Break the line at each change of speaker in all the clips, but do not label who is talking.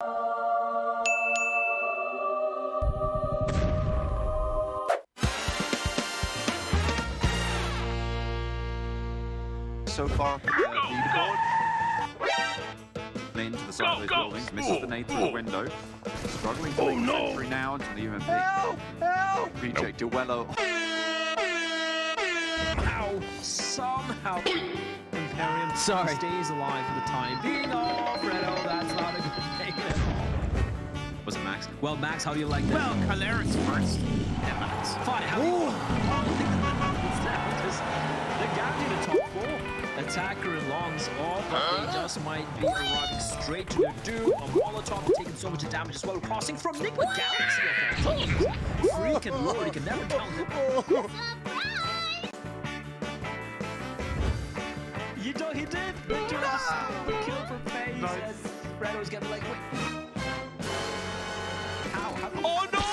So far, leaderboard. Into the side of those buildings, misses the nade through the window. Struggling to make the entry now into the UMP. Help! PJ Duello.
Ow! Somehow Imperium stays alive for the time being. Oh, Fredo, that's not a good thing at all. Was it Max? Well, Max, how do you like that?
Well, Caleris first.
Yeah, Max. Fine, how do you the gap to the top four. Attacker and Longs, all but they just might be arriving straight to their doom. A Molotov taking so much damage as well. Crossing from Nick with Galaxy effect. Freaking lord, he can never count it. You know, he did. The kill for FaZe. As Fredo's getting like, wait. How? Oh no!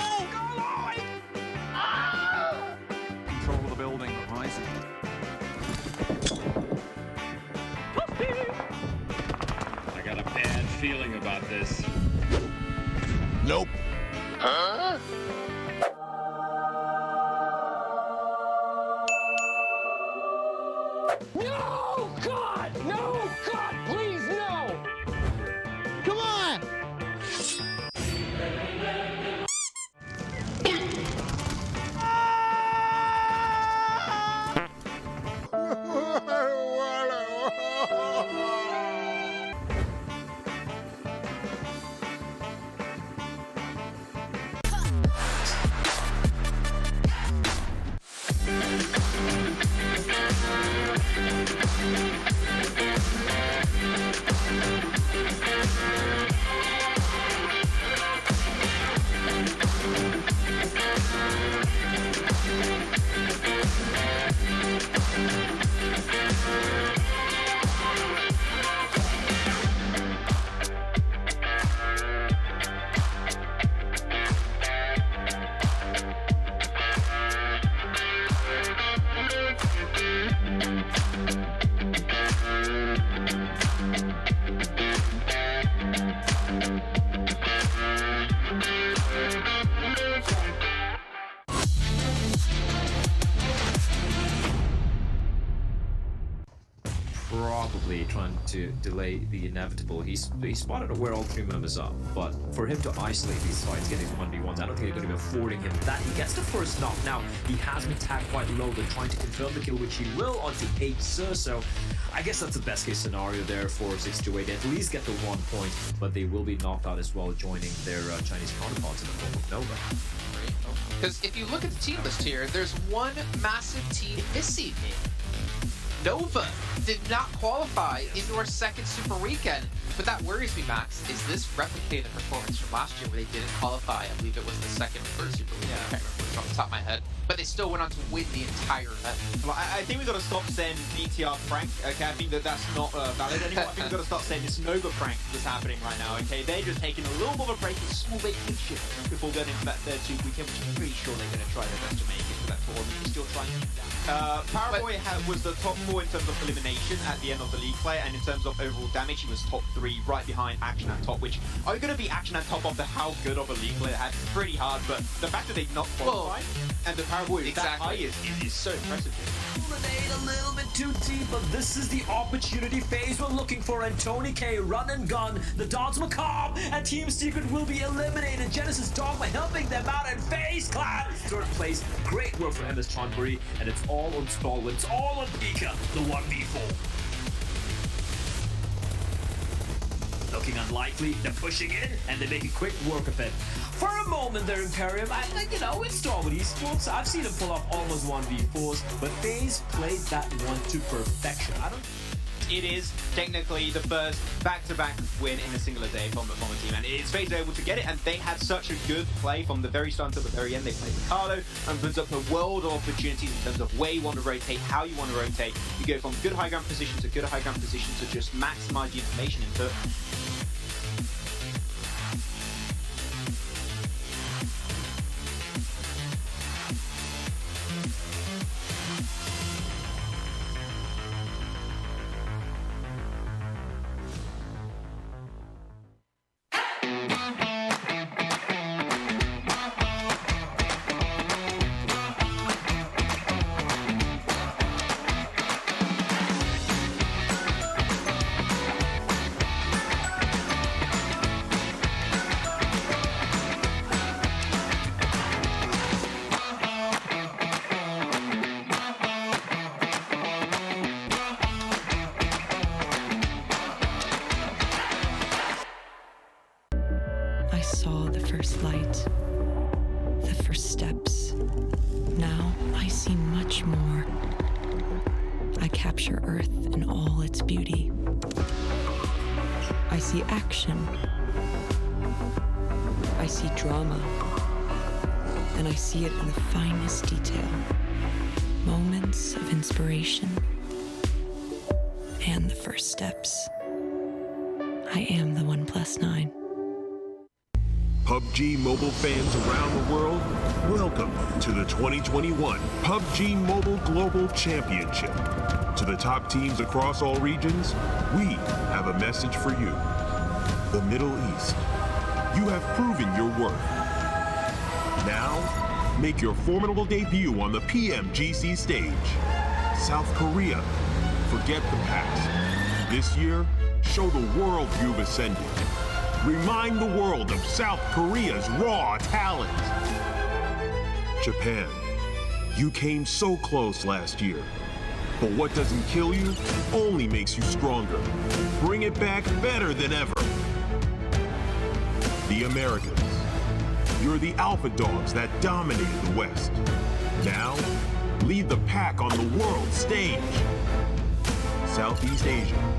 Control of the building, Horizon.
I got a bad feeling about this.
Nope. Huh?
No! God! No! God, please, no!
Come on!
Probably trying to delay the inevitable. He spotted where all three members are, but for him to isolate these fights, getting 1v1s, I don't think they're going to be affording him that. He gets the first knock. Now, he has been tagged quite low. They're trying to confirm the kill, which he will onto Acer, so I guess that's the best case scenario there for 628. At least get the 1 point, but they will be knocked out as well, joining their Chinese counterparts in the form of Nova.
Because if you look at the team list here, there's one massive team missing. Nova did not qualify into our second Super Weekend, but that worries me, Max. Is this replicating the performance from last year where they didn't qualify? I believe it was the second or third Super Weekend. I can't remember off the top of my head, but they still went on to win the entire event.
Well, I think we've got to stop saying BTR prank. Okay, I think that's not valid anymore. I think we've got to stop saying this Nova prank that's happening right now. Okay, they're just taking a little more of a break, a small vacation before going into that third Super Weekend, which I'm pretty sure they're going to try their best to make it to that tournament. They're still trying to do that. Paraboy was the top 4 in terms of elimination at the end of the league play, and in terms of overall damage, he was top 3, right behind Action at top, which are you going to be Action at top after how good of a league player had? Pretty hard, but the fact that they've not qualified and the Paraboy is that high is so impressive.
A little bit too deep, but this is the opportunity phase we're looking for, and Tony K run and gun, the Dons Macabre and Team Secret will be eliminated. Genesis Dogma helping them out, and FaZe Clan third place. Great work for MS Chonburi, and it's all on Stall, it's all on Pika, the 1v4. Looking unlikely, they're pushing in, and they make a quick work of it. For a moment there, Imperium, you know, it's Stall with Esports. I've seen him pull off almost 1v4s, but FaZe played that one to perfection.
It is technically the first back-to-back win in a singular day from the team, and it's FaZe able to get it, and they had such a good play from the very start until the very end. They played Ricardo and brings up a world of opportunities in terms of where you want to rotate, how you want to rotate. You go from good high ground position to good high ground position to just maximize the information input.
I saw the first light, the first steps. Now I see much more. I capture Earth in all its beauty. I see action. I see drama. And I see it in the finest detail. Moments of inspiration and the first steps. I am the 1+9.
PUBG Mobile fans around the world, welcome to the 2021 PUBG Mobile Global Championship. To the top teams across all regions, we have a message for you. The Middle East, you have proven your worth. Now, make your formidable debut on the PMGC stage. South Korea, forget the past. This year, show the world you've ascended. Remind the world of South Korea's raw talent. Japan, you came so close last year. But what doesn't kill you only makes you stronger. Bring it back better than ever. The Americas, you're the alpha dogs that dominated the West. Now, lead the pack on the world stage. Southeast Asia,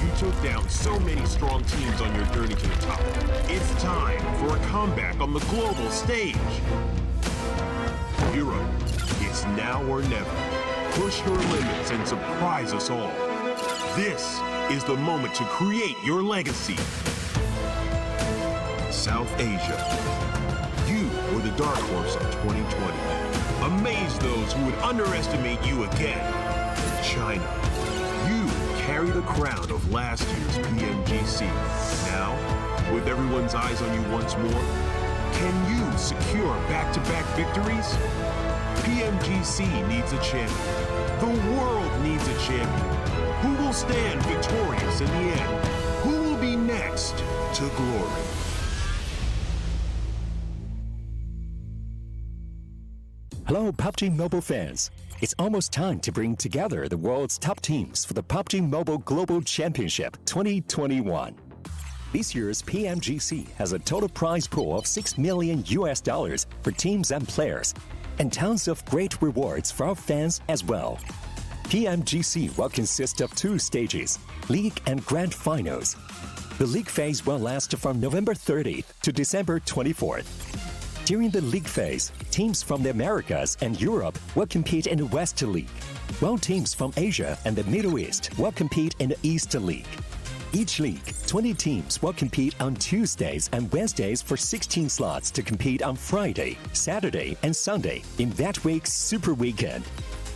you took down so many strong teams on your journey to the top. It's time for a comeback on the global stage. Europe, it's now or never. Push your limits and surprise us all. This is the moment to create your legacy. South Asia, you were the dark horse of 2020. Amaze those who would underestimate you again. China, you carry the crown of last year's PMGC. Now, with everyone's eyes on you once more, can you secure back-to-back victories? PMGC needs a champion. The world needs a champion. Who will stand victorious in the end? Who will be next to glory?
Hello, PUBG Mobile fans. It's almost time to bring together the world's top teams for the PUBG Mobile Global Championship 2021. This year's PMGC has a total prize pool of $6 million for teams and players, and tons of great rewards for our fans as well. PMGC will consist of 2 stages, League and Grand Finals. The League phase will last from November 30th to December 24th. During the League phase, teams from the Americas and Europe will compete in the West League, while teams from Asia and the Middle East will compete in the East League. Each league, 20 teams will compete on Tuesdays and Wednesdays for 16 slots to compete on Friday, Saturday, and Sunday in that week's Super Weekend.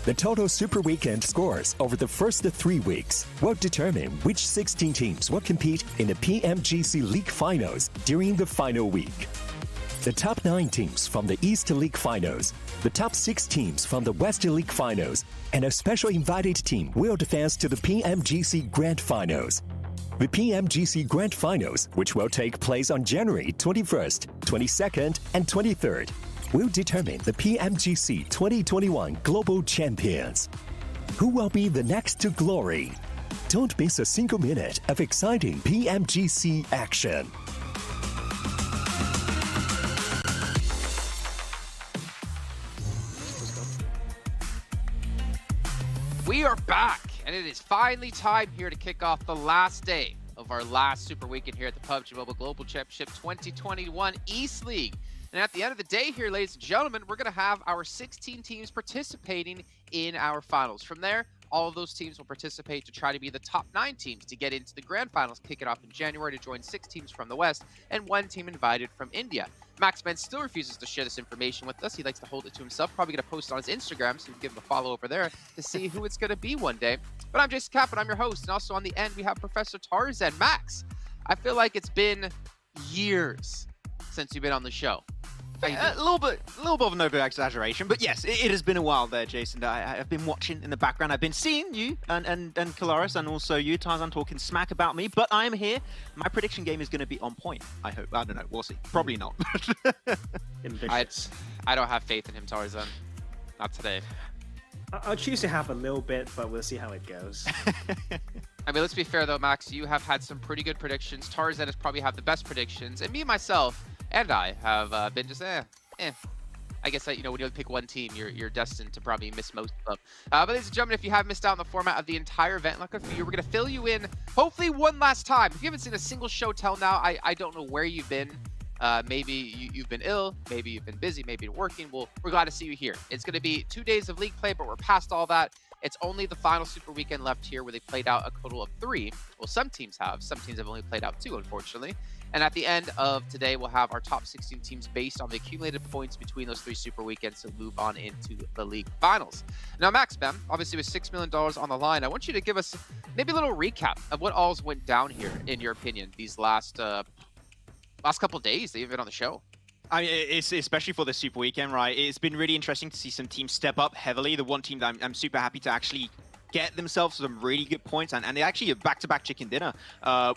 The total Super Weekend scores over the first 3 weeks will determine which 16 teams will compete in the PMGC League Finals during the final week. The top 9 teams from the East League Finals, the top 6 teams from the West League Finals, and a special invited team will advance to the PMGC Grand Finals. The PMGC Grand Finals, which will take place on January 21st, 22nd, and 23rd, will determine the PMGC 2021 Global Champions. Who will be the next to glory? Don't miss a single minute of exciting PMGC action.
We are back, and it is finally time here to kick off the last day of our last Super Weekend here at the PUBG Mobile Global Championship 2021 East League. And at the end of the day here, ladies and gentlemen, we're going to have our 16 teams participating in our finals. From there, all of those teams will participate to try to be the top 9 teams to get into the Grand Finals, kick it off in January to join 6 teams from the West and 1 team invited from India. Maxman still refuses to share this information with us. He likes to hold it to himself. Probably going to post it on his Instagram, so you can give him a follow over there to see who it's going to be one day. But I'm Jason Kapp, and I'm your host. And also on the end, we have Professor Tarzan. Max, I feel like it's been years since you've been on the show.
A little bit of an over-exaggeration, but yes, it has been a while there, Jason. I've been watching in the background. I've been seeing you and Kalaris and also you, Tarzan, talking smack about me, but I am here. My prediction game is going to be on point, I hope. I don't know. We'll see. Probably not.
I don't have faith in him, Tarzan. Not today.
I'll choose to have a little bit, but we'll see how it goes.
I mean, let's be fair though, Max. You have had some pretty good predictions. Tarzan has probably had the best predictions, and me, myself, and I have been just I guess that, you know, when you pick one team, you're destined to probably miss most of them. But ladies and gentlemen, if you have missed out on the format of the entire event, like a few, we're going to fill you in, hopefully one last time. If you haven't seen a single show till now, I don't know where you've been. Maybe you've been ill, maybe you've been busy, maybe you're working. Well, we're glad to see you here. It's going to be 2 days of league play, but we're past all that. It's only the final Super Weekend left here where they played out a total of 3. Well, some teams have. Some teams have only played out 2, unfortunately. And at the end of today, we'll have our top 16 teams based on the accumulated points between those 3 Super Weekends to move on into the league finals. Now, Max, man, obviously with $6 million on the line, I want you to give us maybe a little recap of what all's went down here, in your opinion, these last couple days that you've been on the show.
I mean, it's especially for the Super Weekend, right? It's been really interesting to see some teams step up heavily. The one team that I'm super happy to actually get themselves some really good points, and they actually a back-to-back chicken dinner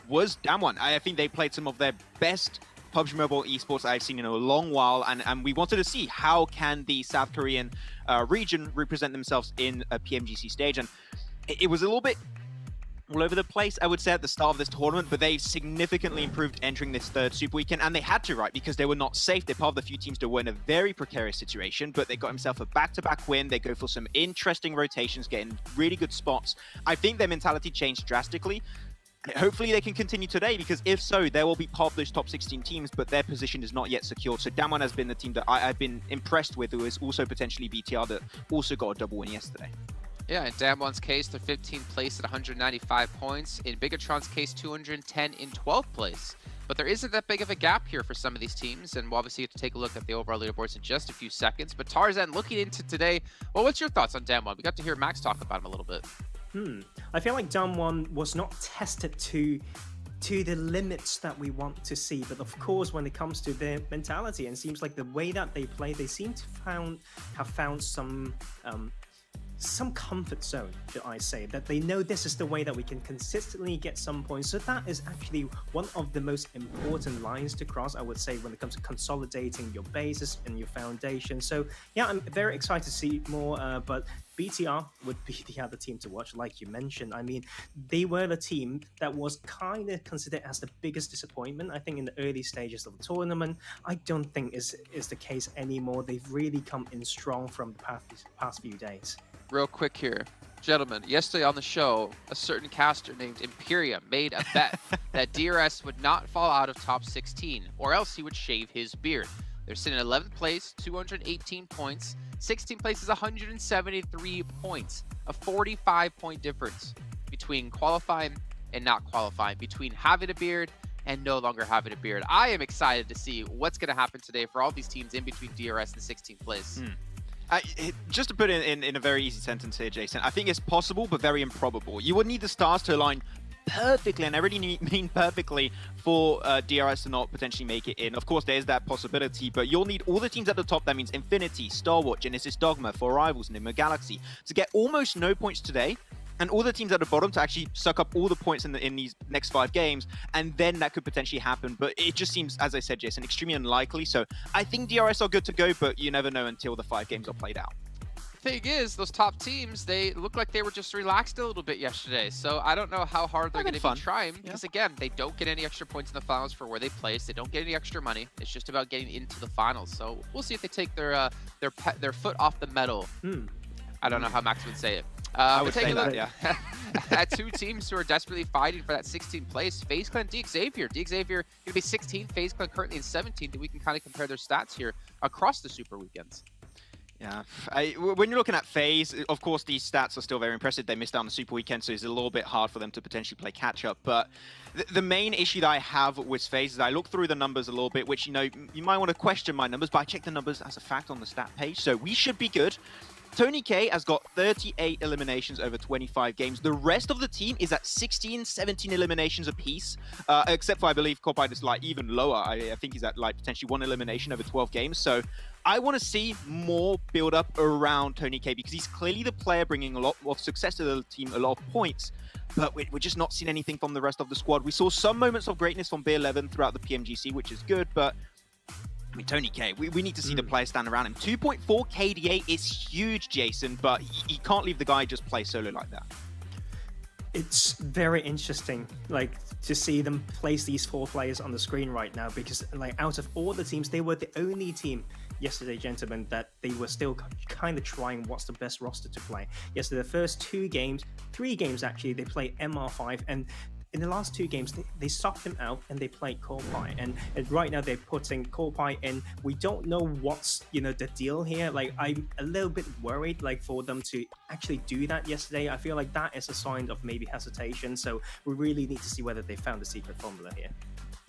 was Damwon. I think they played some of their best PUBG Mobile esports I've seen in a long while, and we wanted to see how can the South Korean region represent themselves in a PMGC stage, and it was a little bit all over the place, I would say, at the start of this tournament, but they significantly improved entering this third Super Weekend, and they had to, right, because they were not safe. They're part of the few teams that were in a very precarious situation, but they got themselves a back-to-back win. They go for some interesting rotations, getting really good spots. I think their mentality changed drastically. Hopefully they can continue today, because if so, they will be part of those top 16 teams, but their position is not yet secured. So Damwon has been the team that I've been impressed with, who is also potentially BTR, that also got a double win yesterday.
Yeah, in Damwon's case, they're 15th place at 195 points. In Bigatron's case, 210 in 12th place. But there isn't that big of a gap here for some of these teams, and we'll obviously have to take a look at the overall leaderboards in just a few seconds. But Tarzan, looking into today, well, what's your thoughts on Damwon? We got to hear Max talk about him a little bit.
I feel like Damwon was not tested to the limits that we want to see, but of course when it comes to their mentality, and it seems like the way that they play, they seem to have found some comfort zone, should I say, that they know this is the way that we can consistently get some points. So that is actually one of the most important lines to cross, I would say, when it comes to consolidating your bases and your foundation. So yeah, I'm very excited to see more, but BTR would be the other team to watch, like you mentioned. I mean, they were the team that was kind of considered as the biggest disappointment, I think, in the early stages of the tournament. I don't think is the case anymore. They've really come in strong from the past few days.
Real quick here, gentlemen, yesterday on the show, a certain caster named Imperium made a bet that DRS would not fall out of top 16, or else he would shave his beard. They're sitting in 11th place, 218 points. 16th place is 173 points, a 45-point difference between qualifying and not qualifying, between having a beard and no longer having a beard. I am excited to see what's going to happen today for all these teams in between DRS and 16th place.
Just to put it in a very easy sentence here, Jason, I think it's possible, but very improbable. You would need the stars to align perfectly, and I really mean perfectly, for DRS to not potentially make it in. Of course, there's that possibility, but you'll need all the teams at the top. That means Infinity, Star Wars, Genesis Dogma, For Rivals, Nima Galaxy, to get almost no points today, and all the teams at the bottom to actually suck up all the points in these next 5 games, and then that could potentially happen. But it just seems, as I said, Jason, extremely unlikely. So I think DRS are good to go, but you never know until the 5 games are played out.
Thing is, those top teams, they look like they were just relaxed a little bit yesterday. So I don't know how hard they're going to be trying, because again, they don't get any extra points in the finals for where they place. They don't get any extra money. It's just about getting into the finals. So we'll see if they take their foot off the metal. I don't know how Max would say it.
I would say that, yeah.
At 2 teams who are desperately fighting for that 16th place, FaZe Clan, DXavier. DXavier going to be 16th, FaZe Clan currently in 17th, and we can kind of compare their stats here across the Super Weekends.
Yeah, when you're looking at FaZe, of course, these stats are still very impressive. They missed out on the Super Weekend, so it's a little bit hard for them to potentially play catch-up. But the main issue that I have with FaZe is I look through the numbers a little bit, which, you know, you might want to question my numbers, but I check the numbers as a fact on the stat page, so we should be good. Tony K has got 38 eliminations over 25 games. The rest of the team is at 16, 17 eliminations apiece, except for, I believe, Copite is like even lower. I think he's at like potentially 1 elimination over 12 games. So I want to see more build up around Tony K, because he's clearly the player bringing a lot of success to the team, a lot of points. But we're just not seeing anything from the rest of the squad. We saw some moments of greatness from B11 throughout the PMGC, which is good, but I mean, Tony K, we need to see the players stand around him. 2.4 KDA is huge, Jason, but you can't leave the guy just play solo like that.
It's very interesting, like, to see them place these 4 players on the screen right now, because, like, out of all the teams, they were the only team yesterday, gentlemen, that they were still kind of trying what's the best roster to play. Yesterday, the first 3 games actually, they played MR5, and in the last 2 games, they sucked him out and they played Corpy. And right now they're putting Corpy in. We don't know what's, the deal here. Like, I'm a little bit worried, like, for them to actually do that yesterday. I feel like that is a sign of maybe hesitation. So we really need to see whether they found the secret formula here.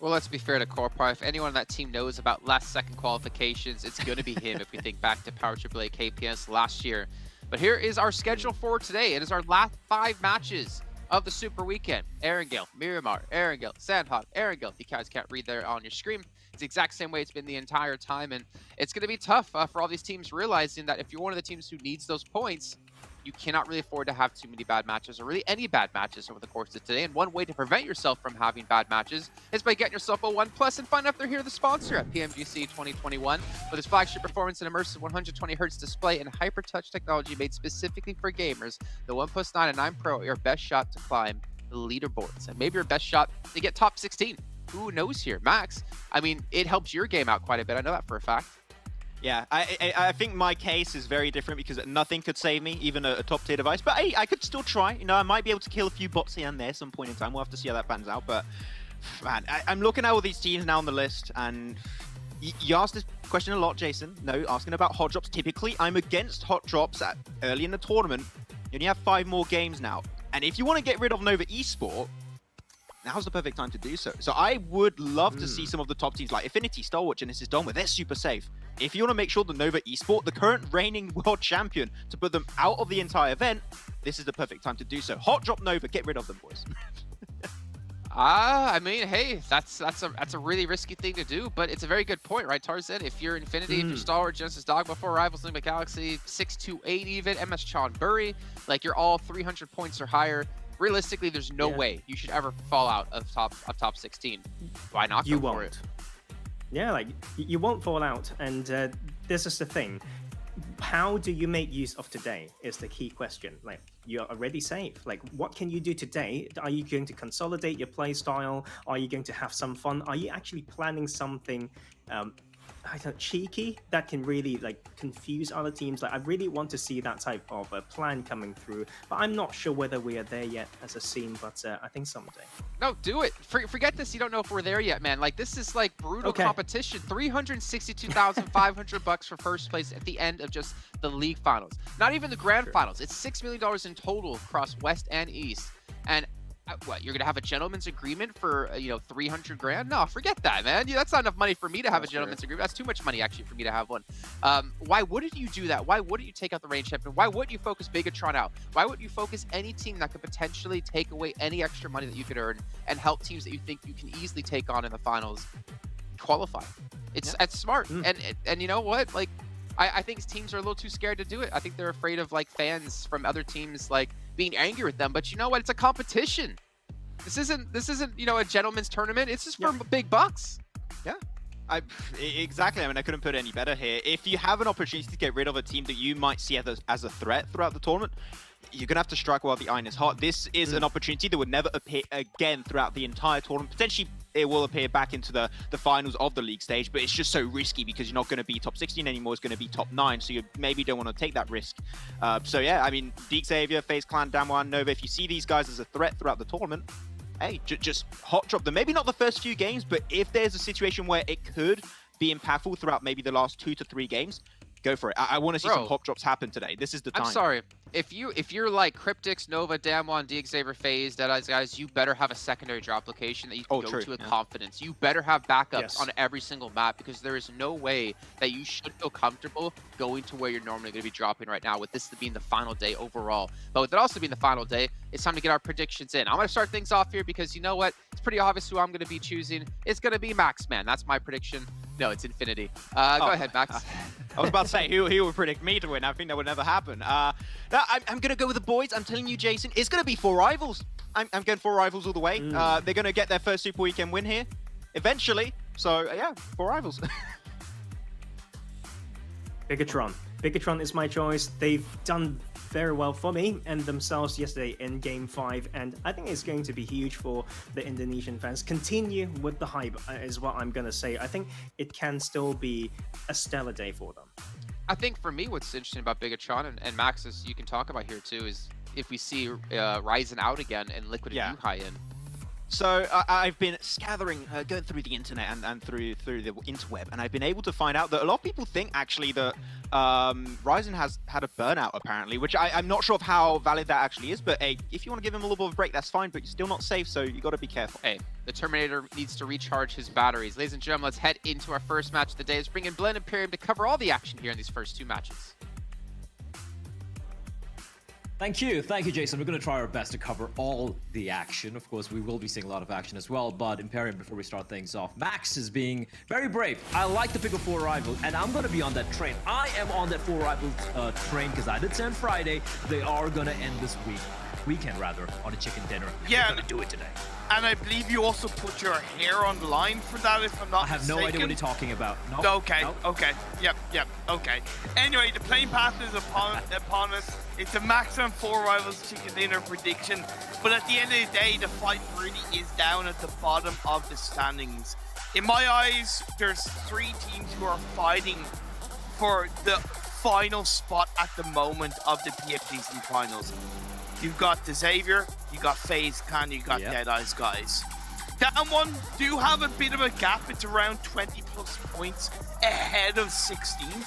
Well, let's be fair to Corpy. If anyone on that team knows about last-second qualifications, it's going to be him if we think back to Power AAA KPS last year. But here is our schedule for today. It is our last 5 matches of the Super Weekend. Erangel, Miramar, Erangel, Sanhok, Erangel. You guys can't read there on your screen. It's the exact same way it's been the entire time, and it's going to be tough for all these teams, realizing that if you're one of the teams who needs those points, you cannot really afford to have too many bad matches, or really any bad matches over the course of today. And one way to prevent yourself from having bad matches is by getting yourself a OnePlus and find out if they're here, the sponsor at PMGC 2021. With its flagship performance and immersive 120Hz display and hyper touch technology made specifically for gamers, the OnePlus 9 and 9 Pro are your best shot to climb the leaderboards, and maybe your best shot to get top 16. Who knows here? Max, I mean, it helps your game out quite a bit. I know that for a fact.
Yeah, I think my case is very different because nothing could save me, even a top-tier device. But hey, I could still try. I might be able to kill a few bots here and there some point in time. We'll have to see how that pans out. But, man, I'm looking at all these teams now on the list, and you asked this question a lot, Jason. No, asking about hot drops. Typically, I'm against hot drops early in the tournament. You only have 5 more games now. And if you want to get rid of Nova Esport, now's the perfect time to do so. So I would love to see some of the top teams like Affinity, Stalwart, Genesis, Donware. They're super safe. If you want to make sure the Nova Esport, the current reigning world champion, to put them out of the entire event, this is the perfect time to do so. Hot drop Nova, get rid of them, boys.
I mean, hey, that's a really risky thing to do, but it's a very good point, right, Tarzan? If you're Infinity, if you're Stalwart, Genesis, Dogma 4 Rivals, Lima Galaxy, 628 even, MS Chon Burry, like, you're all 300 points or higher. Realistically, there's no way you should ever fall out of top 16. Why not go for it?
Yeah, like, you won't fall out, and this is the thing. How do you make use of today is the key question. Like, you're already safe. Like, what can you do today? Are you going to consolidate your play style? Are you going to have some fun? Are you actually planning something cheeky that can really, like, confuse other teams? Like, I really want to see that type of plan coming through, but I'm not sure whether we are there yet as a scene, but I think someday.
No, do it. Forget this. You don't know if we're there yet, man. Like, this is like brutal competition. $362,500 for first place at the end of just the league finals. Not even the grand finals. It's $6 million in total across West and East. And what, you're gonna have a gentleman's agreement for 300 grand? No, forget that, man. That's not enough money for me to have a gentleman's agreement. That's too much money actually for me to have one. Why wouldn't you do that? Why wouldn't you take out the reigning champion? Why wouldn't you focus Bigatron out? Why wouldn't you focus any team that could potentially take away any extra money that you could earn and help teams that you think you can easily take on in the finals qualify? It's smart. And you know what? Like, I think teams are a little too scared to do it. I think they're afraid of, like, fans from other teams, like, being angry with them. But you know what? It's a competition. This isn't a gentleman's tournament. It's just for big bucks.
Yeah. Exactly. I mean, I couldn't put it any better here. If you have an opportunity to get rid of a team that you might see as a threat throughout the tournament, you're going to have to strike while the iron is hot. This is an opportunity that would never appear again throughout the entire tournament. Potentially, it will appear back into the finals of the league stage, but it's just so risky because you're not going to be top 16 anymore. It's going to be top 9, so you maybe don't want to take that risk. So yeah, I mean, Deek Xavier, FaZe Clan, Damwon, Nova, if you see these guys as a threat throughout the tournament, hey, just hot drop them. Maybe not the first few games, but if there's a situation where it could be impactful throughout maybe the last 2 to 3 games, go for it. I want to see some hot drops happen today. This is the time.
I'm sorry. If you're like Cryptix, Nova, Damwon, DXaver, FaZe, Deadeyes guys, you better have a secondary drop location that you can go to with confidence. You better have backups on every single map, because there is no way that you should feel comfortable going to where you're normally going to be dropping right now, with this being the final day overall. But with it also being the final day, it's time to get our predictions in. I'm going to start things off here because you know what? It's pretty obvious who I'm going to be choosing. It's going to be Max, man. That's my prediction. No, it's Infinity. Go ahead, Max.
I was about to say, he would predict me to win. I think that would never happen. I'm going to go with the boys. I'm telling you, Jason, it's going to be 4 Rivals. I'm going 4 Rivals all the way. They're going to get their first Super Weekend win here, eventually. So, yeah, 4 Rivals.
Bigatron. Bigatron is my choice. They've done very well for me and themselves yesterday in Game 5, and I think it's going to be huge for the Indonesian fans. Continue with the hype is what I'm going to say. I think it can still be a stellar day for them.
I think for me, what's interesting about Bigatron and Max, as you can talk about here too, is if we see Ryzen out again and Liquid and Yuhai in.
So I've been scattering, going through the internet and through the interweb, and I've been able to find out that a lot of people think actually that Ryzen has had a burnout apparently, which I'm not sure of how valid that actually is, but hey, if you want to give him a little bit of a break, that's fine, but you're still not safe, so you got to be careful.
Hey, the Terminator needs to recharge his batteries. Ladies and gentlemen, let's head into our first match of the day. Let's bring in Blend Imperium to cover all the action here in these first two matches.
Thank you, Jason. We're going to try our best to cover all the action. Of course, we will be seeing a lot of action as well, but Imperium, before we start things off, Max is being very brave. I like the pick of 4 rivals, and I'm going to be on that train. I am on that 4 rivals train, because I did say on Friday, they are going to end this weekend rather, on a chicken dinner.
Yeah.
We're going to do it today.
And I believe you also put your hair on the line for that, if I'm not mistaken.
I have no idea what you're talking about. Nope.
Okay,
nope.
okay. Yep, okay. Anyway, the playing path is upon us. It's a maximum 4 rivals chicken dinner prediction. But at the end of the day, the fight really is down at the bottom of the standings. In my eyes, there's 3 teams who are fighting for the final spot at the moment of the PMGC finals. You've got the Xavier, you got FaZe Clan, you got Dead Eyes guys. Down one do have a bit of a gap. It's around 20 plus points ahead of 16th.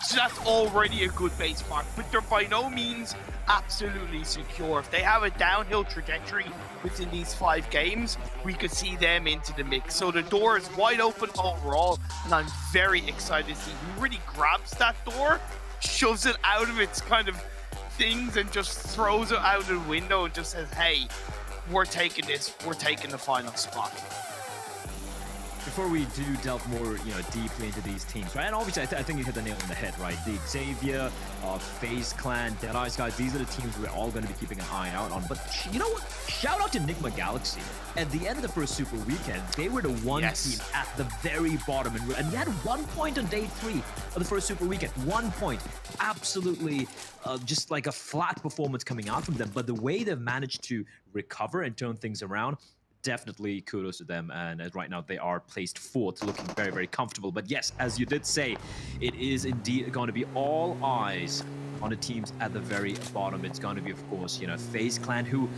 So that's already a good base mark, but they're by no means absolutely secure. If they have a downhill trajectory within these 5 games, we could see them into the mix. So the door is wide open overall, and I'm very excited to see who really grabs that door, shoves it out of its kind of things and just throws it out of the window and just says, hey, we're taking this, we're taking the final spot.
Before we do delve more, deeply into these teams, right? And obviously, I think you hit the nail on the head, right? The Xavier, FaZe Clan, Dead Eyes guys, these are the teams we're all going to be keeping an eye out on. But you know what? Shout out to Enigma Galaxy. At the end of the first Super Weekend, they were the one team at the very bottom, and they had 1 point on day 3 of the first Super Weekend. 1 point. Absolutely just like a flat performance coming out from them. But the way they've managed to recover and turn things around, definitely kudos to them, and right now they are placed 4th, looking very, very comfortable. But yes, as you did say, it is indeed going to be all eyes on the teams at the very bottom. It's going to be, of course, FaZe Clan, who,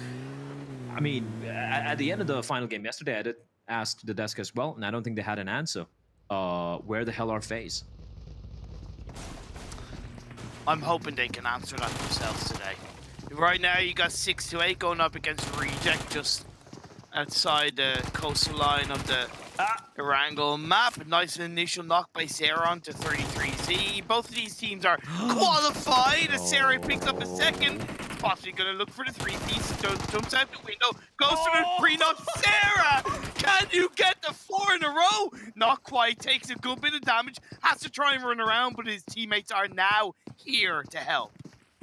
I mean, at the end of the final game yesterday, I did ask the desk as well, and I don't think they had an answer. Where the hell are FaZe?
I'm hoping they can answer that themselves today. Right now, you got 6-8 going up against Reject, just outside the coastal line of the Erangel map. Nice initial knock by Seron to 33Z. Both of these teams are qualified as Sarah picks up a second. Possibly going to look for the 3-piece. Jumps out the window. Goes to the pre-knock. Sarah! Can you get the 4 in a row? Not quite. Takes a good bit of damage. Has to try and run around, but his teammates are now here to help.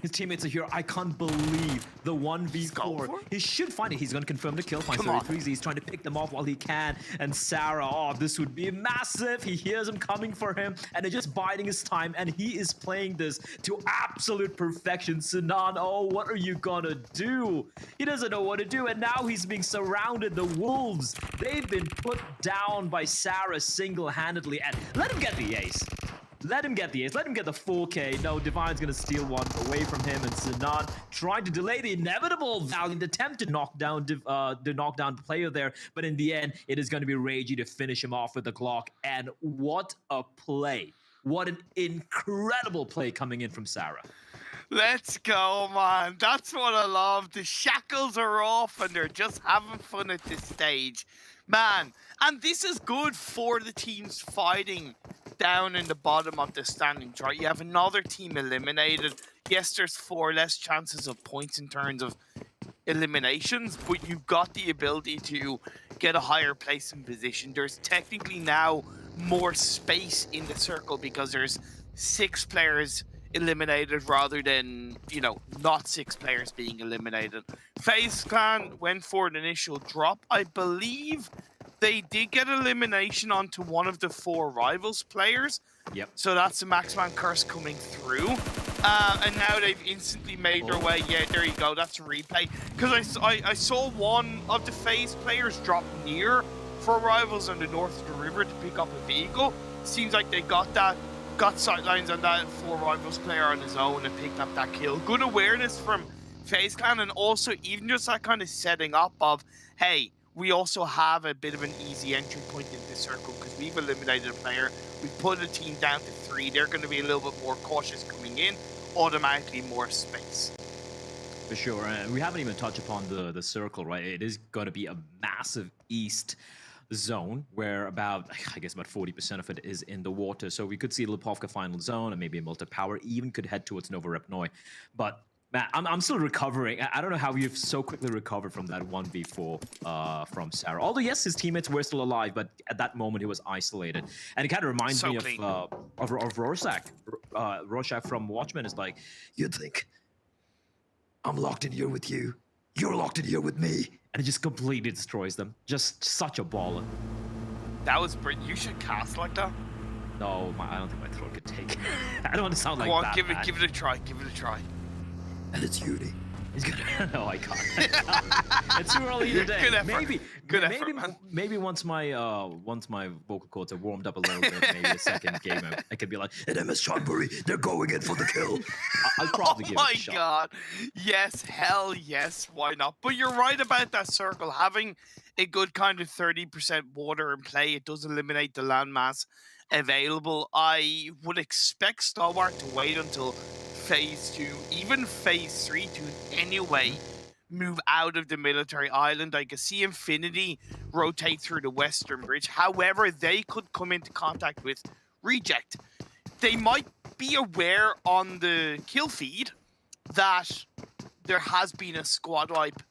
His teammates are here. I can't believe the 1v4. He should find it. He's going to confirm the kill. Finds 33Z. He's trying to pick them off while he can. And Sarah, oh, this would be massive. He hears him coming for him, and they're just biding his time. And he is playing this to absolute perfection. Sinan, oh, what are you going to do? He doesn't know what to do. And now he's being surrounded. The Wolves, they've been put down by Sarah single-handedly. And let him get the ace. Let him get the ace. Let him get the 4K. No, Divine's going to steal one away from him. And Sinan trying to delay the inevitable valiant attempt to knock down the player there. But in the end, it is going to be Reiji to finish him off with the Glock. And what a play. What an incredible play coming in from Sarah.
Let's go, man. That's what I love. The shackles are off and they're just having fun at this stage. Man, and this is good for the teams fighting down in the bottom of the standings, right? You have another team eliminated. Yes, there's 4 less chances of points in terms of eliminations, but you've got the ability to get a higher place in position. There's technically now more space in the circle because there's 6 players eliminated rather than, not 6 players being eliminated. FaZe Clan went for an initial drop. I believe they did get elimination onto one of the 4 rivals players.
Yep.
So that's the Maxman curse coming through. And now they've instantly made their way. Yeah, there you go. That's a replay. Because I saw one of the FaZe players drop near 4 rivals on the north of the river to pick up a vehicle. Seems like they got sightlines on that 4 rivals player on his own and picked up that kill. Good awareness from FaZe Clan, and also even just that kind of setting up of, hey, we also have a bit of an easy entry point into the circle because we've eliminated a player. We've put a team down to 3. They're going to be a little bit more cautious coming in, automatically more space.
For sure, and we haven't even touched upon the circle, right? It is going to be a massive east zone where about 40% of it is in the water. So we could see Lipovka final zone and maybe a multi-power even could head towards Novorepnoy. But man, I'm still recovering. I don't know how you've so quickly recovered from that 1v4 from Sarah. Although, yes, his teammates were still alive, but at that moment, he was isolated. And it kind of reminds me of Rorschach. Rorschach from Watchmen is like, you think I'm locked in here with you? You're locked in here with me. And it just completely destroys them. Just such a baller.
That was brilliant. You should cast like that.
No, I don't think my throat could take it. I don't want to sound like that.
Give it a try. Give it a try.
And it's Yuri. He's gonna. No, I can't. It's too early today.
Good effort. Good effort, man.
Maybe once my vocal cords are warmed up a little bit, maybe a second game, I could be like, "And MS Chonburi, they're going in for the kill." I'll probably give it a shot.
Oh my god! Yes, hell yes. Why not? But you're right about that circle having a good kind of 30% water in play. It does eliminate the landmass available. I would expect Stalwart to wait until Phase 2, even Phase 3 to anyway move out of the military island. I could see Infinity rotate through the western bridge. However, they could come into contact with Reject. They might be aware on the kill feed that there has been a squad wipe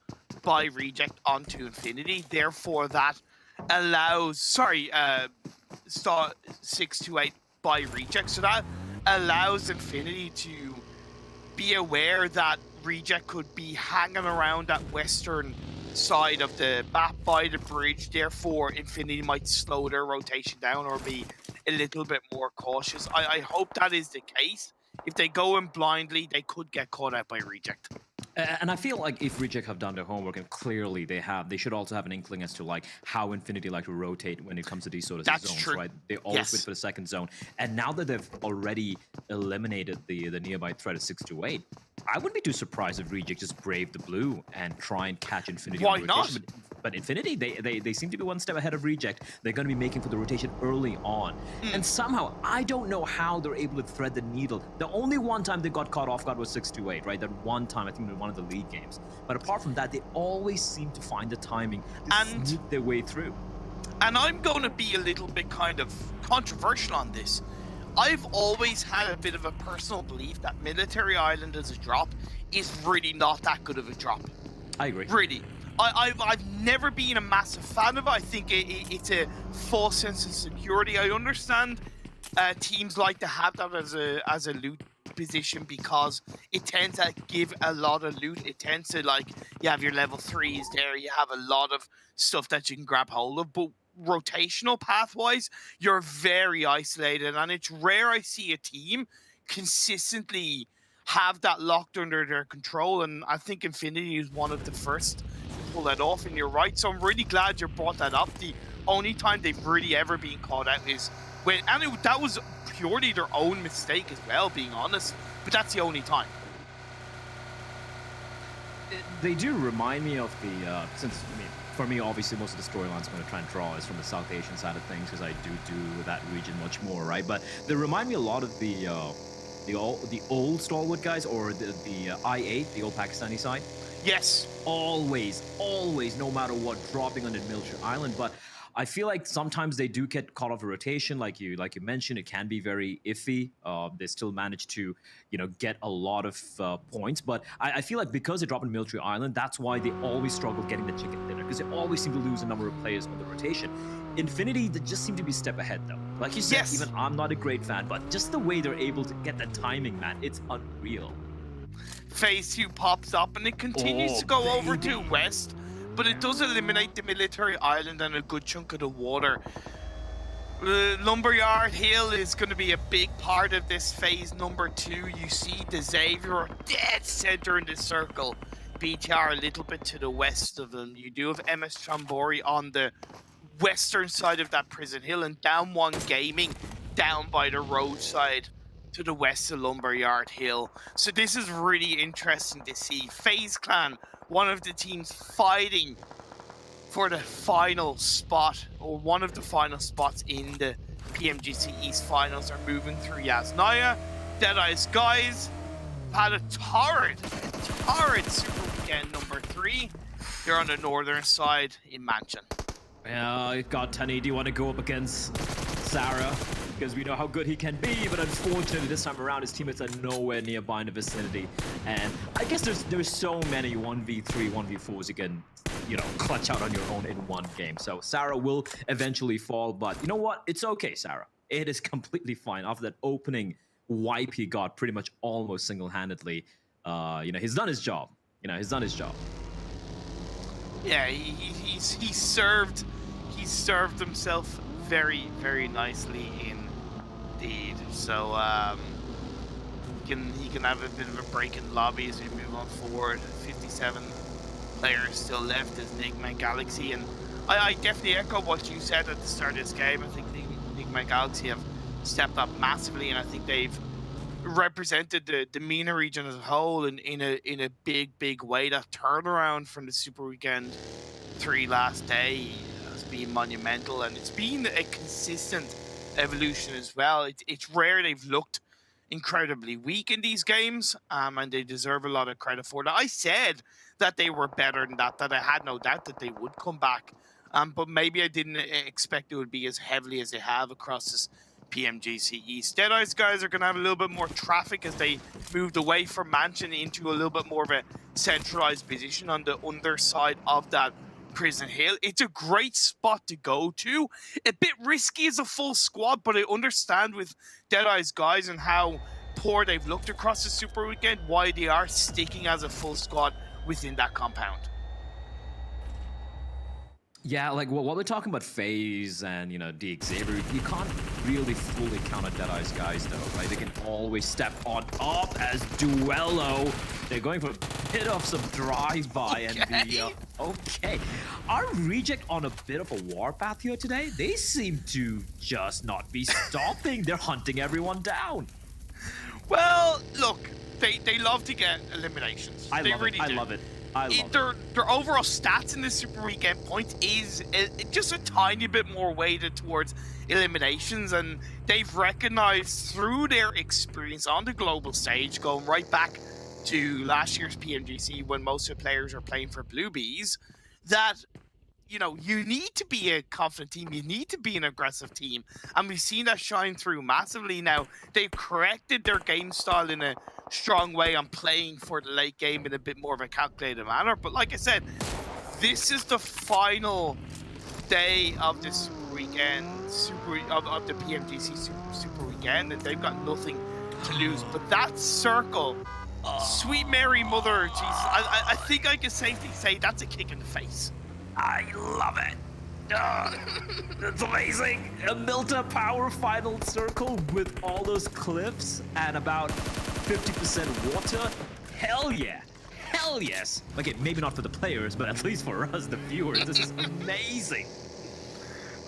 by Reject onto Infinity. Therefore, that allows, star 628 by Reject. So that allows Infinity to be aware that Reject could be hanging around that western side of the map by the bridge. Therefore, Infinity might slow their rotation down or be a little bit more cautious. I hope that is the case. If they go in blindly, they could get caught out by Reject.
And I feel like if Reject have done their homework, and clearly they should also have an inkling as to like how Infinity like to rotate when it comes to these sort of zones,
true.
right? They always wait for the second zone. And now that they've already eliminated the nearby threat of 628, I wouldn't be too surprised if Reject just brave the blue and try and catch Infinity.
Why
on
not?
rotation. But Infinity, they seem to be one step ahead of Reject. They're going to be making for the rotation early on. And somehow, I don't know how they're able to thread the needle. The only one time they got caught off guard was 628, right? That one time, I think in one of the league games. But apart from that, they always seem to find the timing to sneak their way through.
And I'm going to be a little bit kind of controversial on this. I've always had a bit of a personal belief that Military Island as a drop is really not that good of a drop.
I agree.
Really. I've never been a massive fan of it. I think it's a false sense of security. I understand teams like to have that as a loot position because it tends to give a lot of loot. It tends to, like, you have your level 3s there, you have a lot of stuff that you can grab hold of, but rotational pathwise, you're very isolated, and it's rare I see a team consistently have that locked under their control, and I think Infinity is one of the first to pull that off, and you're right, so I'm really glad you brought that up. The only time they've really ever been caught out is when, and that was purely their own mistake as well, being honest, but that's the only time.
They do remind me of the, for me, obviously, most of the storylines I'm going to try and draw is from the South Asian side of things, because I do that region much more, right? But they remind me a lot of the old Stalwart guys, or the I-8, the old Pakistani side.
Yes.
Always, no matter what, dropping on the military island. But I feel like sometimes they do get caught off a rotation, like you mentioned. It can be very iffy. They still manage to, get a lot of points. But I feel like because they drop on military island, that's why they always struggle getting the chicken dinner, because they always seem to lose a number of players on the rotation. Infinity, they just seem to be a step ahead, though. Like you said, even I'm not a great fan, but just the way they're able to get that timing, man, it's unreal.
Phase 2 pops up, and it continues to go over to west. but it does eliminate the military island and a good chunk of the water. Lumberyard Hill is going to be a big part of this phase number 2. You see the Xavier dead center in the circle. BTR a little bit to the west of them. You do have MS Chambori on the western side of that prison hill, and Down One Gaming down by the roadside to the west of Lumberyard Hill. So this is really interesting to see. FaZe Clan, one of the teams fighting for the final spot, or one of the final spots in the PMGC East finals, are moving through Yasnaya. Deadeye's guys had a torrid Super Weekend number 3. They're on the northern side in Mansion.
Yeah, God, Tani, do you want to go up against Sarah? Because we know how good he can be, but unfortunately this time around his teammates are nowhere nearby in the vicinity. And I guess there's so many 1v3, 1v4s you can, you know, clutch out on your own in one game. So Sarah will eventually fall, but you know what? It's okay, Sarah. It is completely fine. After that opening wipe he got pretty much almost single-handedly, you know, he's done his job. You know, he's done his job.
Yeah, he served himself very, very nicely indeed. So he can have a bit of a break in lobby as we move on forward. 57 players still left as Enigma Galaxy, and I definitely echo what you said at the start of this game. I think Enigma Galaxy have stepped up massively, and I think they've represented the MENA region as a whole in a big way. That turnaround from the Super Weekend 3 last day has been monumental, and it's been a consistent evolution as well. It's rare they've looked incredibly weak in these games, and they deserve a lot of credit for that. I said that they were better than that I had no doubt that they would come back, but maybe I didn't expect it would be as heavily as they have across this PMGC East. Deadeye's guys are going to have a little bit more traffic as they moved away from Mansion into a little bit more of a centralized position on the underside of that prison hill. It's a great spot to go to. A bit risky as a full squad, but I understand with Deadeye's guys and how poor they've looked across the Super Weekend, why they are sticking as a full squad within that compound.
Yeah, like while we're talking about FaZe and, you know, the Xavier, you can't really fully counter Deadeye's guys though, right? They can always step on up as Duello. They're going for a bit of some drive-by and the okay. Our reject on a bit of a warpath here today. They seem to just not be stopping. They're hunting everyone down.
Well, look, they love to get eliminations. They really do.
I love it.
Their overall stats in the Super Weekend point is just a tiny bit more weighted towards eliminations, and they've recognized through their experience on the global stage, going right back to last year's PMGC when most of the players are playing for Blue Bees, that, you know, you need to be a confident team, you need to be an aggressive team, and we've seen that shine through massively now. They've corrected their game style in a strong way on playing for the late game in a bit more of a calculated manner. But like I said, this is the final day of this weekend, of the PMGC Super Weekend, and they've got nothing to lose. But that circle, sweet Mary Mother, Jesus, I think I can safely say that's a kick in the face.
I love it. That's amazing. A Milta Power final circle with all those cliffs and about 50% water. Hell yeah. Hell yes. Okay, maybe not for the players, but at least for us, the viewers. This is amazing.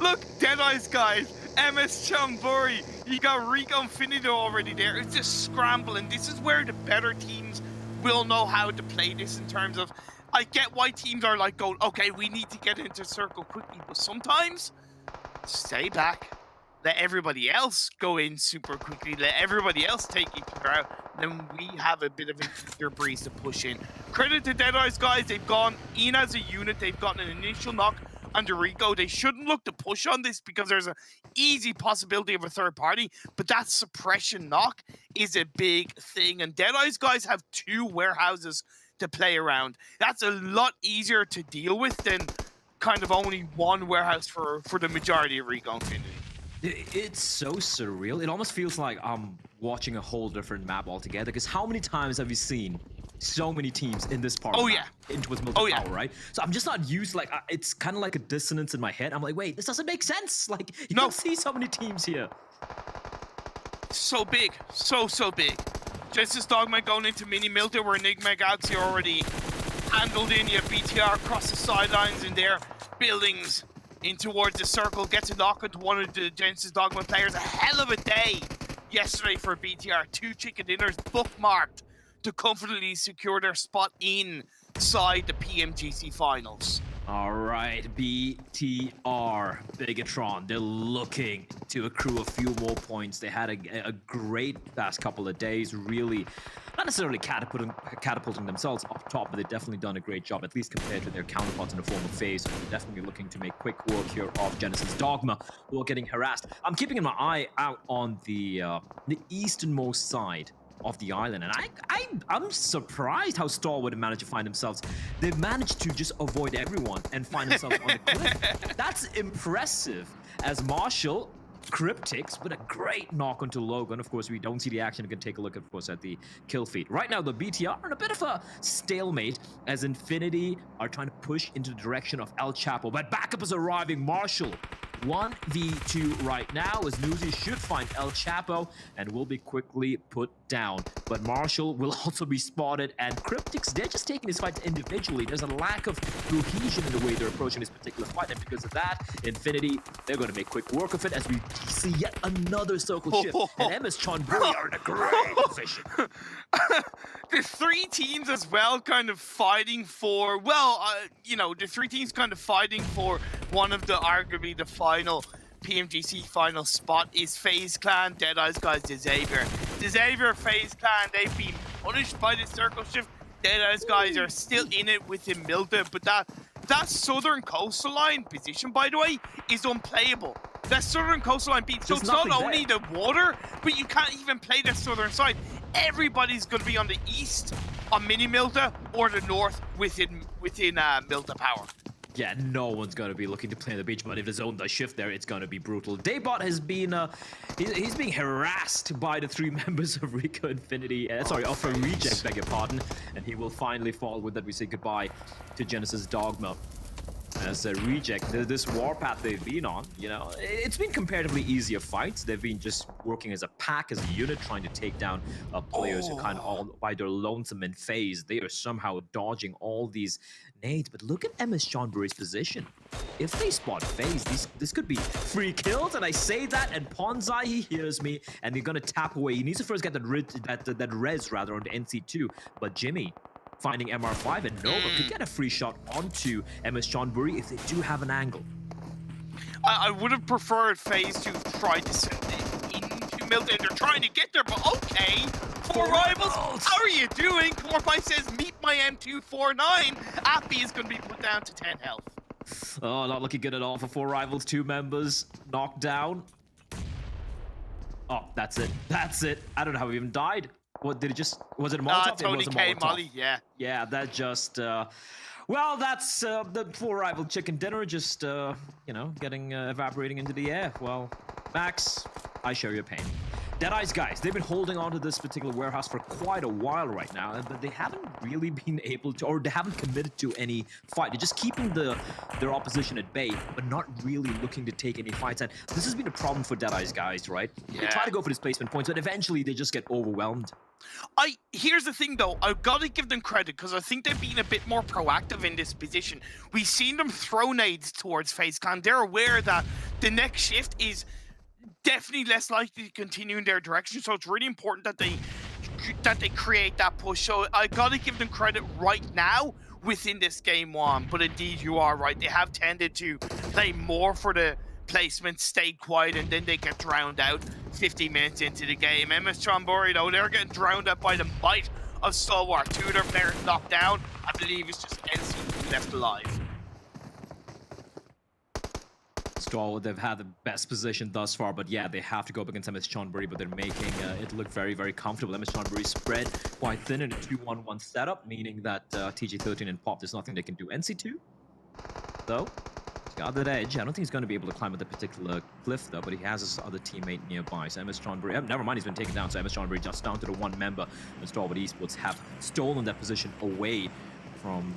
Look, Deadeye's guys, MS Chambori, you got Rico Infinito already there. It's just scrambling. This is where the better teams will know how to play this in terms of, I get why teams are like going, okay, we need to get into circle quickly, but sometimes stay back, let everybody else go in super quickly, let everybody else take each other out, then we have a bit of an easier breeze to push in. Credit to Deadeye's guys, they've gone in as a unit, they've gotten an initial knock on Rico. They shouldn't look to push on this because there's an easy possibility of a third party, but that suppression knock is a big thing, and Deadeye's guys have 2 warehouses to play around. That's a lot easier to deal with than kind of only 1 warehouse for the majority of Rico Infinity.
It's so surreal. It almost feels like I'm watching a whole different map altogether, because how many times have you seen so many teams in this part.
Oh, yeah.
Into its multi-power, right? So I'm just not used, like, it's kind of like a dissonance in my head. I'm like, wait, this doesn't make sense. Like, you don't see so many teams here.
So big. So big. Genesis Dogma going into Mini Milta where Enigma Galaxy already handled in. You have BTR across the sidelines in their buildings in towards the circle. Gets a knock into one of the Genesis Dogma players. A hell of a day yesterday for BTR. 2 chicken dinners bookmarked to comfortably secure their spot inside the PMGC finals.
All right, BTR, Bigatron, they're looking to accrue a few more points. They had a great past couple of days, really not necessarily catapulting themselves up top, but they've definitely done a great job, at least compared to their counterparts in the form of FaZe. Definitely looking to make quick work here of Genesis Dogma, who are getting harassed. I'm keeping my eye out on the easternmost side of the island, and I'm surprised how Star would have managed to find themselves. They've managed to just avoid everyone and find themselves on the cliff. That's impressive. As Marshall, Cryptics with a great knock onto Logan. Of course, we don't see the action. We can take a look, of course, at the kill feed. Right now, the BTR are in a bit of a stalemate as Infinity are trying to push into the direction of El Chapo, but backup is arriving. Marshall 1v2 right now, as Newsy should find El Chapo and will be quickly put down. But Marshall will also be spotted, and Cryptics, they're just taking this fight individually. There's a lack of cohesion in the way they're approaching this particular fight, and because of that, Infinity, they're going to make quick work of it as we see yet another circle shift. And MS Chonburi are in a great position.
The 3 teams as well kind of fighting for, well, you know, the 3 teams kind of fighting for one of the, arguably the final PMGC final spot is FaZe Clan, Deadeye's guys, Xavier. Xavier, FaZe Clan, they've been punished by the circle shift. Deadeye's guys are still in it within Milta, but that southern coastal line position, by the way, is unplayable. That southern coastline beat, so it's not only the water, but you can't even play the southern side. Everybody's going to be on the east, on Mini Milta, or the north within Milta Power.
Yeah, no one's going to be looking to play on the beach, but if the zone does shift there, it's going to be brutal. Daybot has been, he's being harassed by the 3 members of Rico Infinity, of Reject, beg your pardon, and he will finally fall. With that, we say goodbye to Genesis Dogma. As a Reject, this warpath they've been on, you know, it's been comparatively easier fights. They've been just working as a pack, as a unit, trying to take down players who kind of all by their lonesome in phase. They are somehow dodging all these nades. But look at MS Chonburi's position. If they spot FaZe, this could be free kills, and I say that, and Ponzai, he hears me, and they're gonna tap away. He needs to first get that res rather on the NC2, but Jimmy finding MR5 and Nova could get a free shot onto MS Chonburi if they do have an angle.
I would have preferred FaZe to try to send it into Milta. They're trying to get there, but okay. 4 rivals, how are you doing? Corpai says, meet my M249. Appy is going to be put down to 10 health.
Oh, not looking good at all for 4 rivals. 2 members knocked down. Oh, that's it. That's it. I don't know how he even died. What did it just? Was it a Molotov?
Tony K. Molly, yeah.
Yeah, that just. Well, that's the 4 rival chicken dinner just, you know, getting evaporating into the air. Well, Max, I share your pain. Deadeye's guys, they've been holding on to this particular warehouse for quite a while right now, but they haven't really been able to, or they haven't committed to any fight. They're just keeping their opposition at bay, but not really looking to take any fights. And this has been a problem for Deadeye's guys, right? Yeah. They try to go for displacement points, but eventually they just get overwhelmed.
Here's the thing though, I've got to give them credit because I think they've been a bit more proactive in this position. We've seen them throw nades towards FaZe Clan. They're aware that the next shift is definitely less likely to continue in their direction, so it's really important that they create that push. So I got to give them credit right now within this game 1. But indeed, you are right. They have tended to play more for the placement, stay quiet, and then they get drowned out 50 minutes into the game. MS Chonburi, though, they're getting drowned out by the might of Stalwart. 2 of their players knocked down. I believe it's just NC left alive.
Stalwart, they've had the best position thus far, but yeah, they have to go up against MS Chonburi, but they're making it look very, very comfortable. MS Chonburi spread quite thin in a 2-1-1 setup, meaning that TG13 and Pop, there's nothing they can do. NC2, though, He's got that edge. I don't think he's going to be able to climb at the particular cliff, though, but he has his other teammate nearby. So MS Johnbury, never mind, he's been taken down. So MS Johnbury just down to the one member. And Stalwart Esports have stolen that position away from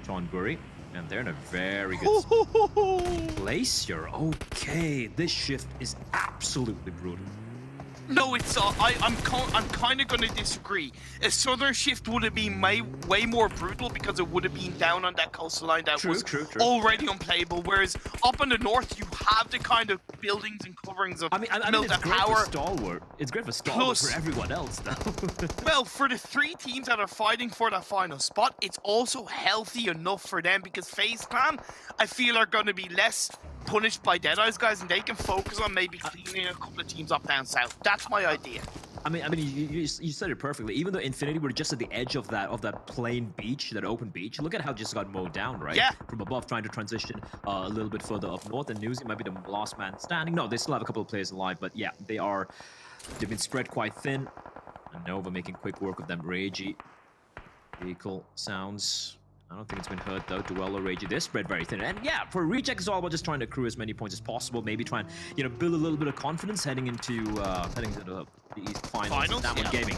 Johnbury. And they're in a very good place here. Okay, this shift is absolutely brutal.
No, it's I'm kind of going to disagree. A southern shift would have been way more brutal because it would have been down on that coastal line that was already unplayable. Whereas up in the north, you have the kind of buildings and coverings of
I mean, it's great for Stalwart. It's great for Stalwart for everyone else, though.
Well, for the 3 teams that are fighting for that final spot, it's also healthy enough for them because FaZe Clan, I feel, are going to be less punished by Deadeye's guys, and they can focus on maybe cleaning a couple of teams up down south. That's my idea.
I mean, you said it perfectly. Even though Infinity were just at the edge of that plain beach, that open beach, look at how it just got mowed down, right?
Yeah.
From above, trying to transition a little bit further up north, and Newsy might be the last man standing. No, they still have a couple of players alive, but yeah, they've been spread quite thin. And Nova making quick work of them. Ragey, vehicle sounds. I don't think it's been hurt though. Duello, Ragey, they're spread very thin. And yeah, for Reject, it's all about just trying to accrue as many points as possible. Maybe try and, build a little bit of confidence heading into the East Finals. That one gaming.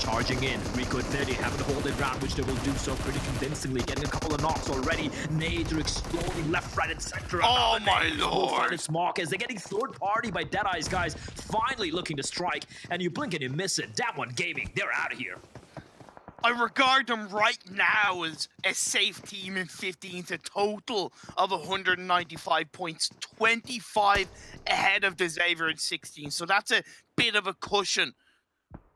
Charging in. Rico Infinity having to hold it round, which they will do so pretty convincingly. Getting a couple of knocks already. Nades are exploding left, right, and center.
Oh my lord!
It's Marcus. They're getting third party by Deadeye's guys. Finally looking to strike. And you blink and you miss it. That one gaming. They're out of here.
I regard them right now as a safe team in 15th, a total of 195 points, 25 ahead of the Xavier in 16. So that's a bit of a cushion.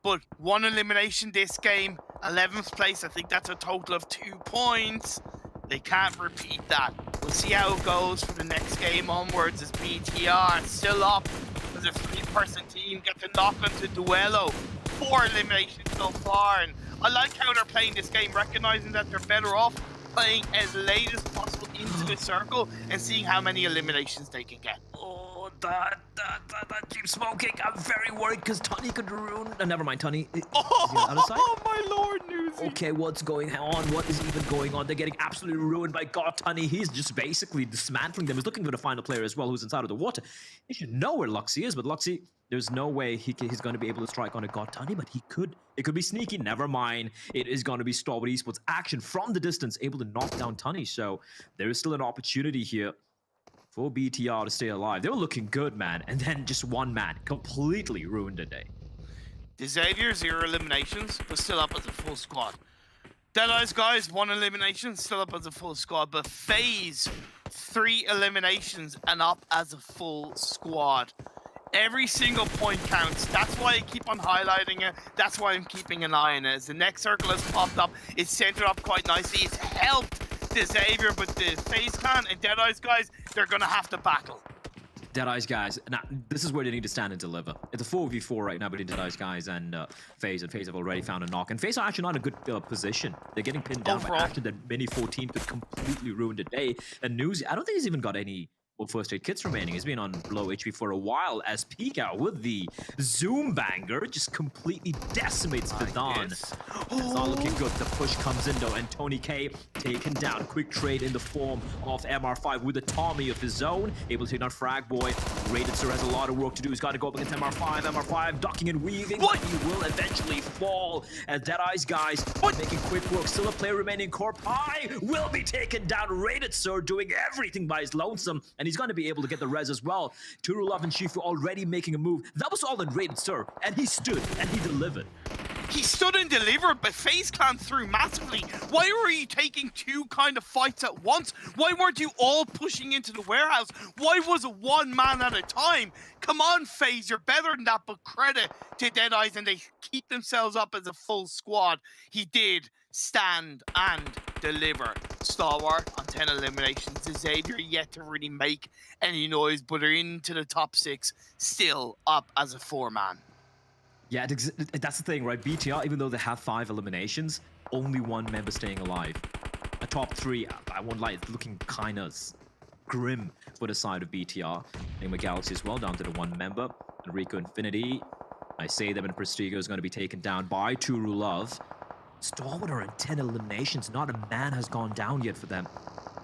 But 1 elimination this game, 11th place. I think that's a total of 2 points. They can't repeat that. We'll see how it goes for the next game onwards as BTR still up as a 3-person team. Get to knock onto Duello. 4 eliminations so far. And I like how they're playing this game, recognizing that they're better off playing as late as possible into the circle and seeing how many eliminations they can get.
Oh, that keeps smoking. I'm very worried because Tunny could ruin. Never mind, Tunny.
Oh my lord, Newsy.
Okay, what's going on? What is even going on? They're getting absolutely ruined by God Tunny. He's just basically dismantling them. He's looking for the final player as well, who's inside of the water. He should know where Luxy is, but Luxy, there's no way he's going to be able to strike on a God Tunny, but he could. It could be sneaky. Never mind. It is going to be Stalwart Esports action from the distance, able to knock down Tunny. So there is still an opportunity here for BTR to stay alive. They were looking good, man. And then just one man completely ruined the day.
The Xavier, 0 eliminations, but still up as a full squad. Deadeye's guys, 1 elimination, still up as a full squad. But FaZe, 3 eliminations and up as a full squad. Every single point counts. That's why I keep on highlighting it. That's why I'm keeping an eye on it. As the next circle has popped up, it's centered up quite nicely. It's helped the Xavier, but the FaZe Clan and Deadeye's guys, they're going to have to battle.
Deadeye's guys, now this is where they need to stand and deliver. It's a 4v4 right now between Deadeye's guys and FaZe have already found a knock. And FaZe are actually not in a good position. They're getting pinned down by action that Mini 14 could completely ruin the day. And Newsy, I don't think he's even got any first aid kits remaining. He's been on low HP for a while as Pika with the Zoom banger just completely decimates Fadan. It's not looking good. The push comes in though, and Tony K taken down. Quick trade in the form of MR5 with a Tommy of his own. Able to take down Frag Boy. Rated Sir has a lot of work to do. He's got to go up against MR5. MR5 ducking and weaving, but he will eventually fall as Deadeye's guys making quick work. Still a player remaining. Corpai will be taken down. Rated Sir doing everything by his lonesome, and he's going to be able to get the res as well. Turulov and Shifu already making a move. That was all in Rated Sir, and he stood and he delivered.
He stood and delivered, but FaZe Clan threw massively. Why were you taking 2 kind of fights at once? Why weren't you all pushing into the warehouse? Why was it 1 man at a time? Come on, FaZe, you're better than that, but credit to Deadeye's, and they keep themselves up as a full squad. He did stand and deliver. Stalwart on 10 eliminations. Xavier yet to really make any noise, but are into the top 6, still up as a 4-man.
Yeah, that's the thing, right? BTR, even though they have 5 eliminations, only 1 member staying alive. A top 3, I won't lie, it's looking kind of grim for the side of BTR. Nigma Galaxy as well, down to the 1 member. And Rico Infinity, I say them, and Prestigo is going to be taken down by Turulov. Stalwart are in 10 eliminations. Not a man has gone down yet for them.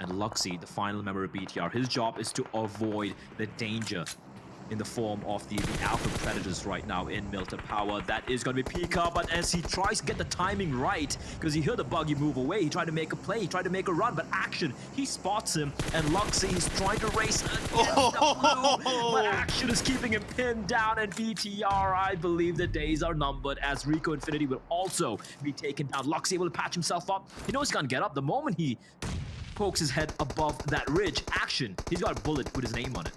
And Luxy, the final member of BTR, his job is to avoid the danger in the form of the Alpha Predators right now in Milton Power. That is going to be Pika, but as he tries to get the timing right, because he heard the buggy move away, he tried to make a play, he tried to make a run, but Action, he spots him, and Luxy is trying to race against the blue, but Action is keeping him pinned down, and BTR, I believe the days are numbered, as Rico Infinity will also be taken down. Luxy able to patch himself up. He knows he's going to get up. The moment he pokes his head above that ridge, Action, he's got a bullet with his name on it.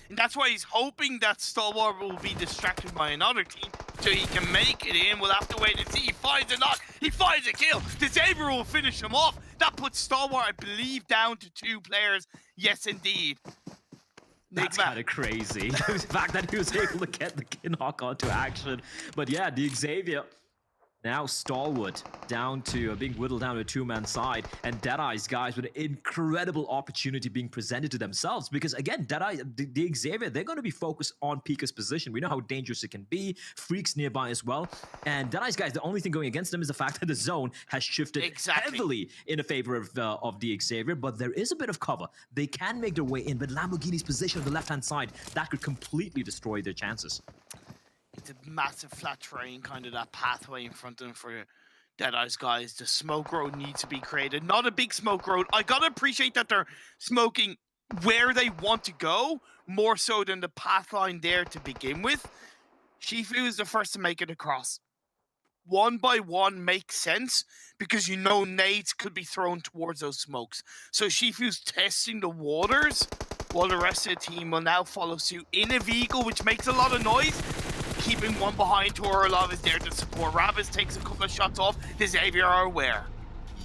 And that's why he's hoping that Stalwart will be distracted by another team so he can make it in. We'll have to wait and see. He finds a knock. He finds a kill. Xavier will finish him off. That puts Stalwart, I believe, down to 2 players. Yes, indeed.
That's kind of crazy. The fact that he was able to get the knock onto Action. But yeah, the Xavier... Now Stalwart down to being whittled down to a 2-man side, and Deadeye's guys with an incredible opportunity being presented to themselves, because again, Deadeye, the Xavier, they're going to be focused on Pika's position. We know how dangerous it can be. Freaks nearby as well, and Deadeye's guys, the only thing going against them is the fact that the zone has shifted heavily in favor of the Xavier, but there is a bit of cover. They can make their way in, but Lamborghini's position on the left-hand side, that could completely destroy their chances.
It's a massive flat terrain, kind of that pathway in front of them for Deadeye's guys. The smoke road needs to be created. Not a big smoke road. I gotta appreciate that they're smoking where they want to go, more so than the path line there to begin with. Shifu is the first to make it across. 1 by 1 makes sense, because you know nades could be thrown towards those smokes. So Shifu's testing the waters, while the rest of the team will now follow suit in a vehicle, which makes a lot of noise. Keeping one behind, Torolov is there to support. Rabbis takes a couple of shots off. The Xavier are aware.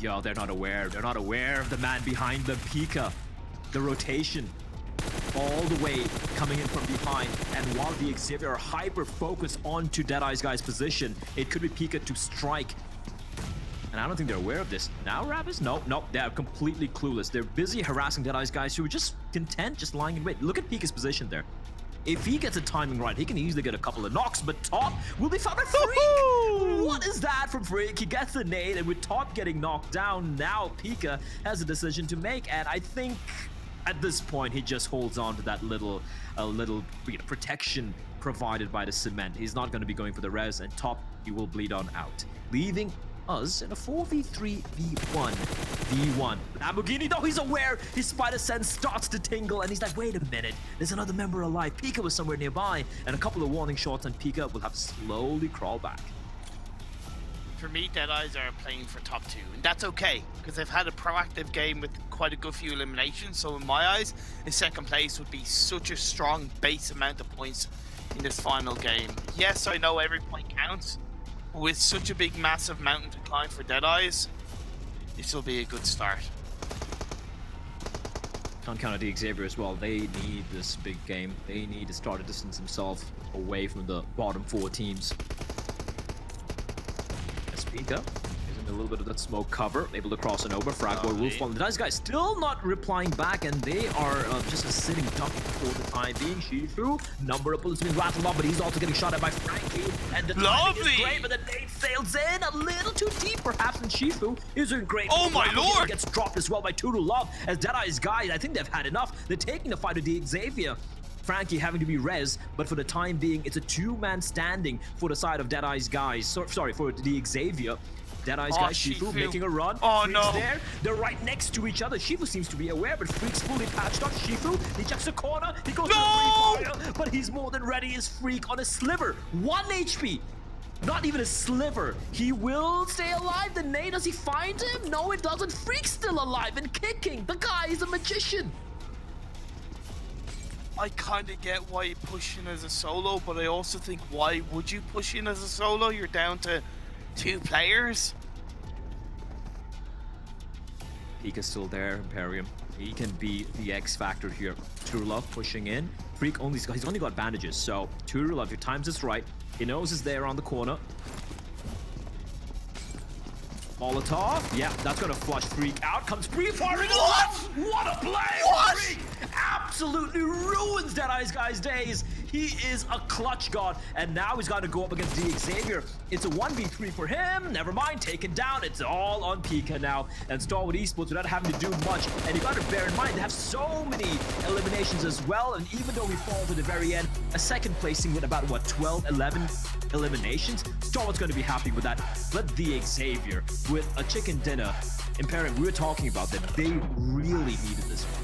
Yo, they're not aware. They're not aware of the man behind them. Pika, the rotation, all the way coming in from behind. And while the Xavier are hyper-focused onto Deadeye's guy's position, it could be Pika to strike. And I don't think they're aware of this. Now, Rabbis? Nope. They're completely clueless. They're busy harassing Deadeye's guys who are just content, just lying in wait. Look at Pika's position there. If he gets the timing right, he can easily get a couple of knocks, but Top will be found by Freak! What is that from Freak? He gets the nade, and with Top getting knocked down, now Pika has a decision to make, and I think at this point, he just holds on to that little protection provided by the cement. He's not going to be going for the res, and Top, he will bleed on out, leaving us in a 4v3 v1. Lamborghini, though, he's aware. His spider sense starts to tingle, and he's like, wait a minute, there's another member alive. Pika was somewhere nearby, and a couple of warning shots, and Pika will have to slowly crawl back.
For me, Deadeyes are playing for top 2, and that's okay, because they've had a proactive game with quite a good few eliminations, so in my eyes, a second place would be such a strong base amount of points in this final game. Yes, I know every point counts, but with such a big, massive mountain to climb for Deadeyes, this will be a good start.
Can't count out the Xavier as well. They need this big game. They need to start to distance themselves away from the bottom 4 teams. Pika is in a little bit of that smoke cover, able to cross an over. Fragboy Wolf on the Dice guys still not replying back, and they are just a sitting duck for the time being. Shifu, number of bullets being rattled off, but he's also getting shot at by Frankie. And the timing is great, but the nade sails in a little too deep, perhaps, and Shifu is in great.
Oh my lord!
Gets dropped as well by Turulov, as Deadeye's guys, I think they've had enough. They're taking the fight with the Xavier. Frankie having to be res, but for the time being, it's a 2-man standing for the side of Deadeye's guys. Sorry, for the Xavier. Deadeye's guys, Shifu making a run.
Oh
Freak's
no!
There. They're right next to each other. Shifu seems to be aware, but Freak's fully patched up. Shifu, he checks the corner. He goes for the free fire, but he's more than ready as Freak on a sliver. 1 HP. Not even a sliver. He will stay alive. The nade, does he find him? No, it doesn't. Freak's still alive and kicking. The guy is a magician.
I kind of get why you push in as a solo, but I also think, why would you push in as a solo? You're down to 2 players.
Pika's still there, Imperium. He can be the X factor here. Turulov pushing in. Freak he's only got bandages, so Turulov, your times is right. He knows he's there on the corner. Molotov, yeah, that's gonna flush Freak out. Comes pre-firing. What a play! What? Freak absolutely ruins Deadeye's guy's days. He is a clutch god, and now he's got to go up against D Xavier. It's a 1v3 for him. Never mind, taken down. It's all on Pika now. And Starwood Esports without having to do much. And you got to bear in mind, they have so many eliminations as well. And even though he falls at the very end, a second placing with about, what, 12, 11 eliminations? Starwood's going to be happy with that. But D Xavier with a chicken dinner. Imperative, we were talking about that. They really needed this one.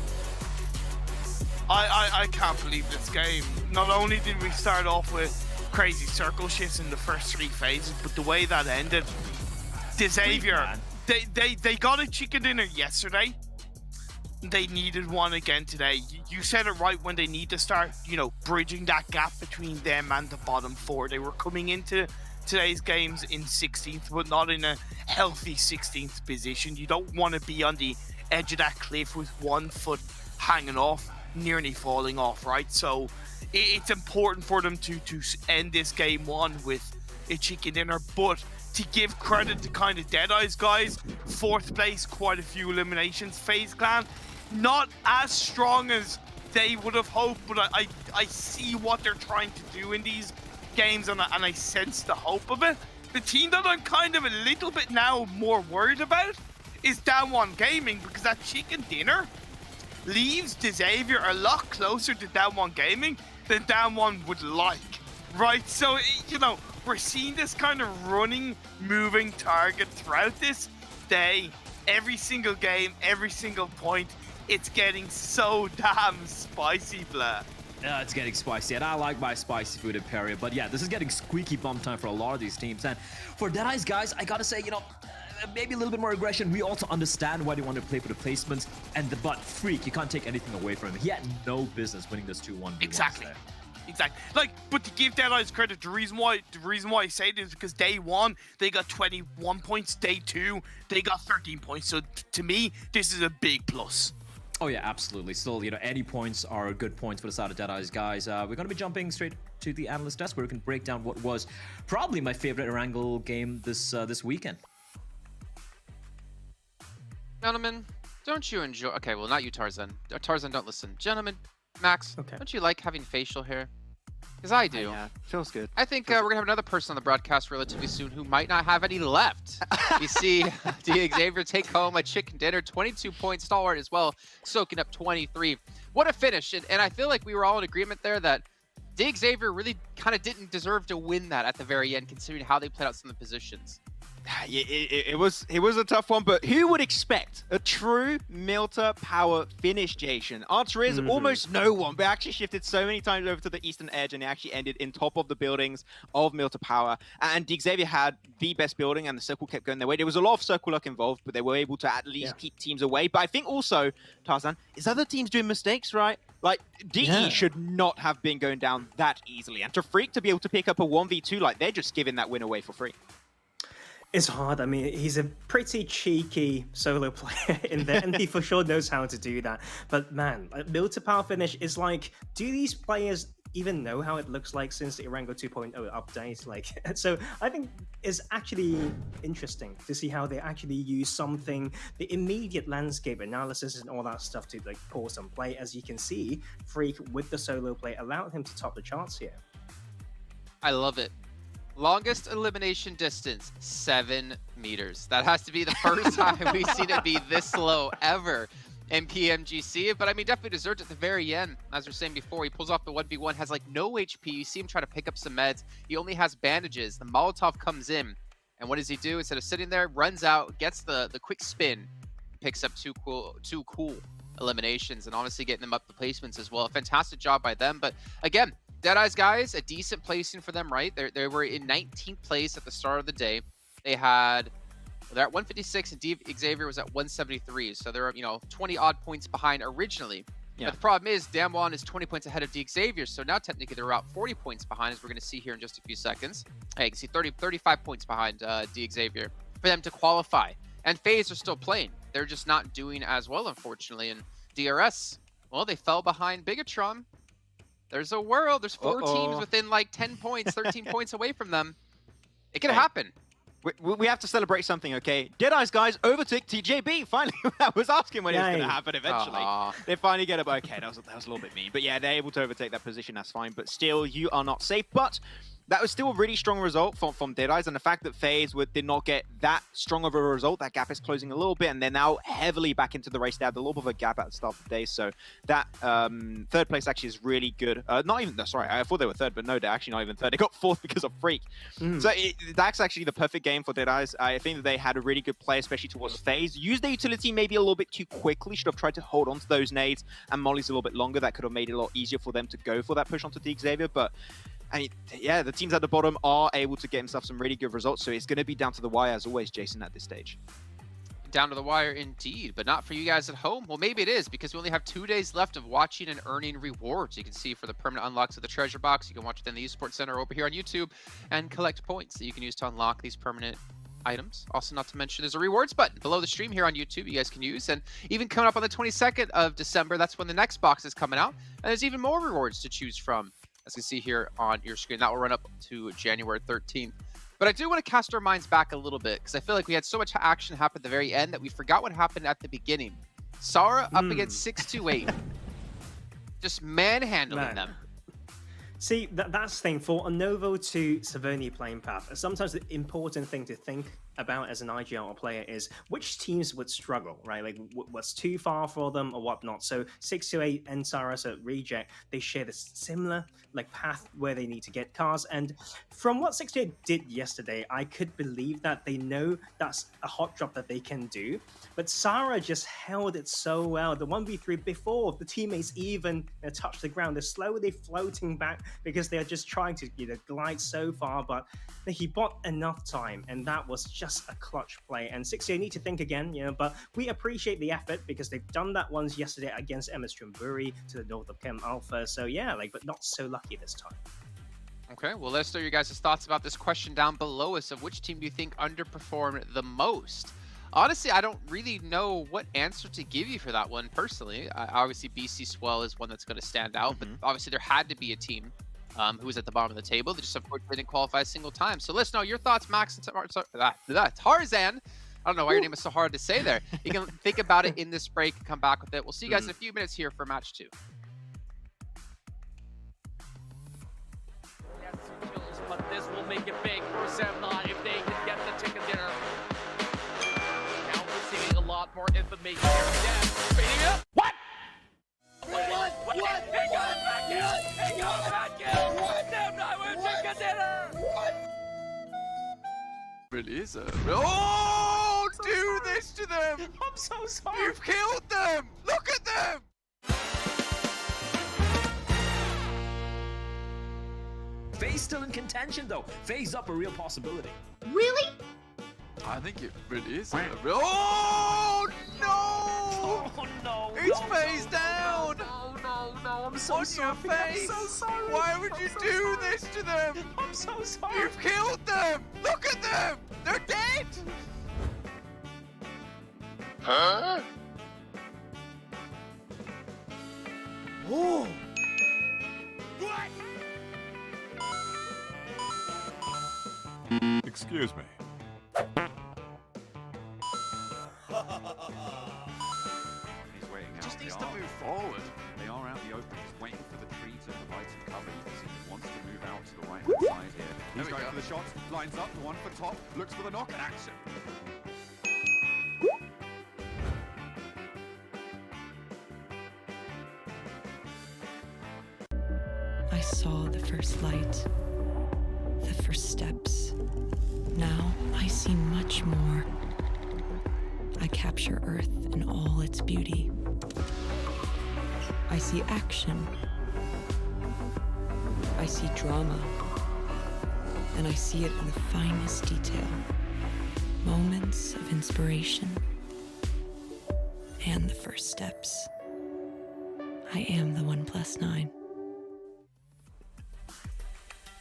I can't believe this game. Not only did we start off with crazy circle shifts in the first 3 phases, but the way that ended, Xavier, they got a chicken dinner yesterday. They needed one again today. You said it right, when they need to start, you know, bridging that gap between them and the bottom 4. They were coming into today's games in 16th, but not in a healthy 16th position. You don't want to be on the edge of that cliff with 1 foot hanging off, nearly falling off, right? So it's important for them to end this game 1 with a chicken dinner. But to give credit to kind of Deadeye's guys, 4th place, quite a few eliminations. FaZe Clan, not as strong as they would have hoped, but I see what they're trying to do in these games, and I sense the hope of it. The team that I'm kind of a little bit now more worried about is Down One Gaming, because that chicken dinner leaves Xavier a lot closer to Down One Gaming than Down One would like, right? So, you know, we're seeing this kind of running, moving target throughout this day. Every single game, every single point, it's getting so damn spicy, Blair.
Yeah, it's getting spicy, and I like my spicy food Imperial. But yeah, this is getting squeaky bum time for a lot of these teams. And for Deadeye's guys, I gotta say, you know, maybe a little bit more aggression. We also understand why they want to play for the placements. But Freak, you can't take anything away from him. He had no business winning this 2-1.
Exactly. Like, but to give Deadeye's credit, the reason why I say it is because day 1 they got 21 points. Day 2 they got 13 points. So to me, this is a big plus.
Oh yeah, absolutely. Still, you know, any points are good points for the side of Deadeye's guys. We're going to be jumping straight to the analyst desk where we can break down what was probably my favorite Erangel game this weekend.
Gentlemen, don't you enjoy... Okay, well, not you, Tarzan. Tarzan, don't listen. Gentlemen, Max, don't you like having facial hair? Because I do.
Yeah, feels good.
I think we're going to have another person on the broadcast relatively soon who might not have any left. We see D Xavier take home a chicken dinner, 22 points, Stalwart as well, soaking up 23. What a finish. And I feel like we were all in agreement there that D Xavier really kind of didn't deserve to win that at the very end, considering how they played out some of the positions.
Yeah, it was a tough one, but who would expect a true Milta power finish, Jason? Answer is almost no one, but actually shifted so many times over to the eastern edge, and it actually ended in top of the buildings of Milta power. And Xavier had the best building, and the circle kept going their way. There was a lot of circle luck involved, but they were able to at least keep teams away. But I think also, Tarzan, is other teams doing mistakes, right? Like, DE should not have been going down that easily. And to Freak to be able to pick up a 1v2, like, they're just giving that win away for free.
It's hard. I mean, he's a pretty cheeky solo player in there, and he for sure knows how to do that. But man, build to power finish is like, do these players even know how it looks like since the Erangel 2.0 update? Like, so I think it's actually interesting to see how they actually use something, the immediate landscape analysis and all that stuff to like pause and play. As you can see, Freak with the solo play allowed him to top the charts here.
I love it. Longest elimination distance, 7 meters. That has to be the first time we've seen it be this low ever in PMGC. But I mean, definitely deserved at the very end. As we were saying before, he pulls off the 1v1, has like no HP. You see him try to pick up some meds. He only has bandages. The Molotov comes in. And what does he do? Instead of sitting there, runs out, gets the quick spin, picks up two cool eliminations, and honestly getting them up the placements as well. A fantastic job by them. But again, Deadeye's guys, a decent placing for them, right? They were in 19th place at the start of the day. They're at 156, and Xavier was at 173. So they're, 20 odd points behind originally. Yeah. But the problem is, Damwon is 20 points ahead of Xavier. So now technically they're about 40 points behind, as we're going to see here in just a few seconds. Hey, you can see 35 points behind Xavier for them to qualify. And FaZe are still playing. They're just not doing as well, unfortunately. And DRS, well, they fell behind Bigatron. There's a world. There's 4 teams within like 10 points, 13 points away from them. It can happen.
We have to celebrate something, okay? Deadeye's guys overtook TJB. Finally, I was asking when it was going to happen eventually. They finally get it. Okay, that was a little bit mean. But yeah, they're able to overtake that position. That's fine. But still, you are not safe. But that was still a really strong result from Deadeyes. And the fact that FaZe did not get that strong of a result, that gap is closing a little bit. And they're now heavily back into the race. They had a little bit of a gap at the start of the day. So that third place actually is really good. Not even, sorry, I thought they were third, but no, they're actually not even third. They got fourth because of Freak. So that's actually the perfect game for Deadeyes. I think that they had a really good play, especially towards FaZe. Used their utility maybe a little bit too quickly. Should have tried to hold on to those nades and mollies a little bit longer. That could have made it a lot easier for them to go for that push onto the Xavier. But I mean, yeah, the teams at the bottom are able to get themselves some really good results. So it's going to be down to the wire as always, Jason, at this stage.
Down to the wire indeed, but not for you guys at home. Well, maybe it is, because we only have 2 days left of watching and earning rewards. You can see for the permanent unlocks of the treasure box. You can watch it in the Esports Center over here on YouTube and collect points that you can use to unlock these permanent items. Also, not to mention, there's a rewards button below the stream here on YouTube you guys can use. And even coming up on the 22nd of December, that's when the next box is coming out. And there's even more rewards to choose from, as you can see here on your screen. That will run up to January 13th. But I do want to cast our minds back a little bit, because I feel like we had so much action happen at the very end that we forgot what happened at the beginning. Sara up against 628. Just manhandling them.
See, that's the thing. For a Novo to Saverni playing path, sometimes the important thing to think about as an IGL player is which teams would struggle, right? Like what's too far for them or whatnot. So 628 and Saras at Reject, they share this similar like path where they need to get cars. And from what 628 did yesterday, I could believe that they know that's a hot drop that they can do. But Sara just held it so well. The 1v3 before the teammates even touch the ground, they're slowly floating back because they are just trying to glide so far. But he bought enough time, and that was just a clutch play. And 628 need to think again, but we appreciate the effort because they've done that once yesterday against MS Trimburi to the north of Chem Alpha. So yeah, but not so lucky this time.
Okay, well, let's know your guys' thoughts about this question down below us of which team do you think underperformed the most? Honestly, I don't really know what answer to give you for that one personally. Obviously, BC Swell is one that's going to stand out, but obviously there had to be a team who was at the bottom of the table. They just unfortunately didn't qualify a single time. So let's know your thoughts, Max and Tarzan. I don't know why your name is so hard to say there. You can think about it in this break and come back with it. We'll see you guys in a few minutes here for match 2.
But this will make it big for Semnon if they can get the chicken dinner. Now we're seeing a lot more information here. What? What? Hang on, back in! Hang on, back in! Semnon with chicken dinner! What?
Really is a... Oh! Do this to them!
I'm so sorry.
You've killed them! Look at them!
FaZe still in contention though. FaZe up a real possibility.
Really?
I think it really is. Oh no!
Oh no!
It's FaZe down!
No, I'm so
on
sorry.
your face!
I'm so sorry.
Why would you do this to them?
I'm so sorry.
You've killed them! Look at them! They're dead!
Huh?
Oh!
Excuse me.
He's waiting out.
Just needs
to move forward. They are out in the open. He's waiting for the tree to provide some cover. You can see he wants to move out to the right-hand side here. He's going for the shot. Lines up. The one for top. Looks for the knock. Action.
I saw the first light, the first steps. Now I see much more. I capture Earth in all its beauty. I see action. I see drama. And I see it in the finest detail. Moments of inspiration. And the first steps. I am the 1+9.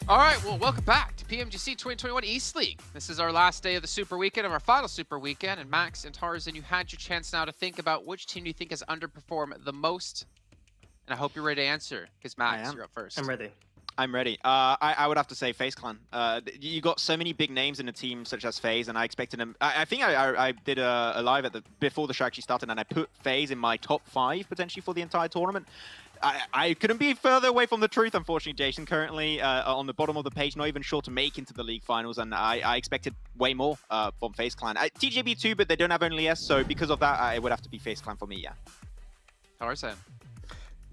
All right, well, welcome back to PMGC 2021 East League. This is our last day of the Super Weekend, of our final Super Weekend. And Max and Tarzan, you had your chance now to think about which team you think has underperformed the most. And I hope you're ready to answer, because Max, you're up first.
I'm ready.
I'm ready. I would have to say FaZe Clan. You got so many big names in a team such as FaZe, and I expected them. I think I did a live before the show actually started, and I put FaZe in my top 5 potentially for the entire tournament. I couldn't be further away from the truth, unfortunately, Jason. Currently on the bottom of the page, not even sure to make into the league finals, and I expected way more from FaZe Clan. TJB too, but they don't have only S, so because of that, it would have to be FaZe Clan for me, yeah.
Tarzan.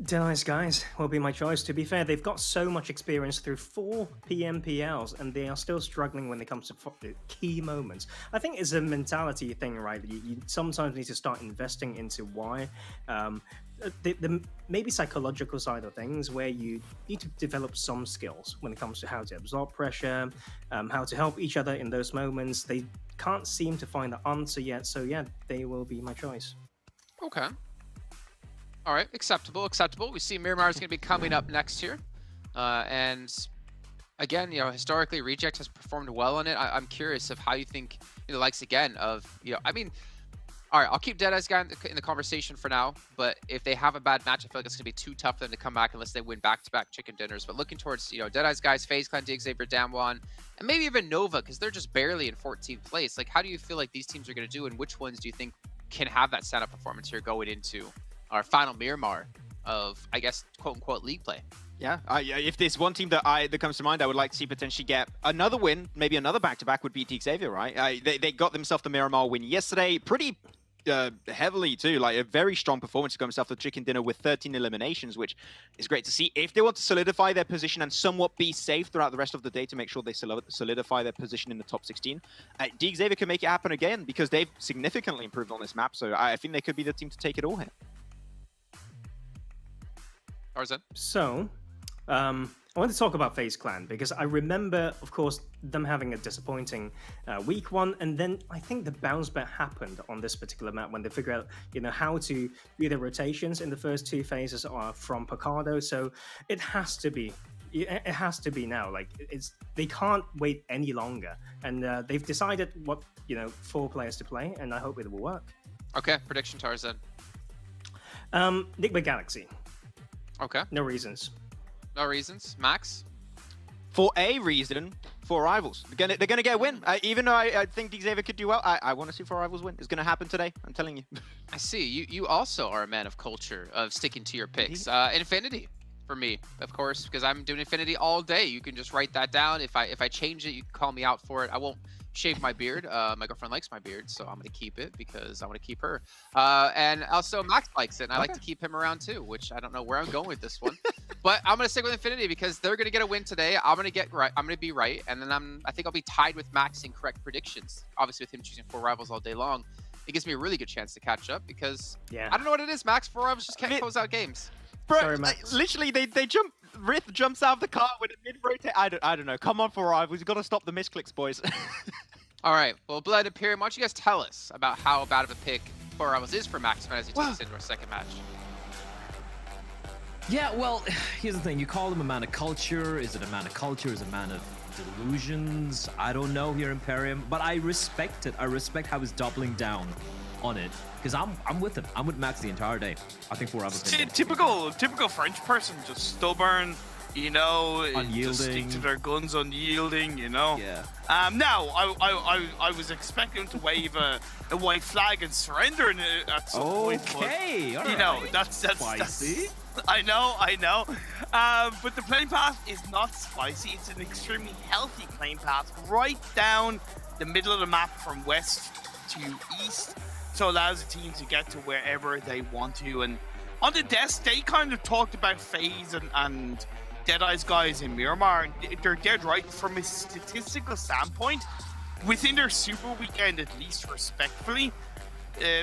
Deadice guys will be my choice. To be fair, they've got so much experience through 4 PMPLs, and they are still struggling when it comes to key moments. I think it's a mentality thing, right? You sometimes need to start investing into why. The maybe psychological side of things, where you need to develop some skills when it comes to how to absorb pressure, how to help each other in those moments. They can't seem to find the answer yet, so yeah, they will be my choice.
Okay. All right, acceptable. We see Miramar is going to be coming up next here. And again, historically, Reject has performed well on it. I'm curious of how you think, the likes again of, I mean, all right, I'll keep Deadice guy in the conversation for now, but if they have a bad match, I feel like it's going to be too tough for them to come back unless they win back-to-back chicken dinners. But looking towards, Deadice guys, FaZe Clan, Xavier, Damwon, and maybe even Nova, because they're just barely in 14th place. Like, how do you feel like these teams are going to do, and which ones do you think can have that stand-up performance here going into our final Miramar of, I guess, quote-unquote league play?
Yeah, if there's one team that comes to mind, I would like to see potentially get another win, maybe another back-to-back would be Xavier, right? They got themselves the Miramar win yesterday, pretty heavily too, like a very strong performance to go himself the chicken dinner with 13 eliminations, which is great to see. If they want to solidify their position and somewhat be safe throughout the rest of the day to make sure they solidify their position in the top 16, Xavier can make it happen again because they've significantly improved on this map, so I think they could be the team to take it all here.
Tarzan?
So, I want to talk about FaZe Clan because I remember, of course, them having a disappointing week 1, and then I think the bounce back happened on this particular map when they figured out, how to do the rotations in the first 2 phases from Picado. So it has to be. It has to be now. Like they can't wait any longer, and they've decided what 4 players to play, and I hope it will work.
Okay, prediction, Tarzan.
Nick Galaxy.
Okay.
No reasons.
No reasons. Max?
For a reason, 4 Rivals. They're gonna get a win. Even though I think Xavier could do well, I want to see 4 Rivals win. It's gonna happen today. I'm telling you.
I see. You also are a man of culture, of sticking to your picks. Infinity for me, of course, because I'm doing Infinity all day. You can just write that down. If I change it, you can call me out for it. I won't shave my beard. My girlfriend likes my beard, so I'm gonna keep it because I want to keep her. And also Max likes it, and I like to keep him around too, which I don't know where I'm going with this one. But I'm gonna stick with Infinity because they're gonna get a win today. I'm gonna get right. I'm gonna be right, and then I think I'll be tied with Max in correct predictions. Obviously, with him choosing 4 Rivals all day long, it gives me a really good chance to catch up because I don't know what it is. Max, 4 Rivals just can't close out games.
Bro,
Sorry, Max.
Literally, they jump. Rith jumps out of the car with a mid-rotate. I don't know. Come on, 4 Rivals. We've got to stop the misclicks, boys.
All right. Well, Blood Imperium, why don't you guys tell us about how bad of a pick 4 Rivals is for Max as he takes us into our second match?
Yeah, well, here's the thing. You call him a man of culture. Is it a man of culture? Is it a man of delusions? I don't know here, Imperium. But I respect it. I respect how he's doubling down on it. Because I'm with him. I'm with Max the entire day. I think 4 Rivals.
Typical French person, just stubborn,
unyielding,
just stick to their guns, unyielding,
Yeah.
Now I was expecting him to wave a white flag and surrender at some point.
Okay,
But,
all right.
that's
spicy.
I know. But the playing path is not spicy. It's an extremely healthy playing path right down the middle of the map from west to east. So it allows the team to get to wherever they want to. And on the desk, they kind of talked about FaZe and Deadeye's guys in Miramar. And they're dead right. From a statistical standpoint, within their Super Weekend, at least respectfully,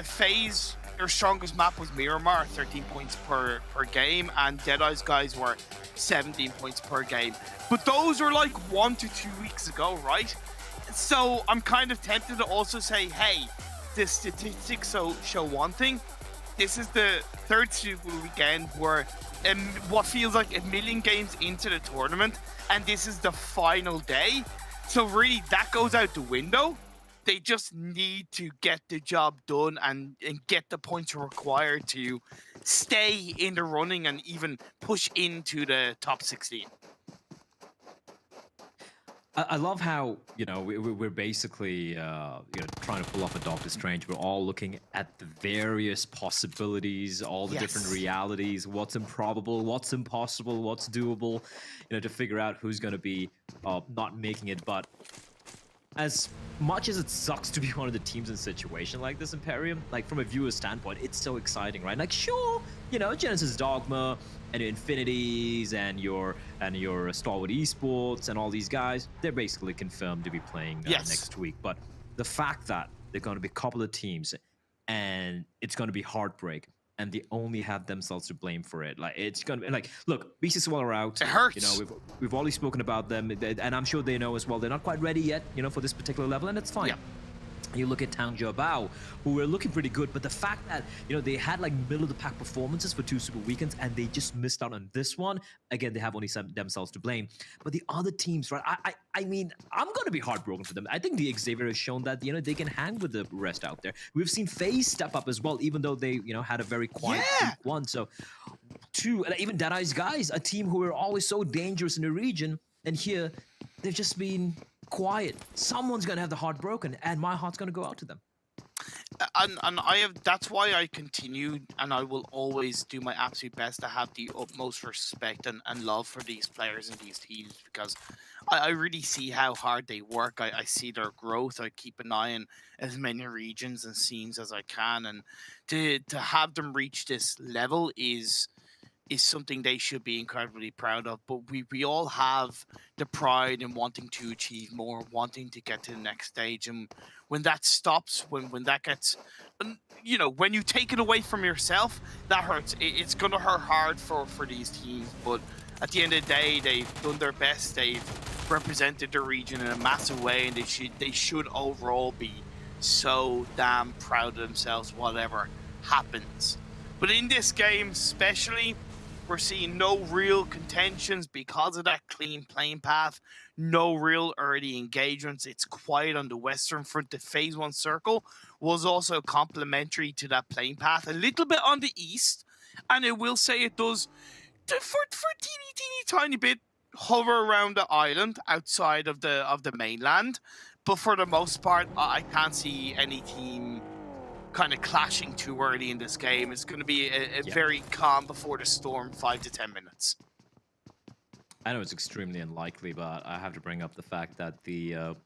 FaZe, their strongest map was Miramar, 13 points per game, and Deadeye's guys were 17 points per game. But those were like 1 to 2 weeks ago, right? So I'm kind of tempted to also say, hey, the statistics show one thing. This is the 3rd Super Weekend where what feels like 1 million games into the tournament, and this is the final day. So really, that goes out the window. They just need to get the job done and get the points required to stay in the running and even push into the top 16.
I love how, you know, we're basically, you know, trying to pull off a Doctor Strange. We're all looking at the various possibilities, all the different realities, what's improbable, what's impossible, what's doable, you know, to figure out who's going to be not making it. But as much as it sucks to be one of the teams in a situation like this, Imperium, like from a viewer's standpoint, it's so exciting, right? Like, sure, you know, Genesis Dogma and Infinities and your Stalwart Esports and all these guys, they're basically confirmed to be playing next week. But the fact that they're going to be a couple of teams and it's going to be heartbreak, and they only have themselves to blame for it. Like, it's gonna be like, look, BC Swell are out.
It hurts.
You know, we've already spoken about them, and I'm sure they know as well. They're not quite ready yet, you know, for this particular level, and it's fine.
Yeah.
You look at Tangzhou Bao, who were looking pretty good, but the fact that, you know, they had like middle of the pack performances for 2 super weekends and they just missed out on this one. Again, they have only themselves to blame. But the other teams, right? I mean, I'm going to be heartbroken for them. I think the Xavier has shown that, you know, they can hang with the rest out there. We've seen FaZe step up as well, even though they, you know, had a very quiet one. So, and even Dead Eyes guys, a team who are always so dangerous in the region, and here they've just been quiet. Someone's gonna have the heart broken, and my heart's gonna go out to them.
And I have, that's why I continue, and I will always do my absolute best to have the utmost respect and love for these players and these teams, because I really see how hard they work. I see their growth. I keep an eye on as many regions and scenes as I can, and to have them reach this level is something they should be incredibly proud of. But we all have the pride in wanting to achieve more, wanting to get to the next stage. And when that stops, when that gets, you know, when you take it away from yourself, that hurts. It's going to hurt hard for these teams. But at the end of the day, they've done their best. They've represented the region in a massive way, and they should overall be so damn proud of themselves, whatever happens. But in this game especially, we're seeing no real contentions because of that clean playing path. No real early engagements. It's quiet on the western front. The phase 1 circle was also complementary to that playing path. A little bit on the east, and I will say it does, for a teeny tiny bit, hover around the island outside of the mainland. But for the most part, I can't see any team kind of clashing too early in this game. It's going to be a very calm before the storm, 5 to 10 minutes.
I know it's extremely unlikely, but I have to bring up the fact that the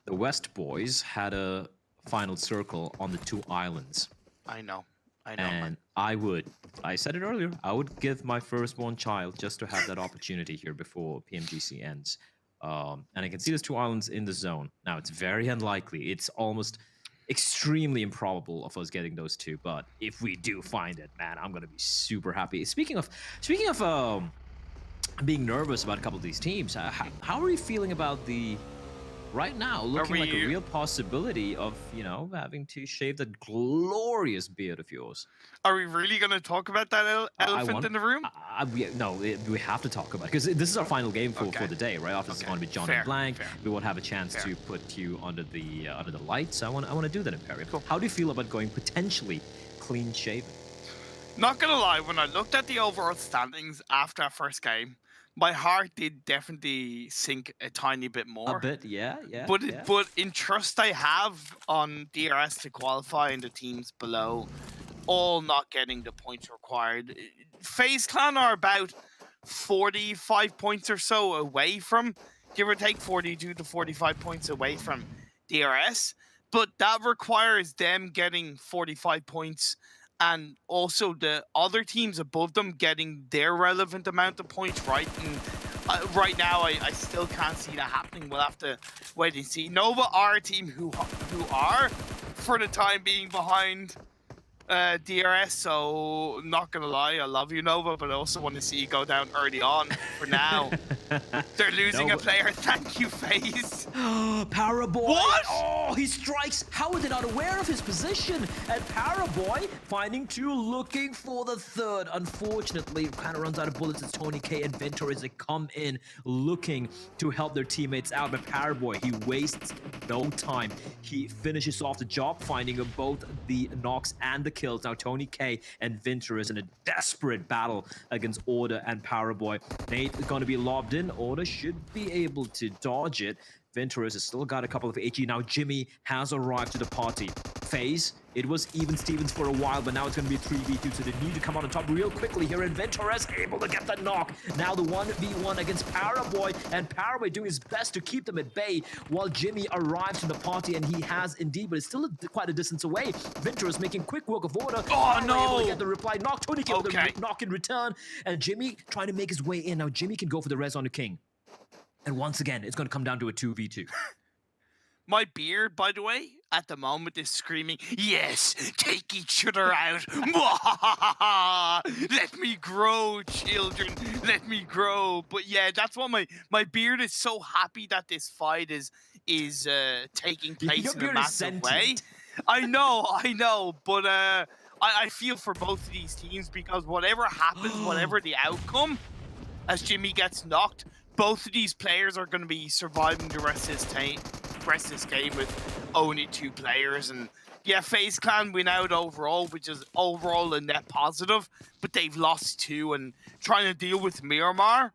West boys had a final circle on the 2 islands.
I know.
And I said it earlier, I would give my firstborn child just to have that opportunity here before PMGC ends. And I can see there's 2 islands in the zone. Now, it's very unlikely. It's almost extremely improbable of us getting those 2, but if we do find it, man, I'm gonna be super happy. Speaking of being nervous about a couple of these teams, how are you feeling about the right now looking like a real possibility of, you know, having to shave that glorious beard of yours?
Are we really going to talk about that elephant in the room?
No, we have to talk about it, because this is our final game for the day, right? After this is going to be John and Blank. We won't have a chance to put you under the lights. I want to do that, Imperium. Cool. How do you feel about going potentially clean shaven?
Not gonna lie, when I looked at the overall standings after our first game, my heart did definitely sink a tiny bit more.
A bit, yeah.
But in trust I have on DRS to qualify and the teams below, all not getting the points required. FaZe Clan are about 45 points or so away from, give or take 42 to 45 points away from DRS. But that requires them getting 45 points and also the other teams above them getting their relevant amount of points, right? And right now, I still can't see that happening. We'll have to wait and see. Nova are a team who are, for the time being, behind DRS, so not gonna lie, I love you, Nova, but I also want to see you go down early on for now. They're losing a player. Thank you, FaZe.
Paraboy.
What?
Oh, he strikes. How are they not aware of his position? And Paraboy finding 2, looking for the 3rd. Unfortunately, kind of runs out of bullets as Tony K and Ventor as they come in looking to help their teammates out. But Paraboy, he wastes no time. He finishes off the job, finding both the knocks and the kills. Now Tony K and Ventor is in a desperate battle against Order and Paraboy. Nate is going to be lobbed in. in order, should be able to dodge it. Venturous has still got a couple of HE. Now Jimmy has arrived to the party. FaZe, it was even Stevens for a while, but now it's going to be 3v2, so they need to come out on top real quickly here, and Venturous able to get the knock. Now the 1v1 against Paraboy, and Paraboy doing his best to keep them at bay, while Jimmy arrives in the party, and he has indeed, but it's still quite a distance away. Venturous making quick work of order.
Oh, no!
Able to get the reply. Knock Tony K with the knock in return, and Jimmy trying to make his way in. Now Jimmy can go for the res on the King. And once again, it's going to come down to a 2v2.
My beard, by the way, at the moment is screaming, yes, take each other out. Let me grow, children. Let me grow. But yeah, that's what my beard is so happy that this fight is taking place in a massive way. I know, but I feel for both of these teams, because whatever happens, whatever the outcome, as Jimmy gets knocked, both of these players are going to be surviving the rest of this game with only 2 players. And yeah, FaZe Clan win out overall, which is overall a net positive, but they've lost 2, and trying to deal with Miramar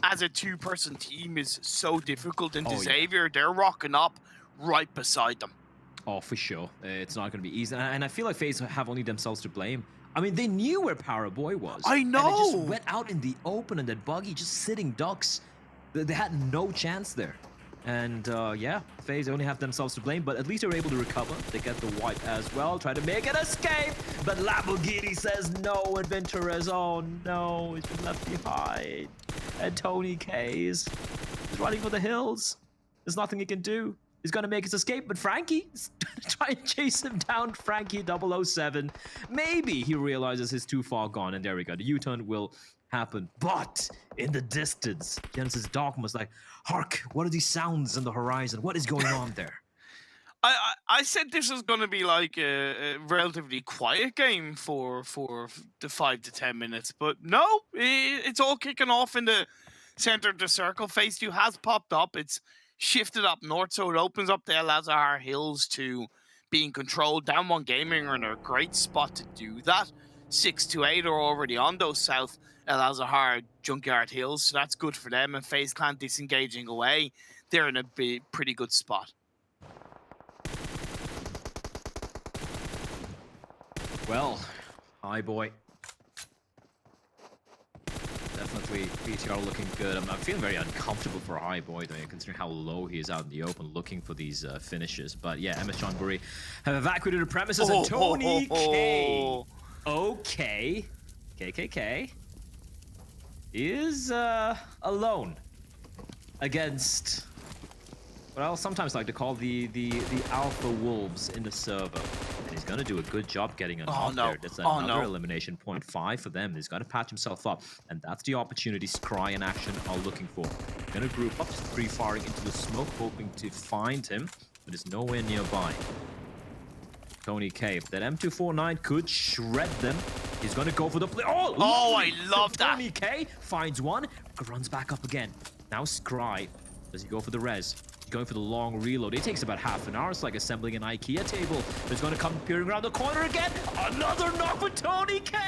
as a 2-person team is so difficult. And Xavier, they're rocking up right beside them.
Oh, for sure. It's not going to be easy. And I feel like FaZe have only themselves to blame. I mean, they knew where Paraboy was.
I know!
And they just went out in the open, and that buggy just sitting ducks. They had no chance there. And yeah, FaZe only have themselves to blame, but at least they were able to recover. They get the wipe as well, try to make an escape, but Lamborghini says no, and Venturez, oh no, he's been left behind. And Tony K is running for the hills. There's nothing he can do. He's gonna make his escape, but Frankie's trying to chase him down. Frankie 007. Maybe he realizes he's too far gone, and there we go. The U-turn will happen. But in the distance, Genesis Dogma's like, hark, what are these sounds on the horizon? What is going on there?
I said this was going to be like a relatively quiet game for the 5 to 10 minutes, but no, it's all kicking off in the center of the circle. Phase 2 has popped up. It's shifted up north, so it opens up the El Azhar Hills to being controlled. Down One Gaming are in a great spot to do that. 6 to 8 are already on those south El Azhar Junkyard Hills, so that's good for them. And FaZe Clan disengaging away, they're in a pretty good spot.
Well, hi boy. Definitely PTR looking good. I'm feeling very uncomfortable for High Boy, though, considering how low he is out in the open looking for these finishes. But yeah, MS John Burry have evacuated the premises, and Tony K. Okay. KKK is alone against what I'll sometimes like to call the alpha wolves in the server. And he's gonna do a good job getting a knock there. That's another elimination, 0.5 for them. He's gonna patch himself up, and that's the opportunity Scry and Action are looking for. Gonna group up, pre-firing into the smoke, hoping to find him, but it's nowhere nearby. Tony K, that M249 could shred them. He's gonna go for the play. Oh,
I love that.
Tony K finds one, runs back up again. Now Scry, does he go for the res? Going for the long reload. It takes about half an hour. It's like assembling an IKEA table. He's going to come peering around the corner again. Another knock for Tony K.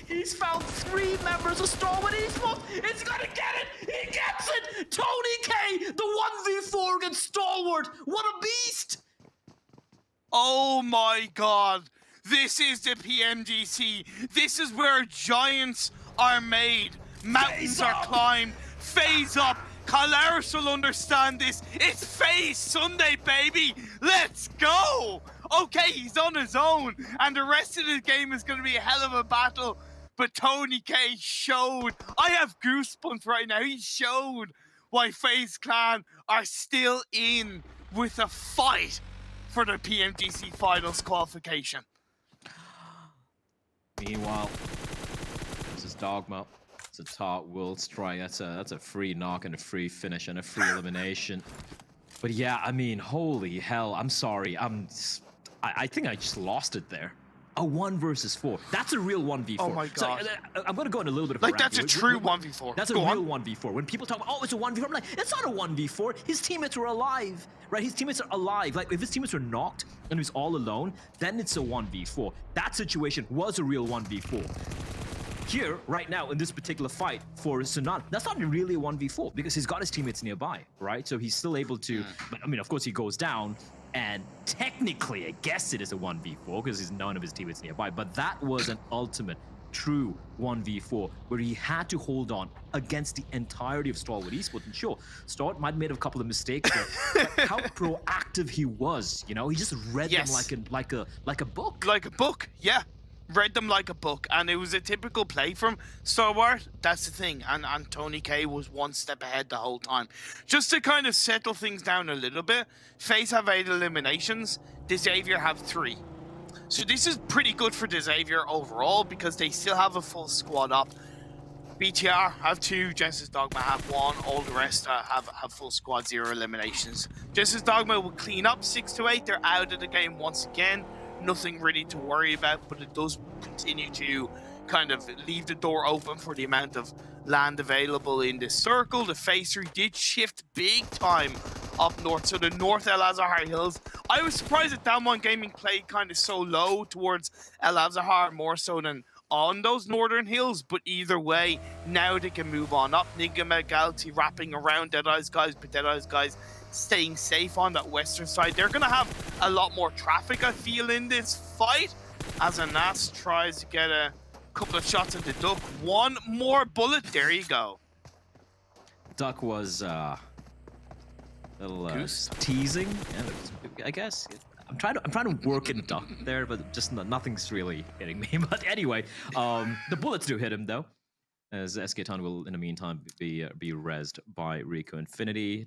He's found 3 members of Stalwart Esports. He's going to get it. He gets it. Tony K, the 1v4 against Stalwart. What a beast.
Oh my god. This is the PMGC. This is where giants are made. Mountains are climbed. Phase up. Calaris will understand this. It's FaZe Sunday, baby. Let's go. Okay, he's on his own, and the rest of the game is going to be a hell of a battle. But Tony K showed. I have goosebumps right now. He showed why FaZe Clan are still in with a fight for the PMGC Finals qualification.
Meanwhile, this is Dogma. A Tart World Strike. That's a free knock and a free finish and a free elimination. But yeah, I mean, holy hell, I'm sorry. I think I just lost it there. A 1 versus 4. That's a real 1v4.
Oh my god.
So, I'm gonna go in a little bit of
like that's a true 1v4.
That's a real 1v4. When people talk about, oh, it's a 1v4, I'm like, it's not a 1v4. His teammates are alive, right? His teammates are alive. Like, if his teammates are knocked and he's all alone, then it's a 1v4. That situation was a real 1v4. here, right now, in this particular fight for Sunan, that's not really a 1v4 because he's got his teammates nearby, right? So he's still able to, but I mean, of course, he goes down, and technically, I guess it is a 1v4 because there's none of his teammates nearby, but that was an ultimate, true 1v4 where he had to hold on against the entirety of Stalwart Esports. And sure, Stalwart might have made a couple of mistakes, but how proactive he was, you know, he just read them like a book.
Like a book, yeah. Read them like a book, and it was a typical play from Stalwart. That's the thing, and Tony K was one step ahead the whole time. Just to kind of settle things down a little bit, FaZe have 8 eliminations, Xavier have 3. So this is pretty good for Xavier overall because they still have a full squad up. BTR have 2, Genesis Dogma have 1, all the rest have full squad, 0 eliminations. Genesis Dogma will clean up 6 to 8, they're out of the game once again. Nothing really to worry about, but it does continue to kind of leave the door open for the amount of land available in this circle. The phase 3 did shift big time up north, so the North El Azhar Hills. I was surprised that Down1 Gaming played kind of so low towards El Azhar, more so than on those northern hills, but either way, now they can move on up. Nigma Galaxy wrapping around Deadeye's guys, but Deadeye's guys staying safe on that western side. They're going to have a lot more traffic, I feel, in this fight, as Anas tries to get a couple of shots at the Duck. One more bullet. There you go.
Duck was a little teasing, I guess. I'm trying to work in Duck there, but just nothing's really hitting me. But anyway, the bullets do hit him though, as SK-Ton will in the meantime be rezzed by Rico Infinity.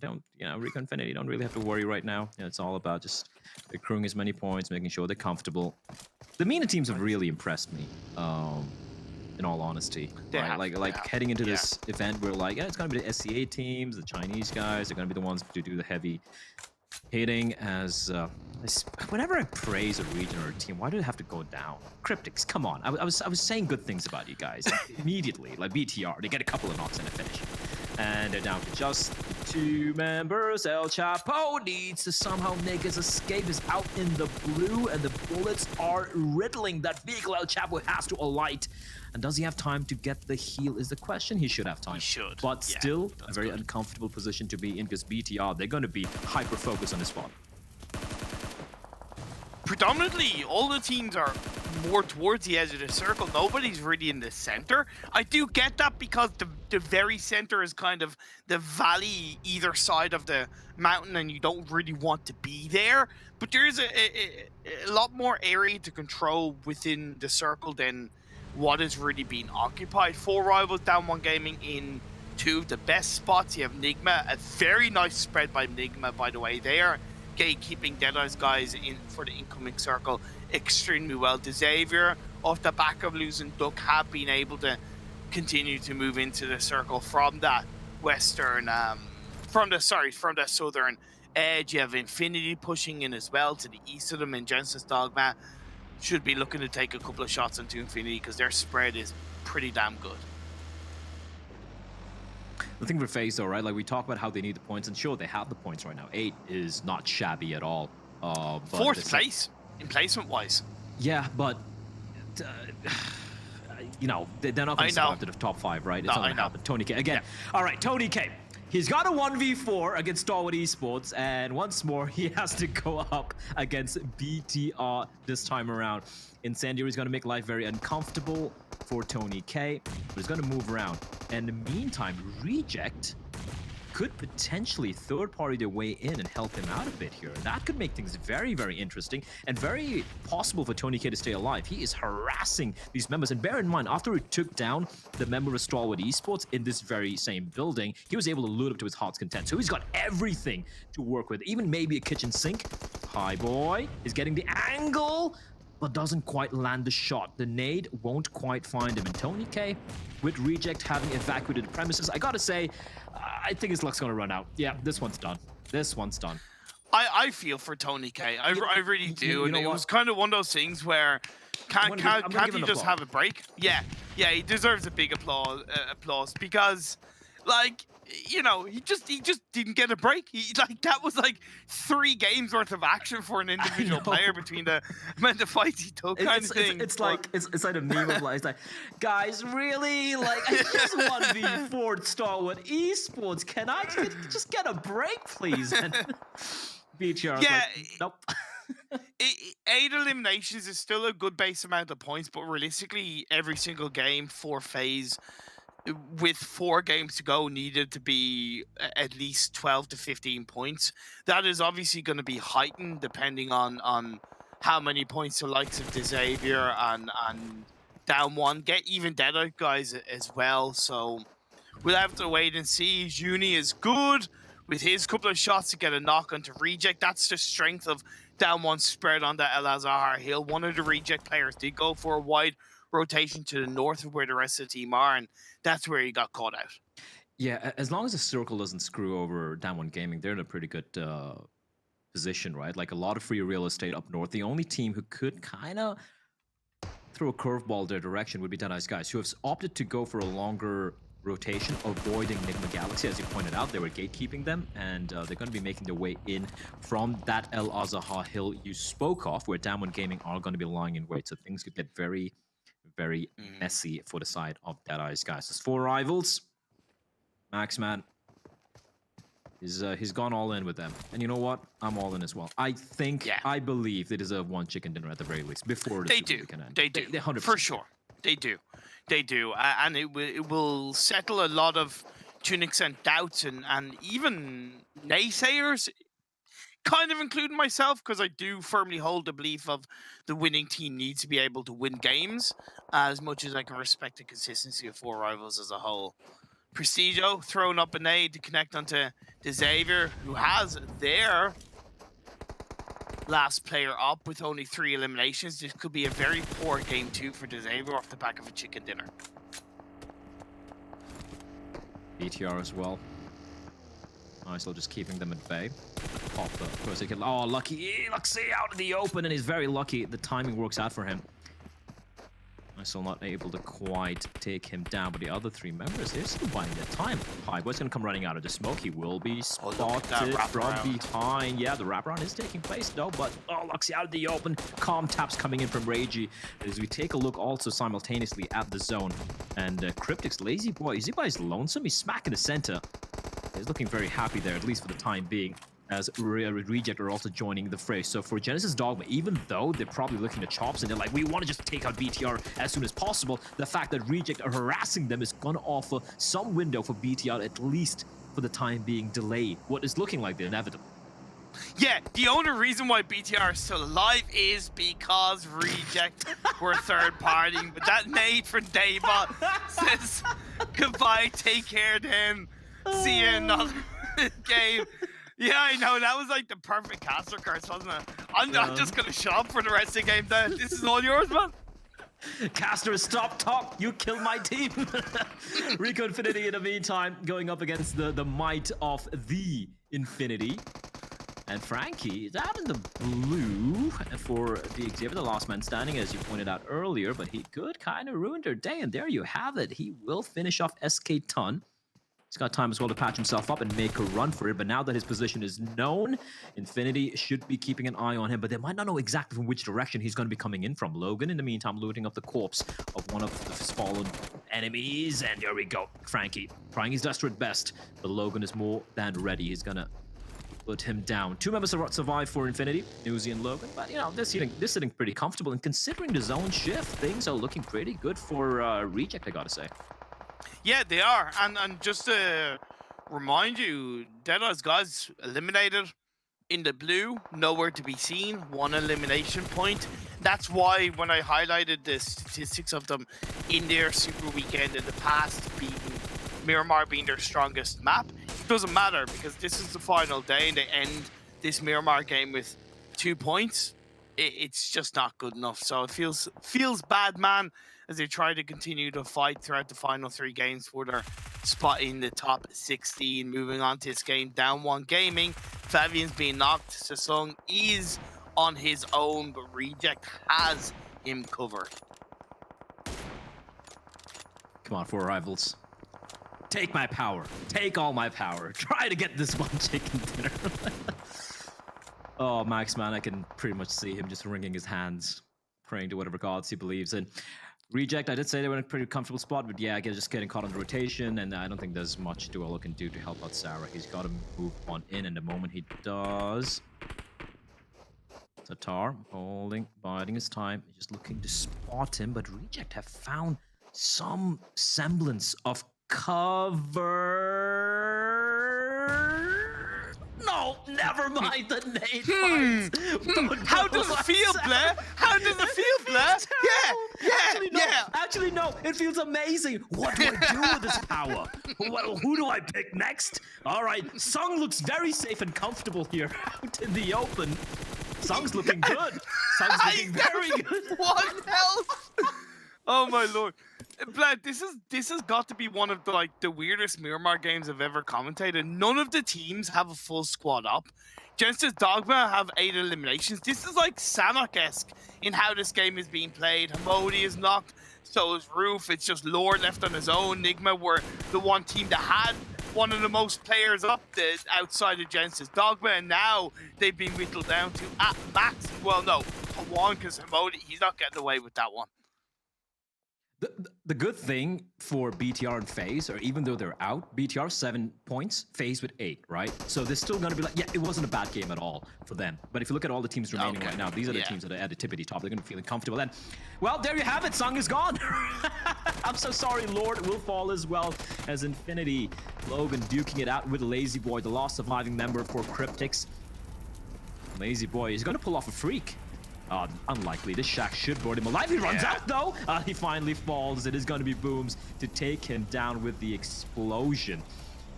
Rico Infinity don't really have to worry right now. It's all about just accruing as many points, making sure they're comfortable. The MENA teams have really impressed me. In all honesty, right? Heading into this event, we're like, it's gonna be the SCA teams, the Chinese guys. They're gonna be the ones to do the heavy hitting. As whenever I praise a region or a team, why do they have to go down? Cryptics, come on! I was saying good things about you guys immediately. Like BTR, they get a couple of knocks and a finish, and they're down to just 2 members. El Chapo needs to somehow make his escape. Is out in the blue, and the bullets are riddling that vehicle. El Chapo has to alight. And does he have time to get the heal is the question. He should have time.
He should.
But still, a very uncomfortable position to be in because BTR, they're going to be hyper-focused on this spot.
Predominantly, all the teams are more towards the edge of the circle. Nobody's really in the center. I do get that because the very center is kind of the valley either side of the mountain and you don't really want to be there. But there's a lot more area to control within the circle than what is really being occupied. 4 rivals, Down1 Gaming in 2 of the best spots. You have Nigma, a very nice spread by Nigma, by the way. They are gatekeeping Deadeye's guys in for the incoming circle extremely well. Xavier, off the back of losing Duck, have been able to continue to move into the circle from that western, from the southern edge. You have Infinity pushing in as well to the east of them, and Genesis Dogma should be looking to take a couple of shots into Infinity because their spread is pretty damn good.
The thing for FaZe though, right? Like we talk about how they need the points, and sure, they have the points right now. 8 is not shabby at all. But
4th place in placement-wise.
Yeah, but they're not going to survive to the top 5, right? It's not going to happen. Tony K again. Yeah. All right, Tony K. He's got a 1v4 against Stalwart Esports, and once more, he has to go up against BTR this time around. Incendiary is going to make life very uncomfortable for Tony K, but he's going to move around. And in the meantime, Reject could potentially third-party their way in and help him out a bit here. That could make things very, very interesting and very possible for Tony K to stay alive. He is harassing these members. And bear in mind, after he took down the member of Stalwart Esports in this very same building, he was able to loot up to his heart's content. So he's got everything to work with, even maybe a kitchen sink. Hi, boy. He's getting the angle, but doesn't quite land the shot. The nade won't quite find him. And Tony K, with Reject having evacuated the premises, I gotta say, I think his luck's gonna run out. Yeah, this one's done. This one's done.
I feel for Tony K. I really do. And it was kind of one of those things where can't he just have a break? Yeah, he deserves a big applause because, like, you know, he just didn't get a break. That was like 3 games worth of action for an individual player between the amount of fights he took, kind of thing.
It's like a meme of like, it's like, guys, really? Like, I just want to be 4th star with esports. Can I just get a break, please? And BTR,
yeah,
like, nope.
8 eliminations is still a good base amount of points, but realistically, every single game for FaZe with 4 games to go needed to be at least 12 to 15 points. That is obviously going to be heightened depending on how many points the likes of Xavier and Down One get, even Deadeye guys as well. So we'll have to wait and see. Juni is good with his couple of shots to get a knock onto Reject. That's the strength of Down One spread on the El Azhar Hill. One of the Reject players did go for a wide rotation to the north of where the rest of the team are, and that's where he got caught out.
Yeah, as long as the circle doesn't screw over Down One Gaming, they're in a pretty good position, right? Like a lot of free real estate up north. The only team who could kind of throw a curveball their direction would be Dead Eyes guys, who have opted to go for a longer rotation, avoiding Enigma Galaxy. As you pointed out, they were gatekeeping them, and they're going to be making their way in from that El Azhar Hill you spoke of, where Down One Gaming are going to be lying in wait. So things could get very, very messy for the side of Dead Eyes guys. There's 4 rivals. Max, man, he's gone all in with them, and you know what? I'm all in as well. I think, I believe they deserve 1 chicken dinner at the very least before the Super Weekend ends.
They do.
They 100%.
For sure. They do. They do. And it will settle a lot of, to an extent, doubts and even naysayers, kind of including myself, because I do firmly hold the belief of the winning team needs to be able to win games, as much as I can respect the consistency of 4 rivals as a whole. Prestigio throwing up a nade to connect onto Xavier, who has their last player up with only 3 eliminations. This could be a very poor game 2 for Xavier off the back of a chicken dinner.
BTR as well. Nice, just keeping them at bay. Pop the first kill. Oh, lucky out in the open, and he's very lucky. The timing works out for him. Still not able to quite take him down, but the other 3 members, they're still buying their time. Pieboy's gonna come running out of the smoke. He will be spotted from behind. Yeah, the wraparound is taking place though, but Luxy out of the open. Calm taps coming in from Reiji. As we take a look also simultaneously at the zone, and Cryptic's lazy boy, is lonesome. He's smack in the center. He's looking very happy there, at least for the time being, as Reject are also joining the fray. So for Genesis Dogma, even though they're probably looking at chops and they're like, we want to just take out BTR as soon as possible, the fact that Reject are harassing them is going to offer some window for BTR, at least for the time being, delay what is looking like the inevitable.
Yeah, the only reason why BTR is still alive is because Reject were third partying, but that nade for Daybot says goodbye, take care then, see you in another game. Yeah, I know, that was like the perfect caster curse, wasn't it? I'm just gonna shut up for the rest of the game then. This is all yours, man.
Caster, stop talk, you killed my team. Rico Infinity in the meantime, going up against the might of the Infinity. And Frankie is out in the blue for the Xavier, the last man standing, as you pointed out earlier, but he could kind of ruin their day, and there you have it. He will finish off SK Ton. He's got time as well to patch himself up and make a run for it, but now that his position is known, Infinity should be keeping an eye on him, but they might not know exactly from which direction he's going to be coming in from. Logan, in the meantime, looting up the corpse of one of his fallen enemies, and there we go. Frankie trying his desperate best, but Logan is more than ready. He's going to put him down. 2 members survive for Infinity, Newsy and Logan, but you know, they're sitting pretty comfortable, and considering the zone shift, things are looking pretty good for Reject, I gotta say.
Yeah, they are. And just to remind you, Deadeye's guys eliminated in the blue, nowhere to be seen, 1 elimination point. That's why when I highlighted the statistics of them in their Super Weekend in the past, beating Miramar being their strongest map, it doesn't matter because this is the final day and they end this Miramar game with 2 points. It's just not good enough. So it feels bad, man, as they try to continue to fight throughout the final 3 games for their spot in the top 16. Moving on to this game, Down One Gaming. Fabian's being knocked. Sasung is on his own, but Reject has him covered.
Come on, 4 rivals. take my power. Take all my power. Try to get this one chicken dinner. Oh, Max, man, I can pretty much see him just wringing his hands, praying to whatever gods he believes in. Reject, I did say they were in a pretty comfortable spot, but yeah, just getting caught on the rotation, and I don't think there's much Duello can do to help out Sarah. He's got to move on in, and the moment he does... Tatar holding, biding his time, just looking to spot him, but Reject have found some semblance of cover. No, never mind the nade.
How does it feel, Blair? How does it feel, Blair?
Actually, no. It feels amazing. What do I do with this power? Who do I pick next? All right, Sung looks very safe and comfortable here out in the open. Sung's looking good. Sung's looking very good.
One health. Oh my lord. Vlad, this has got to be one of the weirdest Miramar games I've ever commentated. None of the teams have a full squad up. Genesis Dogma have 8 eliminations. This is like Sanhok-esque in how this game is being played. Hamodi is knocked, so is Roof. It's just Lord left on his own. Nigma were the one team that had one of the most players up outside of Genesis Dogma, and now they've been whittled down to at max. Well, no, one, because Hamodi, he's not getting away with that one.
The good thing for BTR and FaZe, or even though they're out, BTR 7 points, FaZe with 8, right? So they're still going to be like, yeah, it wasn't a bad game at all for them. But if you look at all the teams remaining right now, these are the teams that are at the tippity top. They're going to be feeling comfortable. And, well, there you have it. Sung is gone. I'm so sorry. Lord will fall as well as Infinity. Logan duking it out with Lazy Boy, the last surviving member for Cryptics. Lazy Boy is going to pull off a freak. Unlikely. This Shack should board him alive. He runs out, though. He finally falls. It is going to be Booms to take him down with the explosion.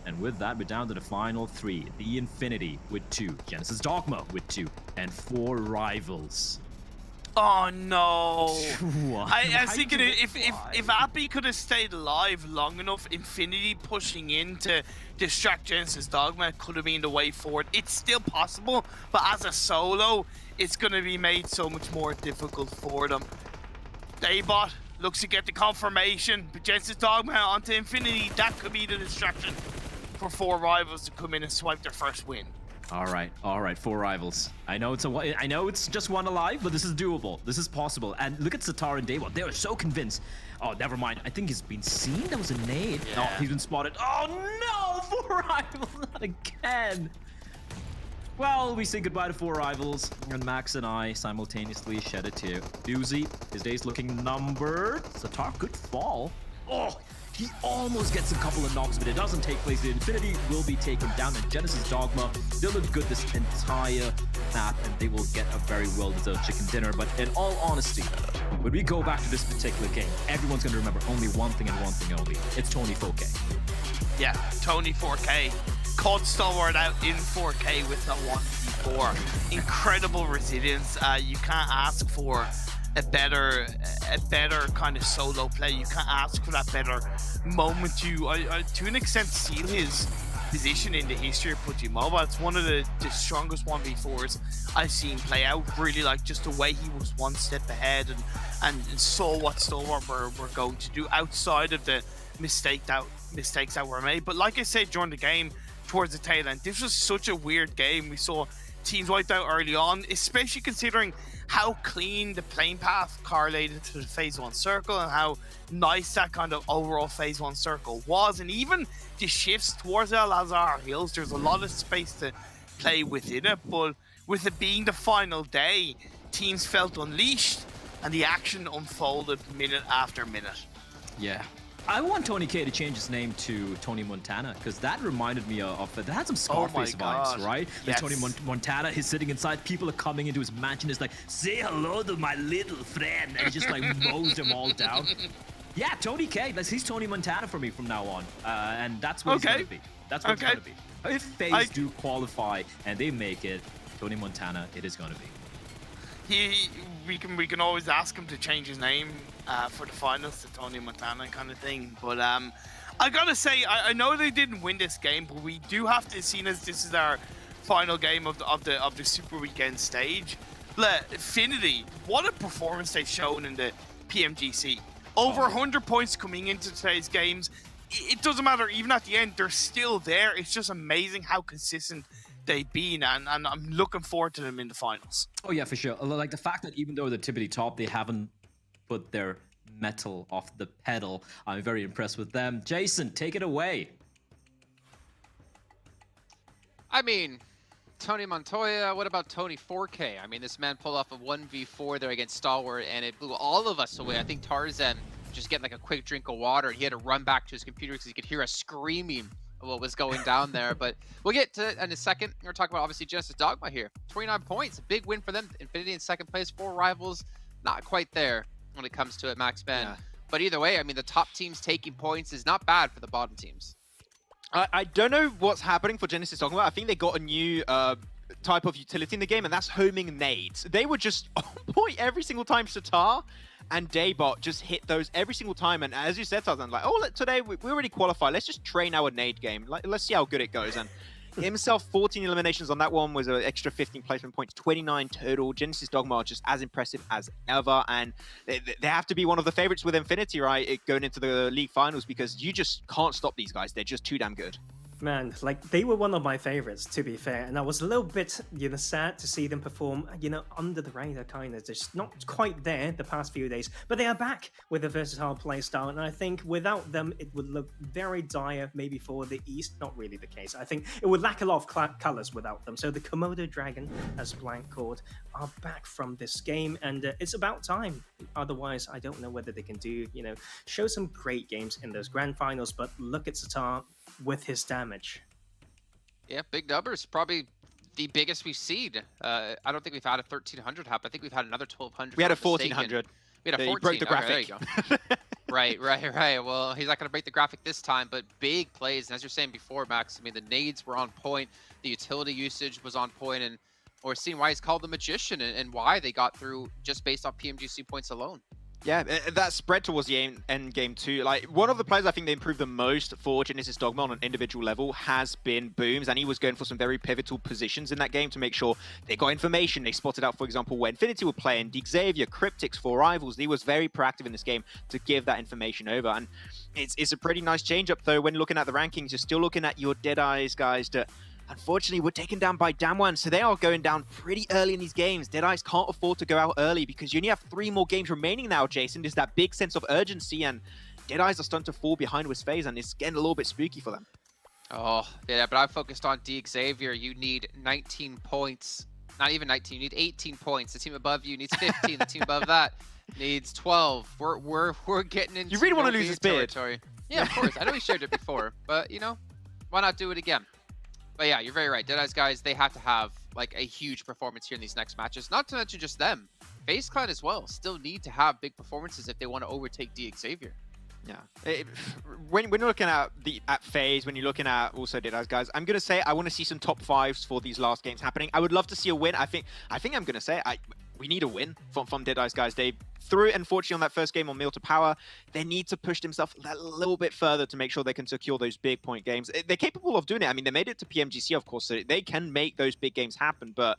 And with that, we're down to the final 3. The Infinity with 2. Genesis Dogma with 2. And 4 rivals.
Oh, no. I was thinking if Appy could have stayed alive long enough, Infinity pushing in to distract Genesis Dogma could have been the way forward. It's still possible, but as a solo, it's going to be made so much more difficult for them. Daybot looks to get the confirmation, but Genesis Dogma onto Infinity, that could be the distraction for 4 rivals to come in and swipe their first win.
All right, 4 rivals. I know it's just 1 alive, but this is doable. This is possible. And look at Satar and Daybot. They are so convinced. Oh, never mind. I think he's been seen. That was a nade. Yeah. No, he's been spotted. Oh no, 4 rivals, not again. Well, we say goodbye to 4 rivals, and Max and I simultaneously shed a tear. Doozy, his day's looking numbered. Satar could fall. Oh, he almost gets a couple of knocks, but it doesn't take place. The Infinity will be taken down, and Genesis Dogma, they'll look good this entire map, and they will get a very well-deserved chicken dinner. But in all honesty, when we go back to this particular game, everyone's going to remember only one thing and one thing only. It's Tony 4K.
Yeah, Tony 4K. Caught Stalwart out in 4K with the 1v4. Incredible resilience. You can't ask for a better kind of solo play. You can't ask for that better moment to an extent seal his position in the history of PUBG Mobile. It's one of the strongest 1v4s I've seen play out. Really like just the way he was one step ahead and saw what Stalwart were going to do outside of the mistakes that were made. But like I said during the game, towards the tail end, this was such a weird game. We saw teams wiped out early on, especially considering how clean the playing path correlated to the phase 1 circle and how nice that kind of overall phase 1 circle was. And even the shifts towards El Azhar Hills, there's a lot of space to play within it, but with it being the final day, teams felt unleashed and the action unfolded minute after minute.
Yeah. I want Tony K to change his name to Tony Montana, because that reminded me of that had some Scarface vibes, right?
Yes.
Tony Montana, he's sitting inside, people are coming into his mansion, it's like, say hello to my little friend, and he just like mows them all down. Yeah, Tony K, he's Tony Montana for me from now on, and that's what he's gonna be. That's what it's gonna be. If FaZe do qualify and they make it, Tony Montana, it is gonna be.
We can always ask him to change his name for the finals to Tony Montana kind of thing. But I gotta say, I know they didn't win this game, but we do have to see as this is our final game of the Super Weekend stage. Infinity, what a performance they've shown in the PMGC. Over 100 points coming into today's games. it doesn't matter. Even at the end, they're still there. It's just amazing how consistent they've been, and I'm looking forward to them in the finals.
Oh yeah, for sure. Like the fact that even though they're tippity top, they haven't put their metal off the pedal. I'm very impressed with them. Jason, take it away.
I mean, Tony Montoya, what about Tony 4K? I mean, this man pulled off a 1v4 there against Stalwart, and it blew all of us away. I think Tarzan just getting like a quick drink of water, and he had to run back to his computer because he could hear us screaming of what was going down there. But we'll get to it in a second. We're talking about, obviously, Genesis Dogma here. 29 points, a big win for them. Infinity in second place, 4 rivals, not quite there when it comes to it, Max Ben. Yeah. But either way, I mean, the top teams taking points is not bad for the bottom teams.
I don't know what's happening for Genesis Dogma. I think they got a new type of utility in the game, and that's homing nades. They would just on point every single time Satar and Daybot just hit those every single time. And as you said, Tarzan, like, oh, today we already qualified. Let's just train our nade game. Let's see how good it goes. And himself, 14 eliminations on that one, was an extra 15 placement points, 29 total. Genesis Dogma are just as impressive as ever, and they have to be one of the favorites with Infinity, right, going into the league finals, because you just can't stop these guys. They're just too damn good.
Man, like, they were one of my favorites, to be fair, and I was a little bit, sad to see them perform, under the radar, kind of, just not quite there the past few days, but they are back with a versatile playstyle, and I think without them, it would look very dire, maybe for the East. Not really the case. I think it would lack a lot of colors without them, so the Komodo Dragon, as Blank called, are back from this game, and it's about time. Otherwise, I don't know whether they can do, show some great games in those grand finals, but look at Satar with his damage.
Yeah, big numbers. Probably the biggest we've seen. I don't think we've had a 1,300 hop. I think we've had another 1,200.
We had a 1,400.
We had a 14.
He broke the graphic.
Okay, there you go. Right. Well, he's not going to break the graphic this time, but big plays. And as you're saying before, Max, I mean, the nades were on point. The utility usage was on point, and we're seeing why he's called the Magician and why they got through just based off PMGC points alone.
Yeah, that spread towards the end game too. Like, one of the players I think they improved the most for Genesis Dogma on an individual level has been Booms, and he was going for some very pivotal positions in that game to make sure they got information. They spotted out, for example, where Infinity were playing, Xavier, Cryptics, 4 rivals. He was very proactive in this game to give that information over, and it's a pretty nice change up though. When looking at the rankings, you're still looking at your Deadeyes guys that unfortunately were taken down by Damwon, so they are going down pretty early in these games. Deadeyes can't afford to go out early because you only have 3 more games remaining now, Jason. There's that big sense of urgency, and Deadeyes are starting to fall behind with FaZe, and it's getting a little bit spooky for them.
Oh, yeah, but I focused on Xavier. You need 19 points. Not even 19, you need 18 points. The team above you needs 15. The team above that needs 12. We're getting into
You really want to lose this
territory. Yeah, of course. I know we shared it before, but, why not do it again? But yeah, you're very right. Deadeyes guys, they have to have like a huge performance here in these next matches. Not to mention just them. FaZe Clan as well still need to have big performances if they want to overtake Xavier.
Yeah. When you're looking at FaZe, when you're looking at also Deadeyes guys, I'm gonna say I want to see some top 5s for these last games happening. I would love to see a win. I think I'm gonna say we need a win from Deadeyes guys. They threw it, unfortunately, on that first game on Meal to Power. They need to push themselves a little bit further to make sure they can secure those big point games. They're capable of doing it. I mean, they made it to PMGC, of course, so they can make those big games happen, but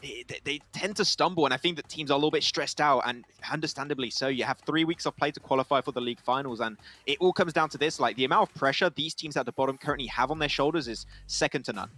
they tend to stumble, and I think that teams are a little bit stressed out, and understandably so. You have 3 weeks of play to qualify for the league finals, and it all comes down to this. Like, the amount of pressure these teams at the bottom currently have on their shoulders is second to none.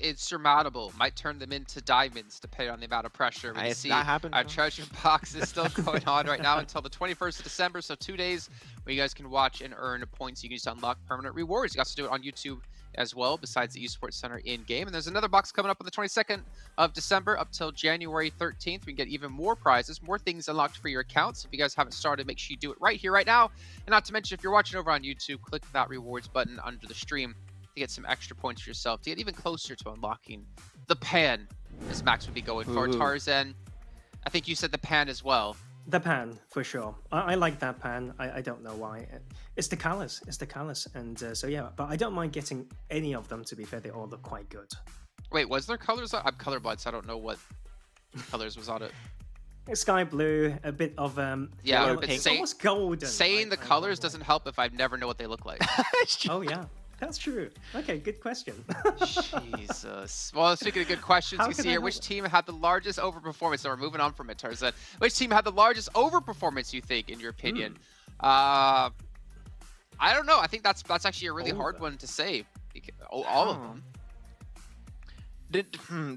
It's surmountable. Might turn them into diamonds depending on the amount of pressure. We see
that happens,
our treasure box is still going on right now until the 21st of December, so 2 days where you guys can watch and earn points you can use to unlock permanent rewards. You can also do it on YouTube as well, besides the Esports Center in-game. And there's another box coming up on the 22nd of December up till January 13th. We can get even more prizes, more things unlocked for your accounts. If you guys haven't started, make sure you do it right here, right now. And not to mention, if you're watching over on YouTube, click that rewards button under the stream to get some extra points for yourself, to get even closer to unlocking the pan, as Max would be going for. Tarzan, I think you said the pan as well.
The pan, for sure. I like that pan. I don't know why. It's the colors. It's the colors. And so, yeah, but I don't mind getting any of them, to be fair. They all look quite good.
Wait, was there colors? I'm colorblind, so I don't know what colors was on it.
Sky blue, a bit of
yeah,
pink, almost golden.
Saying the colors doesn't help if I never know what they look like.
Oh, yeah. That's true. Okay, good question.
Jesus. Well, speaking of good questions, you can see here which team had the largest overperformance. So we're moving on from it, Tarzan. Which team had the largest overperformance, you think, in your opinion? I don't know. I think that's actually a really hard one to say. All of them.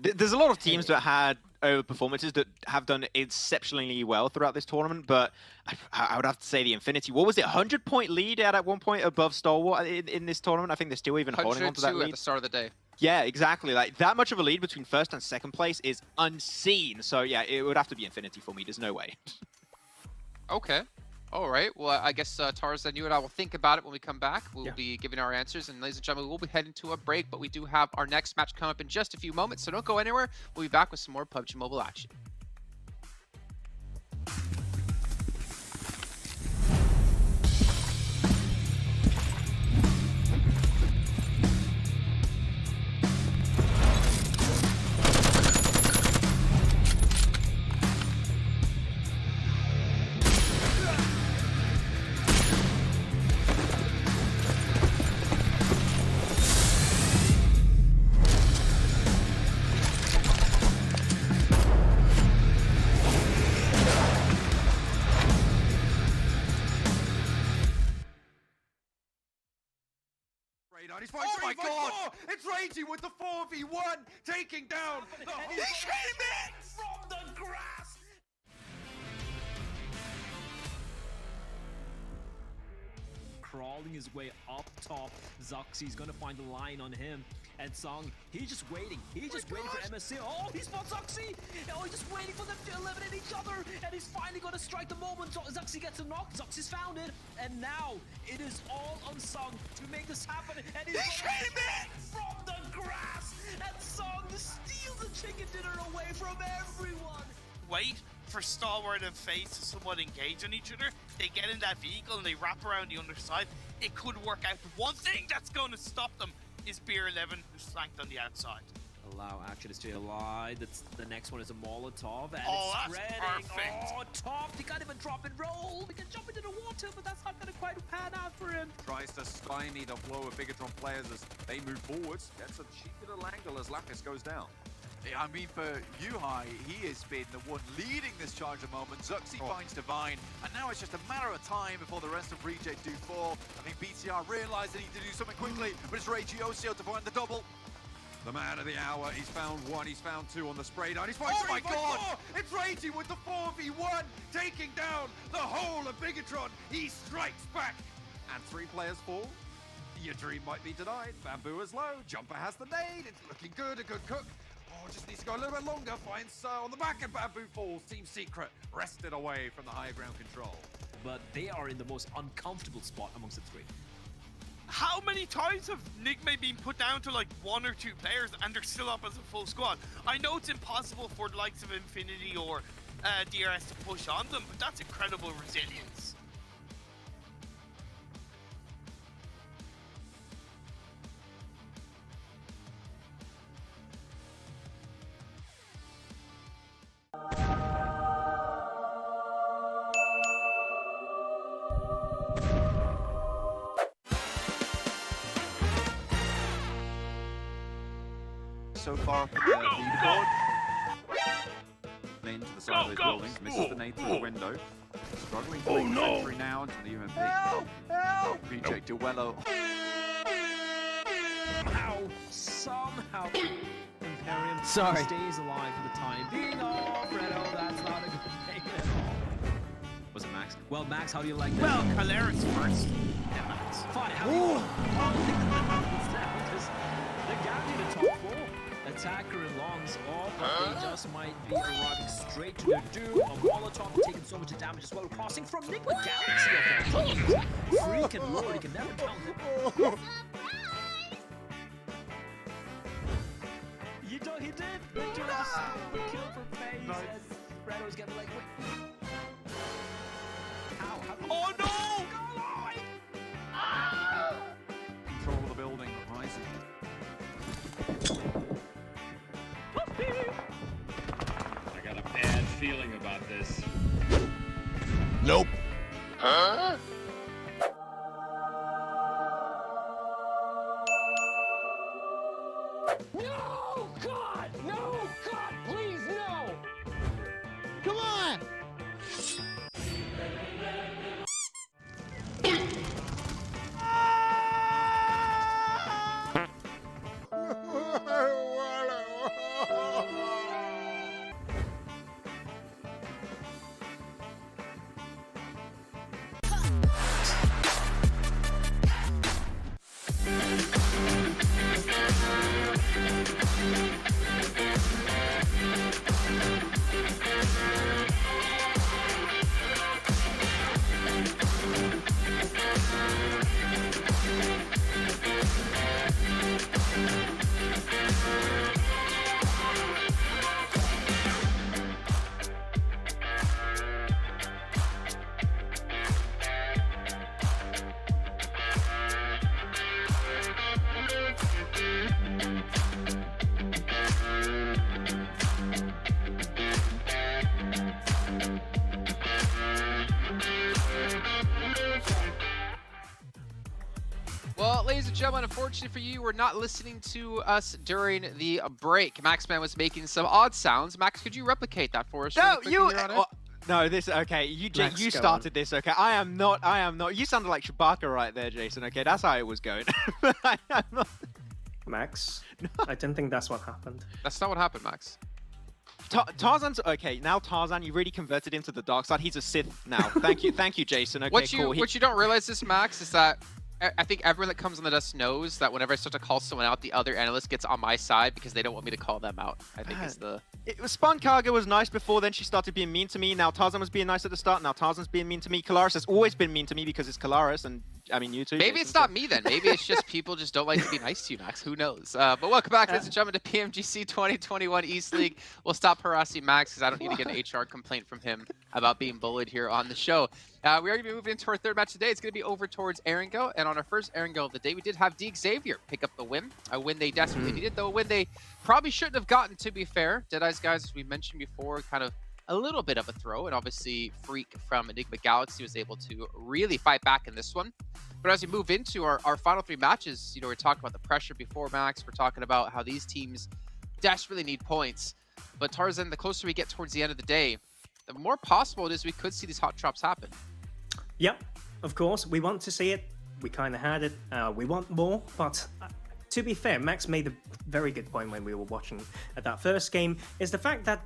There's a lot of teams that had overperformances that have done exceptionally well throughout this tournament, but I would have to say the Infinity. What was it? 100-point lead at one point above Stalwart in this tournament. I think they're still even holding on to that lead
at the start of the day.
Yeah, exactly. Like that much of a lead between first and second place is unseen. So yeah, it would have to be Infinity for me. There's no way.
Okay. All right. Well, I guess Tarzan, you and I will think about it when we come back. We'll be giving our answers. And ladies and gentlemen, we'll be heading to a break, but we do have our next match come up in just a few moments. So don't go anywhere. We'll be back with some more PUBG Mobile action.
Oh my god! It's Ragey with the 4v1, taking down the whole... He came in from the grass!
Crawling his way up top, Zoxy's gonna find the line on him. And Song, he's just waiting. He's just waiting for MSC. Oh, he spots Zoxy! Oh, he's just waiting for them to eliminate each other. And he's finally gonna strike the moment. Zoxy gets a knock. Zoxy's found it. And now it is all on Song to make this happen. And he came in from the grass. And Song steals the chicken dinner away from everyone.
Wait for Stalwart and FaZe to somewhat engage on each other. They get in that vehicle and they wrap around the underside. It could work out. The one thing that's going to stop them is Beer 11, who's flanked on the outside.
Allow actually to stay alive. That's the next one is a Molotov, and
Oh,
it's
that's
spreading.
perfect.
Oh, top! He can't even drop and roll. He can jump into the water, but that's not gonna quite pan out for him.
Tries to stymie the flow of Bigatron players as they move forwards. Gets a cheeky little angle as Lapis goes down.
I mean, for Yuhai, he has been the one leading this charge at the moment. Zuxi finds Divine, and now it's just a matter of time before the rest of Reject do fall. I think BTR realised they need to do something quickly, but it's Reiji Osio to find the double.
The man of the hour, he's found one, he's found two on the spray down. He's fighting
Oh my God!
It's Reiji with the 4v1, taking down the whole of Bigatron. He strikes back, and 3 players fall. Your dream might be denied. Bamboo is low, Jumper has the nade, it's looking good, a good cook. Oh, just needs to go a little bit longer. Finds on the back of Bamboo falls. Team Secret wrested away from the high ground control.
But they are in the most uncomfortable spot amongst the 3.
How many times have Nigma been put down to like 1 or 2 players and they're still up as a full squad? I know it's impossible for the likes of Infinity or DRS to push on them, but that's incredible resilience.
So far up the leaderboard. Lane to the side of those buildings, misses the nade through the window. Struggling to make the entry now into the UMP.
Help! Reject Duello.
Ow! Somehow Imperium
Sorry.
stays alive for the time being. Oh, Fredo, that's not a good thing at all. Was it Max? Well, Max, how do you like that?
Well, Caleris first.
Yeah, Max. Fine, how do you like the gap to the top 4. Attacker and Longs, but they just might be arriving straight to their doom. A Molotov taking so much damage as well. Crossing from Nigma Galaxy of their teams. Freaking Lord, he can never count it. He did. They do the kill for FaZe, and Fredo's getting like, wait. How?
Oh no!
Control of the building, rising.
I got a bad feeling about this.
Nope.
Huh?
No! God! No! God, please, no! Come on!
ladies and gentlemen, unfortunately for you, we're not listening to us during the break. Maxman was making some odd sounds. Max, could you replicate that for us?
No,
really quickly
no, this okay. You
Max,
you
go
started this. Okay, I am not. You sounded like Chewbacca right there, Jason. Okay, that's how it was going. I am not.
Max, I don't think that's what happened.
That's not what happened, Max.
Tarzan's okay. Now Tarzan, you really converted him to the dark side. He's a Sith now. Thank you, Jason. Okay, cool.
What you don't realize is, Max, is that I think everyone that comes on the desk knows that whenever I start to call someone out, the other analyst gets on my side because they don't want me to call them out. I think is the...
Spawn Karga was nice before, then she started being mean to me. Now Tarzan was being nice at the start, now Tarzan's being mean to me. Kalaris has always been mean to me because it's Kalaris, and I mean you too.
Maybe it's not me then. Maybe it's just people just don't like to be nice to you, Max. Who knows? But welcome back, ladies and gentlemen, to PMGC 2021 East League. We'll stop harassing Max because I don't need to get an HR complaint from him about being bullied here on the show. We are going to be moving into our third match today. It's going to be over towards Erangel. And on our first Erangel of the day, we did have D Xavier pick up the win. A win they desperately needed, though a win they probably shouldn't have gotten, to be fair. Deadeye's guys, as we mentioned before, kind of a little bit of a throw. And obviously, Freak from Enigma Galaxy was able to really fight back in this one. But as we move into our final three matches, you know, we're talking about the pressure before, Max. We're talking about how these teams desperately need points. But Tarzan, the closer we get towards the end of the day, the more possible it is we could see these hot drops happen.
Yep, of course. We want to see it. We kind of had it. We want more. But to be fair, Max made a very good point when we were watching at that first game, is the fact that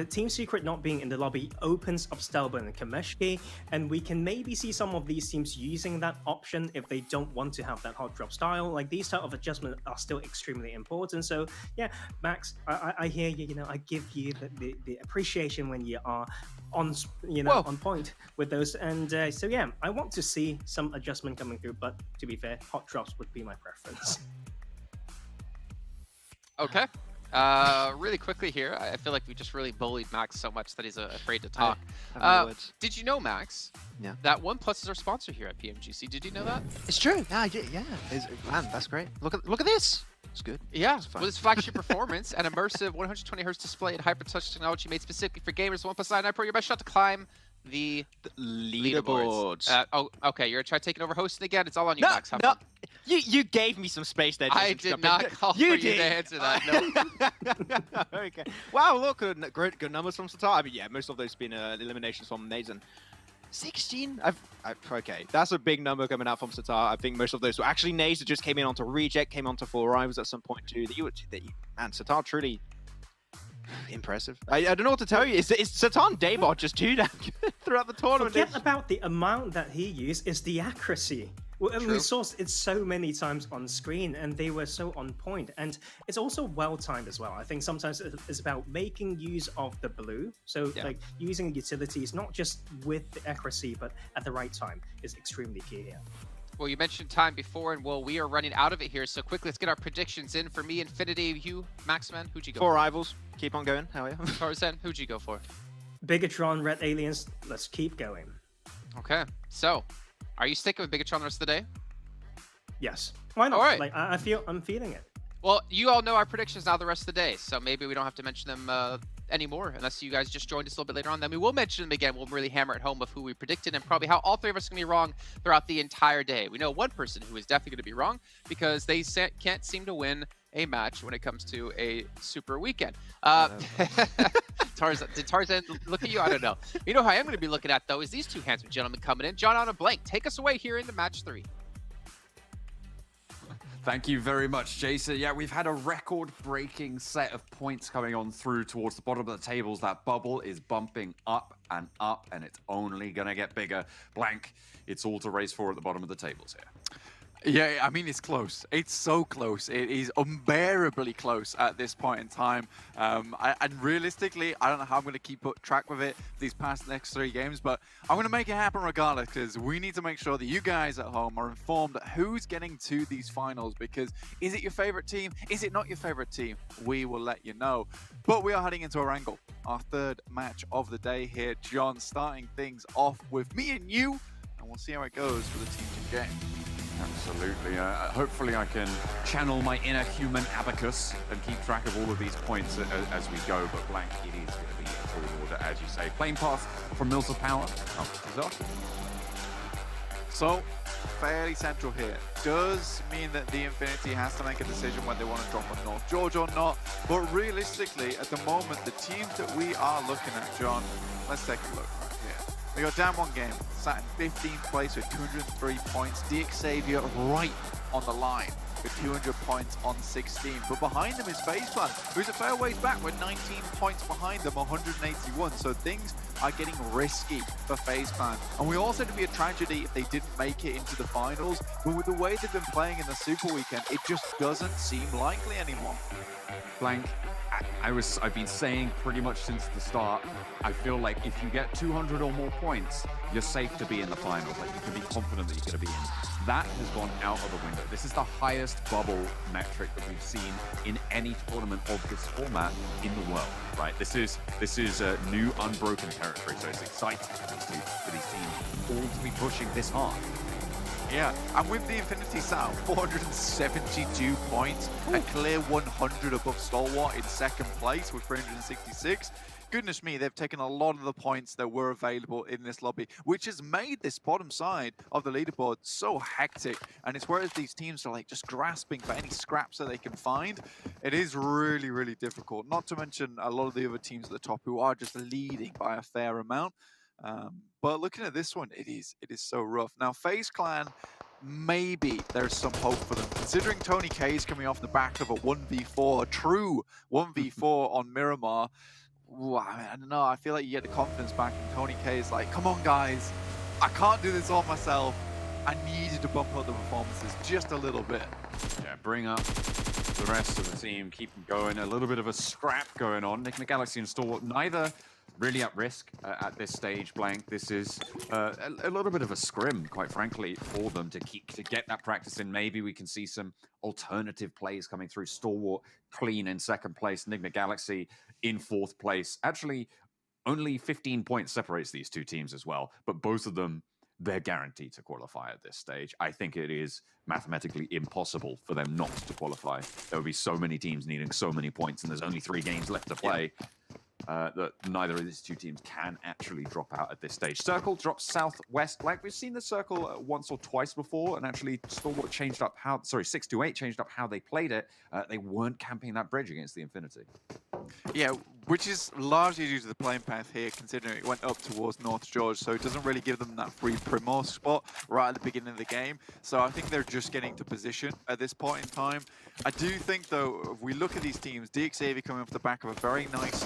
Team Secret not being in the lobby opens up Stelben and Kameshki, and we can maybe see some of these teams using that option if they don't want to have that hot drop style. Like, these type of adjustments are still extremely important. So yeah, Max, I hear you. You know, I give you the appreciation when you are on, on point with those. And so yeah, I want to see some adjustment coming through. But to be fair, hot drops would be my preference.
Okay. Really quickly here, I feel like we just really bullied Max so much that he's afraid to talk. Did you know, Max, that OnePlus is our sponsor here at PMGC? Did you know that?
It's true. Yeah, I did. Yeah. Man, that's great. Look at this. It's good.
Yeah, with its flagship performance and immersive 120 Hz display and hyper-touch technology made specifically for gamers, OnePlus 9 Pro, your best shot to climb the leaderboards. Okay, you're trying to take it over hosting again. It's all on you, Max. Have fun.
You gave me some space there.
I did not call for you to answer that. No.
Okay. Wow, look, good numbers from Satar. I mean, yeah, most of those been eliminations from Nazen. 16? Okay, that's a big number coming out from Satar. I think most of those were actually nades that just came in onto reject, came onto full rivals at some point too. Man, Satar truly impressive. I don't know what to tell you. It's Satan Daybot just too damn good throughout the tournament.
Forget about the amount that he used, it's the accuracy. We saw it so many times on screen, and they were so on point. And it's also well-timed as well. I think sometimes it's about making use of the blue. So like using utilities, not just with the accuracy, but at the right time is extremely key here.
Well, you mentioned time before, and well, we are running out of it here. So quickly, let's get our predictions in. For me, Infinity, you, Maxman, who'd you go for?
4 rivals. Keep on going. How are you?
Tarzan, who'd you go for?
Bigatron, Red Aliens. Let's keep going.
Okay, so are you sticking with Bigatron the rest of the day?
Yes. Why not?
All right.
Like, I'm feeling it.
Well, you all know our predictions now the rest of the day, so maybe we don't have to mention them anymore, unless you guys just joined us a little bit later on. Then we will mention them again. We'll really hammer it home of who we predicted and probably how all three of us are going to be wrong throughout the entire day. We know one person who is definitely going to be wrong because they can't seem to win a match when it comes to a super weekend. Tarzan, did Tarzan look at you? I don't know. You know who I am going to be looking at, though, is these two handsome gentlemen coming in. John on a blank. Take us away here in the match 3.
Thank you very much, Jason. Yeah, we've had a record-breaking set of points coming on through towards the bottom of the tables. That bubble is bumping up, and it's only going to get bigger. Blank, it's all to race for at the bottom of the tables here.
Yeah, I mean, it's close. It's so close. It is unbearably close at this point in time. And realistically, I don't know how I'm going to keep track with it these past next 3 games, but I'm going to make it happen regardless because we need to make sure that you guys at home are informed who's getting to these finals, because is it your favorite team? Is it not your favorite team? We will let you know. But we are heading into Erangel, our 3rd match of the day here. John starting things off with me and you, and we'll see how it goes for the teams in game.
Absolutely. Hopefully I can channel my inner human abacus and keep track of all of these points as we go, but Blank, it is going to be a tall order, as you say. Plane pass from Mills of Power.
So, fairly central here. Does mean that the Infinity has to make a decision when they want to drop on North George or not. But realistically, at the moment, the teams that we are looking at, John, let's take a look right here. We got down one game, sat in 15th place with 203 points. Xavier right on the line with 200 points on 16. But behind them is FaZe Clan, who's a fair ways back with 19 points behind them, 181. So things are getting risky for FaZe Clan. And we all said it'd be a tragedy if they didn't make it into the finals. But with the way they've been playing in the Super Weekend, it just doesn't seem likely anymore.
Blank, I've been saying pretty much since the start, I feel like if you get 200 or more points, you're safe to be in the finals. Like, you can be confident that you're going to be in. That has gone out of the window. This is the highest bubble metric that we've seen in any tournament of this format in the world, right? This is a new unbroken territory, so it's exciting for these teams all to be pushing this hard.
Yeah, and with the Infinity South, 472 points, a clear 100 above Stalwart in second place with 366. Goodness me, they've taken a lot of the points that were available in this lobby, which has made this bottom side of the leaderboard so hectic. And it's whereas these teams are like just grasping for any scraps that they can find, it is really, really difficult. Not to mention a lot of the other teams at the top who are just leading by a fair amount. But looking at this one, it is so rough. Now, FaZe Clan, maybe there's some hope for them. Considering Tony K is coming off the back of a 1v4, a true 1v4 on Miramar. Ooh, I don't know, I feel like you get the confidence back and Tony K is like, come on guys, I can't do this all myself. I needed to bump up the performances just a little bit.
Yeah, bring up the rest of the team, keep them going. A little bit of a scrap going on. Nick Galaxy and Stalwart, neither really at risk at this stage, Blank. This is a little bit of a scrim, quite frankly, for them to get that practice in. Maybe we can see some alternative plays coming through. Stalwart clean in second place, Enigma Galaxy in fourth place. Actually, only 15 points separates these two teams as well, but both of them, they're guaranteed to qualify at this stage. I think it is mathematically impossible for them not to qualify. There would be so many teams needing so many points, and there's only 3 games left to play. That neither of these two teams can actually drop out at this stage. Circle drops southwest. Like, we've seen the Circle once or twice before, and actually Stalwart changed up how, 628 changed up how they played it. They weren't camping that bridge against the Infinity.
Yeah, which is largely due to the playing path here, considering it went up towards North George, so it doesn't really give them that free Primor spot right at the beginning of the game. So I think they're just getting to position at this point in time. I do think, though, if we look at these teams, Xavier coming off the back of a very nice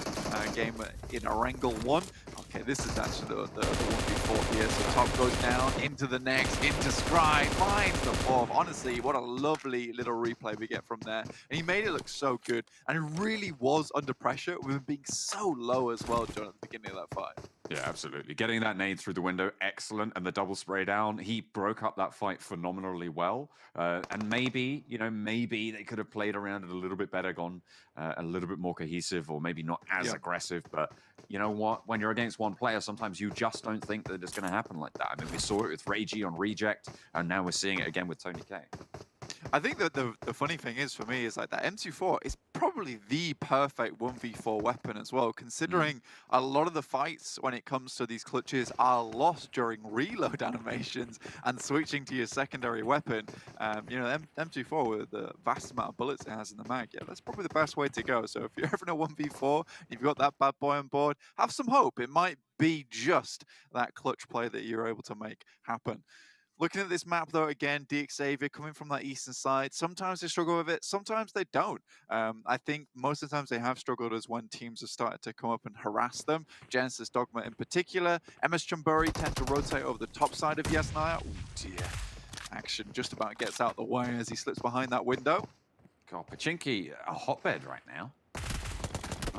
game in Erangel 1. Okay, this is actually the 1v4 here. So top goes down, into the next, into Scry, finds the fourth. Honestly, what a lovely little replay we get from there. And he made it look so good. And it really was under pressure with him being so low as well, John, at the beginning of that fight.
Yeah, absolutely. Getting that nade through the window, excellent. And the double spray down, he broke up that fight phenomenally well. And maybe, maybe they could have played around it a little bit better, gone a little bit more cohesive, or maybe not as aggressive. But you know what? When you're against one player, sometimes you just don't think that it's going to happen like that. I mean, we saw it with Reiji on Reject, and now we're seeing it again with Tony K.
I think that the funny thing is for me is like that M24 is probably the perfect 1v4 weapon as well, considering a lot of the fights when it comes to these clutches are lost during reload animations and switching to your secondary weapon. M24 with the vast amount of bullets it has in the mag, yeah, that's probably the best way to go. So if you're ever in a 1v4, you've got that bad boy on board, have some hope. It might be just that clutch play that you're able to make happen. Looking at this map, though, again, Xavier coming from that eastern side. Sometimes they struggle with it. Sometimes they don't. I think most of the times they have struggled is when teams have started to come up and harass them. Genesis Dogma in particular. MS Chumburi tend to rotate over the top side of Yasnaya. Oh, dear. Action just about gets out the way as he slips behind that window.
God, Pachinki, a hotbed right now.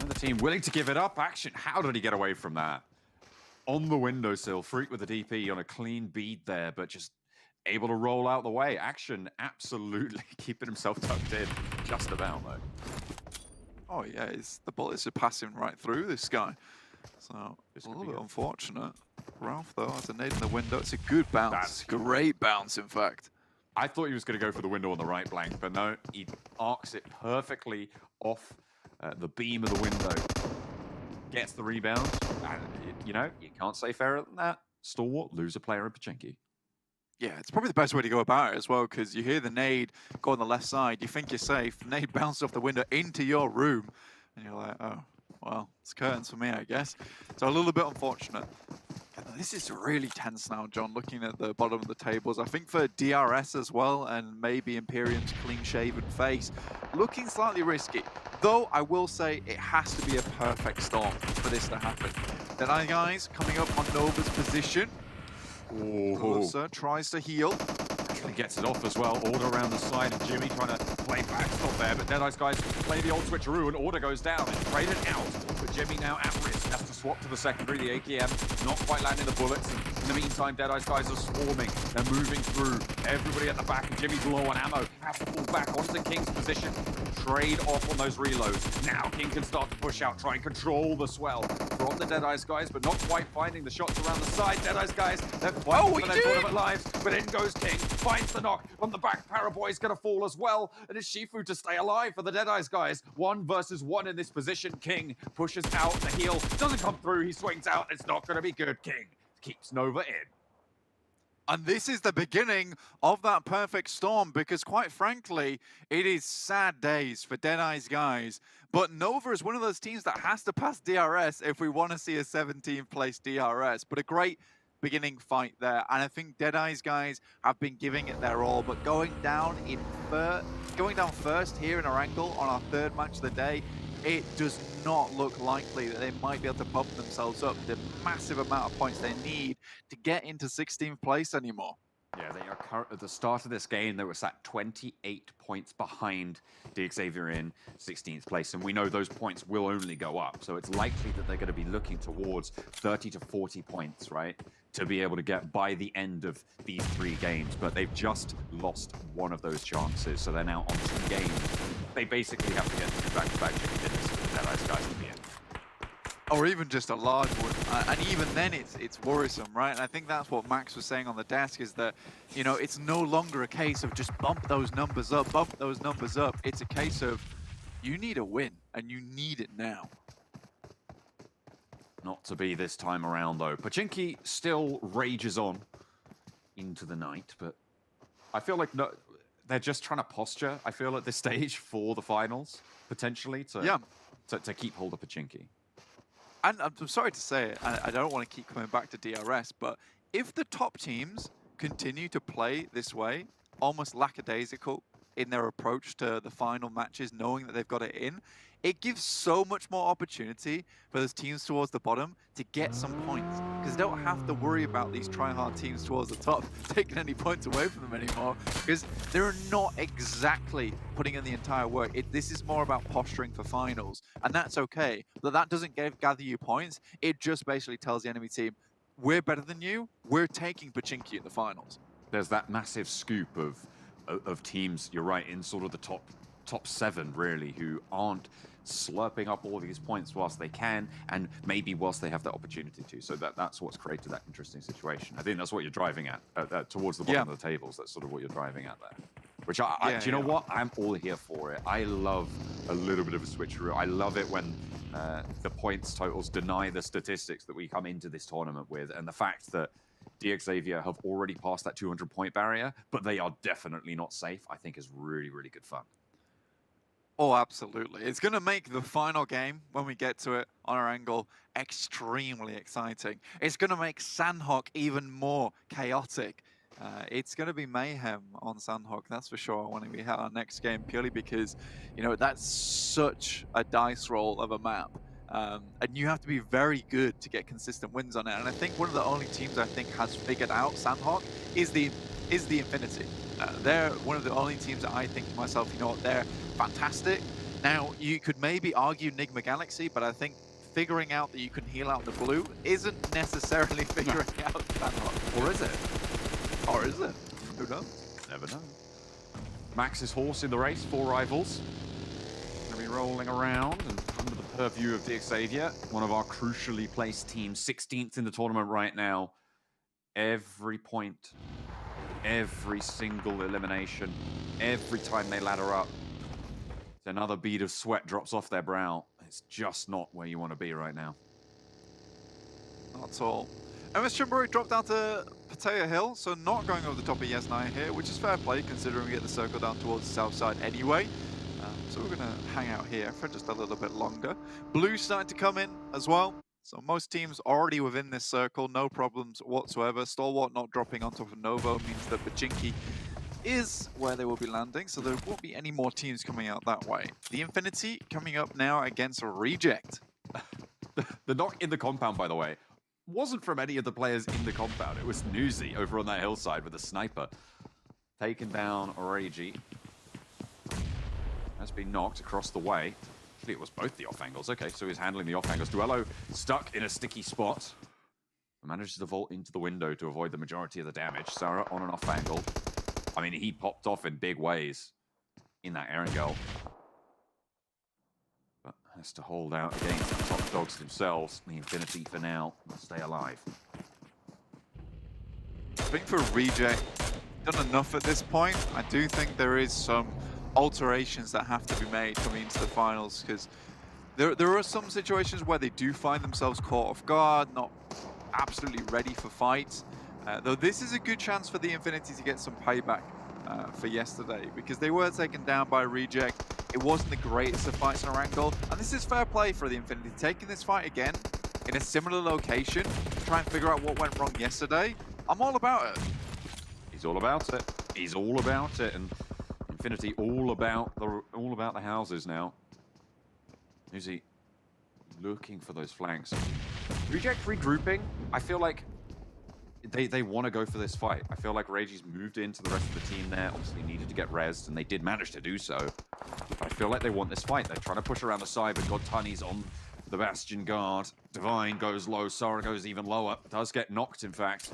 And the team willing to give it up. Action, how did he get away from that? On the windowsill, Freak with the DP on a clean bead there, but just able to roll out the way. Action absolutely keeping himself tucked in, just about though.
Oh yeah, the bullets are passing right through this guy. So it's a little bit unfortunate. Ralph though has a nade in the window. It's a good bounce. That's great bounce, in fact.
I thought he was going to go for the window on the right, Blank, but no, he arcs it perfectly off the beam of the window. Gets the rebound, and you can't say fairer than that. Stalwart lose a player in Pachinki.
Yeah, it's probably the best way to go about it as well, because you hear the nade go on the left side, you think you're safe, nade bounced off the window into your room, and you're like, oh, well, it's curtains for me, I guess. So a little bit unfortunate. This is really tense now, John, looking at the bottom of the tables. I think for DRS as well, and maybe Imperium's clean-shaven face, looking slightly risky. Though I will say it has to be a perfect storm for this to happen. Deadeye guys coming up on Nova's position. Closer, tries to heal.
Actually gets it off as well. Order around the side, and Jimmy trying to play backstop there, but Deadeye's guys play the old switcheroo, and Order goes down and traded out. But Jimmy now at risk, has to swap to the secondary, the AKM, not quite landing the bullets. And in the meantime, Deadeye's guys are swarming. They're moving through. Everybody at the back, and Jimmy's low on ammo. Has to pull back onto King's position. Trade off on those reloads. Now King can start to push out, try and control the swell from the Deadeye's guys, but not quite finding the shots around the side. Deadeye's guys, they're fighting for their tournament lives, but in goes King, finds the knock from the back. Paraboy's gonna fall as well, and it's Shifu to stay alive for the Deadeye's guys. 1 versus 1 in this position. King pushes out the heal, doesn't come through, he swings out, it's not gonna be good. King keeps Nova in.
And this is the beginning of that perfect storm, because quite frankly, it is sad days for Deadeye's guys. But Nova is one of those teams that has to pass DRS if we want to see a 17th place DRS. But a great beginning fight there. And I think Deadeye's guys have been giving it their all. But going down first here in Erangel on our 3rd match of the day, it does not look likely that they might be able to bump themselves up the massive amount of points they need to get into 16th place anymore.
Yeah, they are at the start of this game, they were sat 28 points behind DXavier in 16th place, and we know those points will only go up, so it's likely that they're going to be looking towards 30 to 40 points, right, to be able to get by the end of these 3 games, but they've just lost one of those chances, so they're now on 2 games. They basically have to get 2 back-to-back chicken dinners for the Deadeye's guys to be in.
Or even just a large one, and even then it's worrisome, right? And I think that's what Max was saying on the desk, is that, you know, it's no longer a case of just bump those numbers up, It's a case of you need a win, and you need it now.
Not to be this time around, though. Pachinki still rages on into the night, but I feel like they're just trying to posture, I feel, at this stage for the finals, potentially, to keep hold of Pachinki.
And I'm sorry to say it, I don't want to keep coming back to DRS, but if the top teams continue to play this way, almost lackadaisical in their approach to the final matches, knowing that they've got it in, it gives so much more opportunity for those teams towards the bottom to get some points, because they don't have to worry about these try-hard teams towards the top taking any points away from them anymore, because they're not exactly putting in the entire work. This is more about posturing for finals, and that's okay, but that doesn't gather you points. It just basically tells the enemy team, we're better than you, we're taking Pachinki in the finals.
There's that massive scoop of teams, you're right, in sort of the top 7, really, who aren't slurping up all of these points whilst they can, and maybe whilst they have the opportunity to. So that's what's created that interesting situation. I think that's what you're driving at, towards the bottom of the tables. That's sort of what you're driving at there. Which do you know what? I'm all here for it. I love a little bit of a switcheroo. I love it when the points totals deny the statistics that we come into this tournament with, and the fact that DXavier have already passed that 200-point barrier, but they are definitely not safe, I think is really, really good fun.
Oh, absolutely. It's going to make the final game, when we get to it on Erangel, extremely exciting. It's going to make Sanhok even more chaotic. It's going to be mayhem on Sanhok, that's for sure, when we have our next game, purely because, you know, that's such a dice roll of a map. And you have to be very good to get consistent wins on it. And I think one of the only teams I think has figured out Sanhok is the Infinity. They're one of the only teams that I think to myself, you know what, they're fantastic. Now, you could maybe argue Nigma Galaxy, but I think figuring out that you can heal out the blue isn't necessarily figuring out Sanhok.
Or is it?
Or is it? Who knows?
Never know. Max's horse in the race, 4 rivals. Going to be rolling around and under the purview of DXavier, one of our crucially placed teams, 16th in the tournament right now. Every point, every single elimination, every time they ladder up, another bead of sweat drops off their brow. It's just not where you want to be right now.
Not at all. MS Chimbori dropped down to Pattaya Hill, so not going over the top of Yes9 here, which is fair play considering we get the circle down towards the south side anyway. So we're going to hang out here for just a little bit longer. Blue starting to come in as well. So most teams already within this circle, no problems whatsoever. Stalwart not dropping on top of Novo means that Pachinki is where they will be landing, so there won't be any more teams coming out that way. The Infinity coming up now against Reject.
The knock in the compound, by the way, wasn't from any of the players in the compound. It was Newsy over on that hillside with a sniper. Taken down Origi. Has been knocked across the way. Actually, it was both the off angles. Okay, so he's handling the off angles. Duello stuck in a sticky spot. Manages to vault into the window to avoid the majority of the damage. Sarah on an off angle. I mean, he popped off in big ways in that Erangel. But has to hold out against the top dogs themselves. The Infinity for now will stay alive.
I think for Reject, done enough at this point. I do think there is some alterations that have to be made coming into the finals, because there are some situations where they do find themselves caught off guard, not absolutely ready for fights. Though this is a good chance for the Infinity to get some payback for yesterday, because they were taken down by Reject. It wasn't the greatest of fights in Erangel, and this is fair play for the Infinity. Taking this fight again in a similar location to try and figure out what went wrong yesterday, I'm all about it.
He's all about it. He's all about it, and Infinity all about the houses now. Who's he looking for those flanks? Reject regrouping. I feel like they want to go for this fight. I feel like Regi's moved into the rest of the team there. Obviously needed to get rezzed, and they did manage to do so. But I feel like they want this fight. They're trying to push around the side, but Godtani's on the Bastion guard. Divine goes low. Sara goes even lower. Does get knocked, in fact.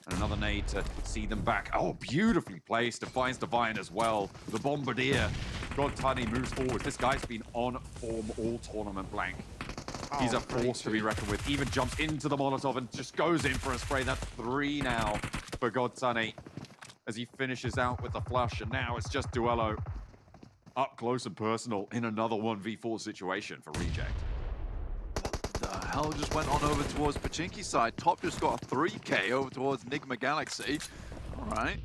And another nade to see them back. Oh, beautifully placed. Finds Divine as well. The Bombardier. Godtani moves forward. This guy's been on form all tournament blank. He's a force to be reckoned with. Even jumps into the Molotov and just goes in for a spray. That's 3 now for Godtani as he finishes out with the flush. And now it's just Duello up close and personal in another 1v4 situation for Reject.
The hell just went on over towards Pachinki's side. Top just got a 3k over towards Enigma Galaxy. All right.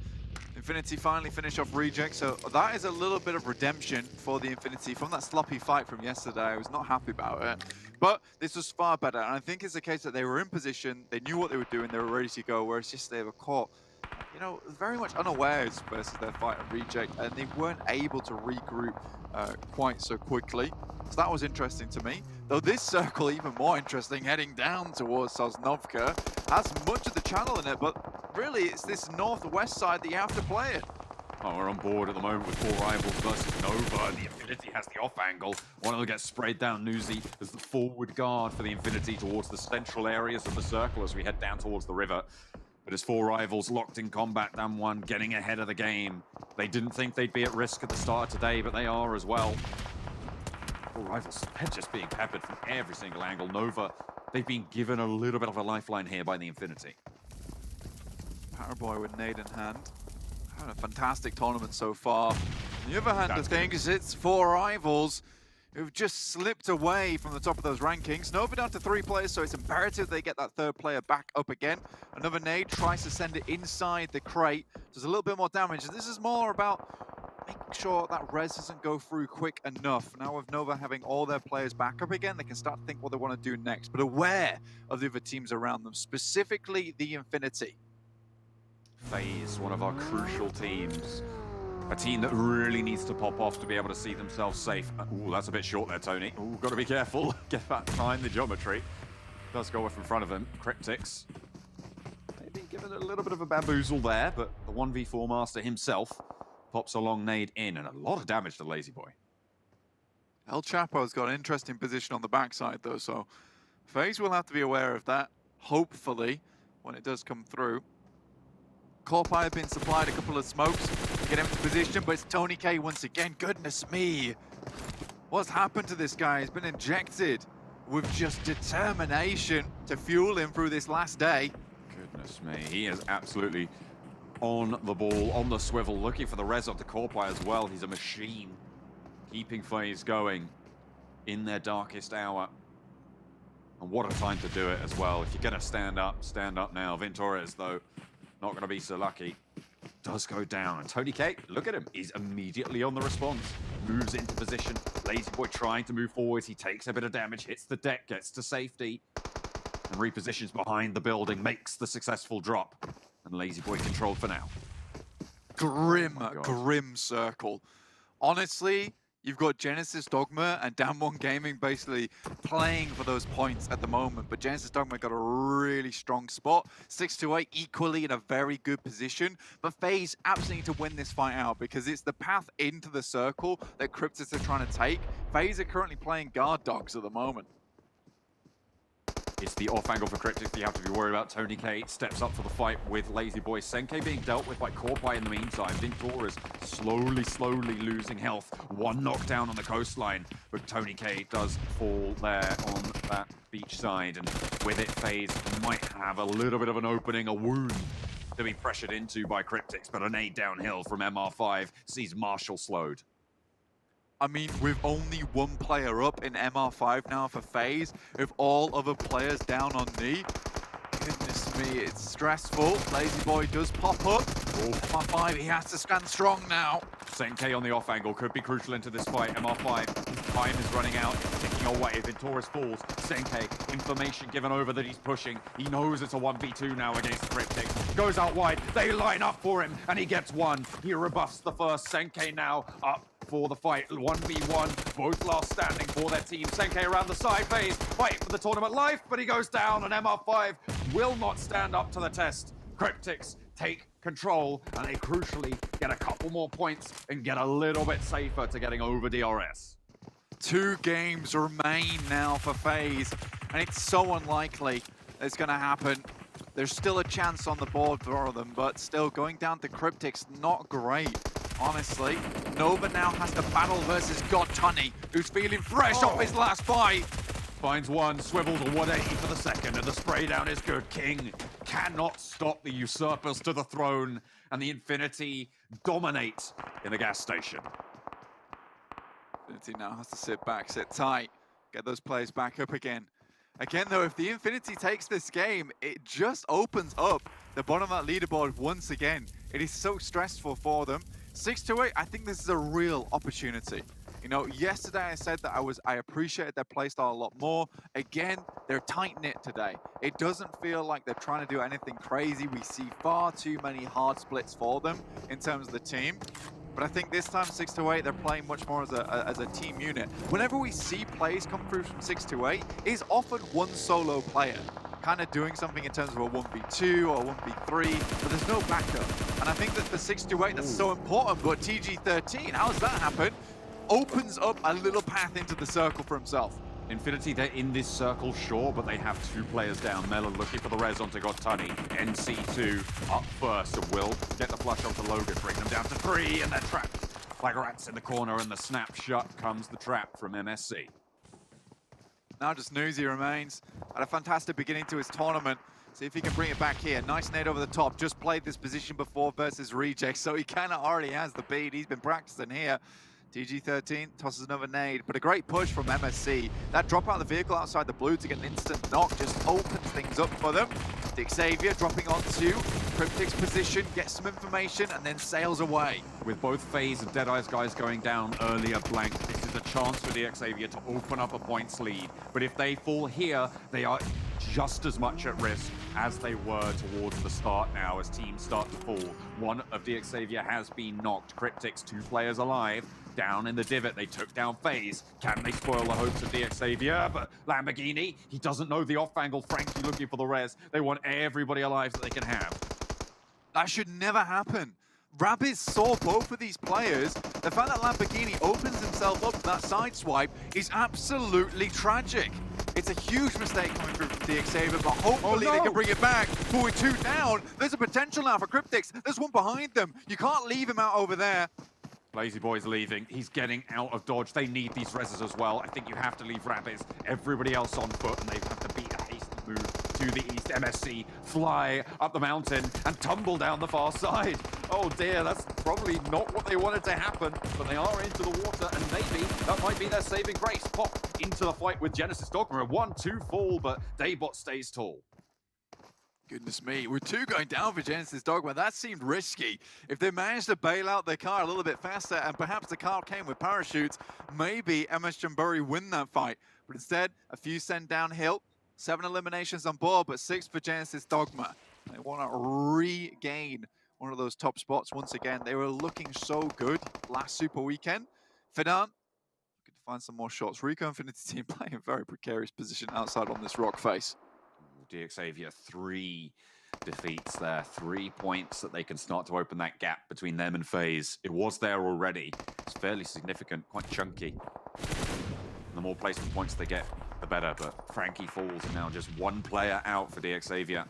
Infinity finally finish off Reject, so that is a little bit of redemption for the Infinity from that sloppy fight from yesterday. I was not happy about it, but this was far better, and I think it's the case that they were in position, they knew what they were doing, they were ready to go, whereas yesterday they were caught, you know, very much unawares versus their fight at Reject, and they weren't able to regroup quite so quickly. So that was interesting to me. Though this circle, even more interesting, heading down towards Sosnovka, has much of the channel in it, but really it's this northwest side that you have to play it.
Oh, we're on board at the moment with 4 rivals versus Nova. The Infinity has the off angle. One of them gets sprayed down. Newsy as the forward guard for the Infinity towards the central areas of the circle as we head down towards the river. But as 4 rivals locked in combat, Damwon getting ahead of the game. They didn't think they'd be at risk at the start of today, but they are as well. 4 rivals, they're just being peppered from every single angle. Nova, they've been given a little bit of a lifeline here by the Infinity.
Powerboy with nade in hand. Having a fantastic tournament so far. On the other hand of things, it's 4 rivals who've just slipped away from the top of those rankings. Nova down to 3 players, so it's imperative they get that 3rd player back up again. Another nade tries to send it inside the crate. Does a little bit more damage. This is more about making sure that res doesn't go through quick enough. Now with Nova having all their players back up again, they can start to think what they want to do next, but aware of the other teams around them, specifically the Infinity.
FaZe, one of our crucial teams. A team that really needs to pop off to be able to see themselves safe. Ooh, that's a bit short there, Tony. Ooh, got to be careful. Get back behind the geometry. Does go off in front of him. Cryptics. Maybe given a little bit of a bamboozle there, but the 1v4 master himself pops a long nade in, and a lot of damage to Lazy Boy.
El Chapo's got an interesting position on the backside, though, so FaZe will have to be aware of that, hopefully, when it does come through. Core Pilot being supplied a couple of smokes to get him into position, but it's Tony K once again. Goodness me. What's happened to this guy? He's been injected with just determination to fuel him through this last day.
Goodness me, he is absolutely on the ball, on the swivel, looking for the res of the Corpi as well. He's a machine, keeping FaZe going in their darkest hour. And what a time to do it as well. If you're going to stand up now. Ventores, though, not going to be so lucky. Does go down, and Tony K, look at him, he's immediately on the response. Moves into position, Lazy Boy trying to move forward, he takes a bit of damage, hits the deck, gets to safety, and repositions behind the building, makes the successful drop. And Lazy Boy controlled for now.
Grim, grim circle. Honestly, you've got Genesis Dogma and Damwon Gaming basically playing for those points at the moment, but Genesis Dogma got a really strong spot. 6-8 equally in a very good position, but FaZe absolutely need to win this fight out because it's the path into the circle that Cryptics are trying to take. FaZe are currently playing guard dogs at the moment.
It's the off angle for Cryptics you have to be worried about. Tony K steps up for the fight with Lazy Boy. Senke being dealt with by Corpai in the meantime. Vintor is slowly losing health. One knockdown on the coastline, but Tony K does fall there on that beach side. And with it, FaZe might have a little bit of an opening, a wound to be pressured into by Cryptics, but a nade downhill from MR5 sees Marshall slowed.
I mean, with only one player up in MR5 now for FaZe, with all other players down on knee, goodness me, it's stressful. Lazy Boy does pop up. MR5, he has to stand strong now.
Senke on the off angle could be crucial into this fight. MR5, his time is running out, it's ticking away. Venturus falls. Senke, information given over that he's pushing. He knows it's a 1v2 now against Cryptics. Goes out wide, they line up for him, and he gets one. He rebuffs the first. Senke now up for the fight. 1v1, both last standing for their team. Senke around the side, FaZe fight for the tournament life, but he goes down, and MR5 will not stand up to the test. Cryptics take control, and they crucially get a couple more points and get a little bit safer to getting over DRS.
2 games remain now for FaZe, and it's so unlikely it's going to happen. There's still a chance on the board for them, but still going down to Cryptics, not great. Honestly, Nova now has to battle versus God Tunny, who's feeling fresh off his last fight.
Finds one, swivels a 180 for the second, and the spray down is good. King cannot stop the usurpers to the throne, and the Infinity dominate in the gas station.
Infinity now has to sit back, sit tight, get those players back up again. Again, though, if the Infinity takes this game, it just opens up the bottom of that leaderboard once again. It is so stressful for them. 6-8, I think this is a real opportunity. You know, yesterday I said that I appreciated their playstyle a lot more. Again, they're tight-knit today. It doesn't feel like they're trying to do anything crazy. We see far too many hard splits for them in terms of the team. But I think this time 6-8, they're playing much more as a team unit. Whenever we see plays come through from 6-8, it's often one solo player kind of doing something in terms of a 1v2 or 1v3, but there's no backup. And I think that the 6-8, that's so important, but TG13, how does that happen? Opens up a little path into the circle for himself.
Infinity, they're in this circle, sure, but they have 2 players down. Melon looking for the res onto Gottani. NC2 up first, and will get the flush onto Logan, bring them down to 3, and they're trapped like rats in the corner, and the snap shut comes the trap from MSC.
Now just Newsy remains. Had a fantastic beginning to his tournament. See if he can bring it back here. Nice nade over the top. Just played this position before versus Reject, so he kind of already has the beat. He's been practicing here. TG13 tosses another nade, but a great push from MSC. That drop out of the vehicle outside the blue to get an instant knock just opens things up for them. Xavier dropping onto Cryptic's position, gets some information, and then sails away.
With both FaZe and Deadeye's guys going down earlier blank, this is a chance for the Xavier to open up a points lead. But if they fall here, they are just as much at risk as they were towards the start now as teams start to fall. One of the Xavier has been knocked. Cryptics, 2 players alive. Down in the divot, they took down FaZe. Can they spoil the hopes of the Xavier? But Lamborghini, he doesn't know the off angle. Frankie looking for the res. They want everybody alive that they can have.
That should never happen. Rabbids saw both of these players. The fact that Lamborghini opens himself up to that side swipe is absolutely tragic. It's a huge mistake coming through from Xavier, but hopefully they can bring it back. But with 2 down, there's a potential now for Cryptics. There's one behind them. You can't leave him out over there.
Lazy Boy's leaving. He's getting out of dodge. They need these reses as well. I think you have to leave Rabbids. Everybody else on foot, and they have to beat a hasty move to the east. MSC fly up the mountain and tumble down the far side. Oh dear, that's probably not what they wanted to happen, but they are into the water, and maybe that might be their saving grace. Pop into the fight with Genesis Dogma. A 1-2 fall, but Daybot stays tall.
Goodness me, we're 2 going down for Genesis Dogma. That seemed risky. If they managed to bail out their car a little bit faster, and perhaps the car came with parachutes, maybe MS Jamburi win that fight. But instead, a few sent downhill, 7 eliminations on board, but 6 for Genesis Dogma. They want to regain one of those top spots once again. They were looking so good last Super Weekend. Fidan, looking to find some more shots. Rico Infinity Team playing a very precarious position outside on this rock face.
DXavier 3 defeats there, 3 points that they can start to open that gap between them and FaZe. It was there already. It's fairly significant, quite chunky. And the more placement points they get, the better. But Frankie falls, and now just 1 player out for DXavier.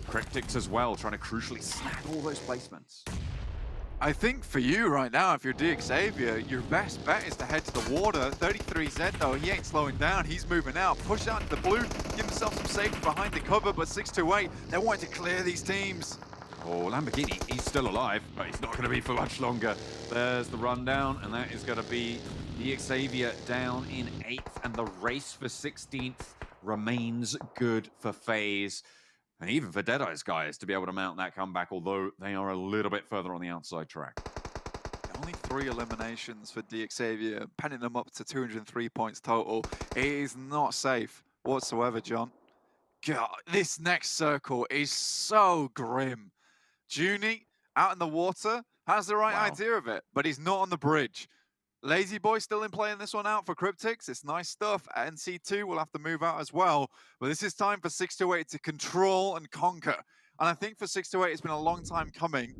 Cryptics as well, trying to crucially snag all those placements. I think for you right now, if you're DXavier, your best bet is to head to the water. 33Z though, he ain't slowing down, he's moving out. Push out to the blue, give himself some safety behind the cover, but 628, they want to clear these teams. Oh, Lamborghini, he's still alive, but he's not going to be for much longer. There's the rundown, and that is going to be DXavier down in 8th, and the race for 16th remains good for FaZe. And even for Deadeye's guys to be able to mount that comeback, although they are a little bit further on the outside track.
Only 3 eliminations for DXavier, penning them up to 203 points total. It is not safe whatsoever, John. God, this next circle is so grim. Junie, out in the water, has the right idea of it, but he's not on the bridge. Lazy Boy still in playing this one out for Cryptics. It's nice stuff. NC2 will have to move out as well. But this is time for 628 to control and conquer. And I think for 628, it's been a long time coming.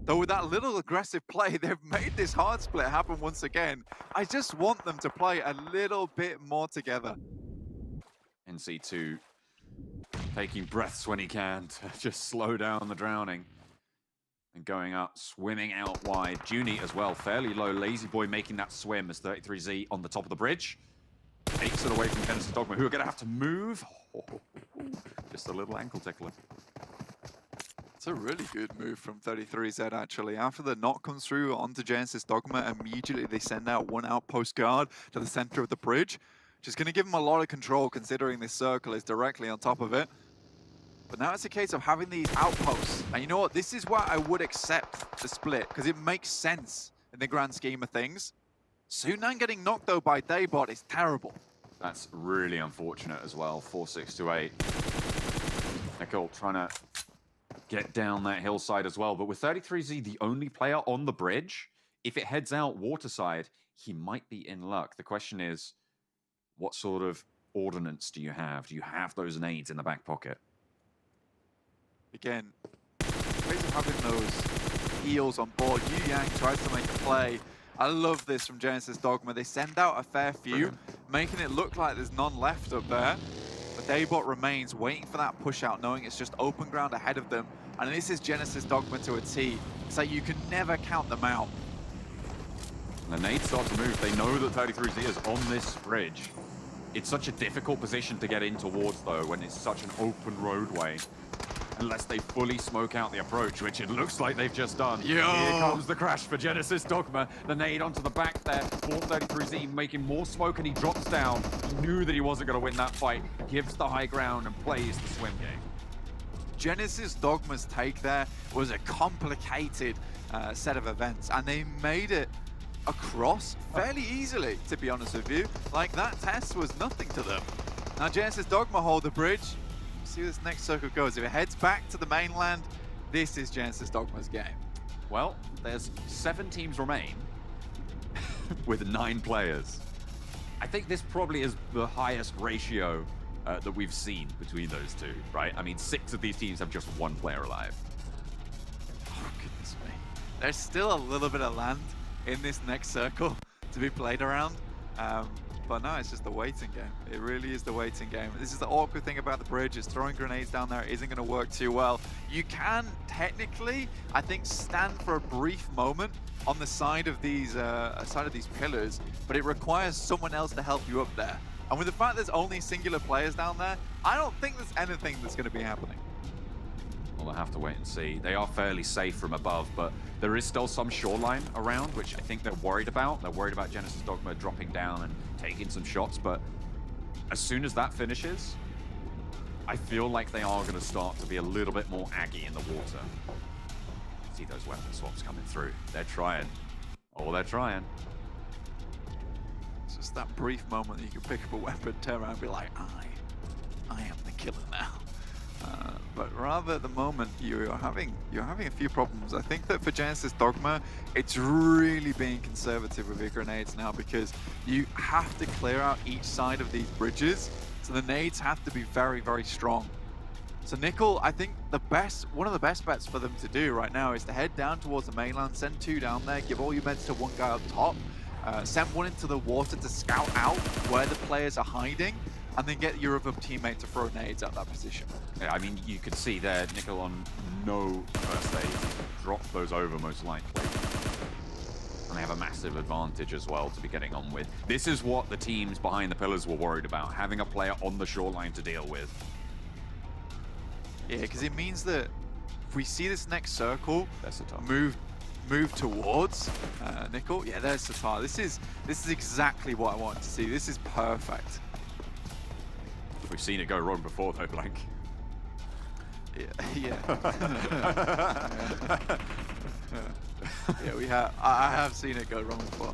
Though with that little aggressive play, they've made this hard split happen once again. I just want them to play a little bit more together.
NC2 taking breaths when he can to just slow down the drowning. And going up, swimming out wide. Junie as well, fairly low. Lazy Boy making that swim as 33Z on the top of the bridge. Takes it away from Genesis Dogma, who are going to have to move. Just a little ankle tickler.
It's a really good move from 33Z, actually. After the knock comes through onto Genesis Dogma, immediately they send out 1 outpost guard to the center of the bridge, which is going to give them a lot of control, considering this circle is directly on top of it. But now it's a case of having these outposts. And you know what? This is where I would accept the split, because it makes sense in the grand scheme of things. Sunan getting knocked, though, by Daybot is terrible.
That's really unfortunate as well, 4-6-8. Nicole trying to get down that hillside as well. But with 33Z, the only player on the bridge, if it heads out waterside, he might be in luck. The question is, what sort of ordnance do you have? Do you have those nades in the back pocket?
Again, ways of having those heals on board. Yu Yang tries to make a play. I love this from Genesis Dogma. They send out a fair few, making it look like there's none left up there. But Daybot remains waiting for that push out, knowing it's just open ground ahead of them. And this is Genesis Dogma to a T. It's like you can never count them out.
And the nades start to move. They know that 33Z is on this bridge. It's such a difficult position to get in towards, though, when it's such an open roadway. Unless they fully smoke out the approach, which it looks like they've just done.
Yo!
Here comes the crash for Genesis Dogma. The nade onto the back there. 433Z making more smoke, and he drops down. He knew that he wasn't going to win that fight. Gives the high ground and plays the swim game.
Genesis Dogma's take there was a complicated set of events, and they made it across fairly easily, to be honest with you. Like, that test was nothing to them. Now Genesis Dogma hold the bridge. See how this next circle goes. If it heads back to the mainland, this is Genesis Dogma's game.
Well, there's 7 teams remain with 9 players. I think this probably is the highest ratio that we've seen between those two, right? I mean, 6 of these teams have just 1 player alive.
Oh, goodness me. There's still a little bit of land in this next circle to be played around. But no, it's just the waiting game. It really is the waiting game. This is the awkward thing about the bridge, is throwing grenades down there isn't going to work too well. You can technically, I think, stand for a brief moment on the side of these pillars, but it requires someone else to help you up there. And with the fact there's only singular players down there, I don't think there's anything that's going to be happening.
Well, we'll have to wait and see. They are fairly safe from above, but there is still some shoreline around, which I think they're worried about. They're worried about Genesis Dogma dropping down and taking some shots, but as soon as that finishes, I feel like they are going to start to be a little bit more aggy in the water. See those weapon swaps coming through. They're trying. Oh, they're trying.
It's just that brief moment that you can pick up a weapon, turn around and be like, I am the killer now. But rather at the moment, you're having a few problems. I think that for Genesis Dogma, it's really being conservative with your grenades now, because you have to clear out each side of these bridges, so the nades have to be very, very strong. So Nickel, I think one of the best bets for them to do right now is to head down towards the mainland, send 2 down there, give all your meds to 1 guy up top, send 1 into the water to scout out where the players are hiding, and then get your other teammate to throw nades at that position.
Yeah, I mean, you could see there, Nickel on no first aid, drop those over most likely. And they have a massive advantage as well to be getting on with. This is what the teams behind the pillars were worried about, having a player on the shoreline to deal with.
Yeah, because it means that if we see this next circle move towards Nickel, yeah, there's Satar. This is exactly what I wanted to see. This is perfect.
We've seen it go wrong before though, Blank.
Yeah. Yeah, we have. I have seen it go wrong before.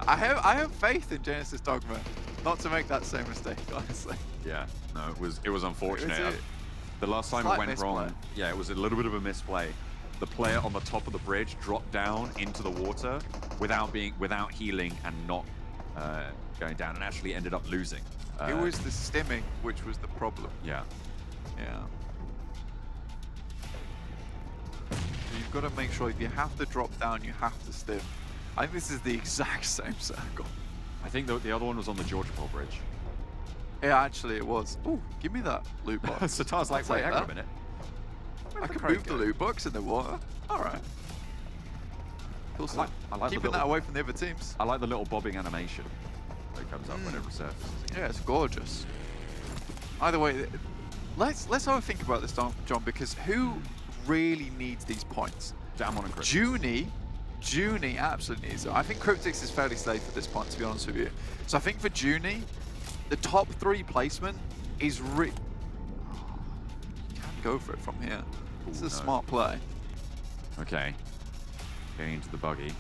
I have faith in Genesis Dogma not to make that same mistake, honestly.
Yeah, no, it was unfortunate. The last time it went wrong, yeah, it was a little bit of a misplay. The player on the top of the bridge dropped down into the water without healing and not going down, and actually ended up losing.
It was the stimming which was the problem.
Yeah.
Yeah. You've got to make sure if you have to drop down, you have to stim. I think this is the exact same circle.
I think the other one was on the Georgia Pole Bridge.
Yeah, actually it was. Ooh, give me that loot box.
Satar's like, wait, hang on a minute.
I can move the loot box in the water. All right. Cool stuff.
I like
keeping that away from the other teams.
I like the little bobbing animation that comes up when it resurfaces again.
Yeah, it's gorgeous. Either way, let's have a think about this, John, because who really needs these points?
Damwon and Cryptix.
Junie absolutely needs it. I think Cryptix is fairly safe at this point, to be honest with you. So I think for Junie, the top 3 placement is you can go for it from here. This is a smart play.
Okay. Getting into the buggy.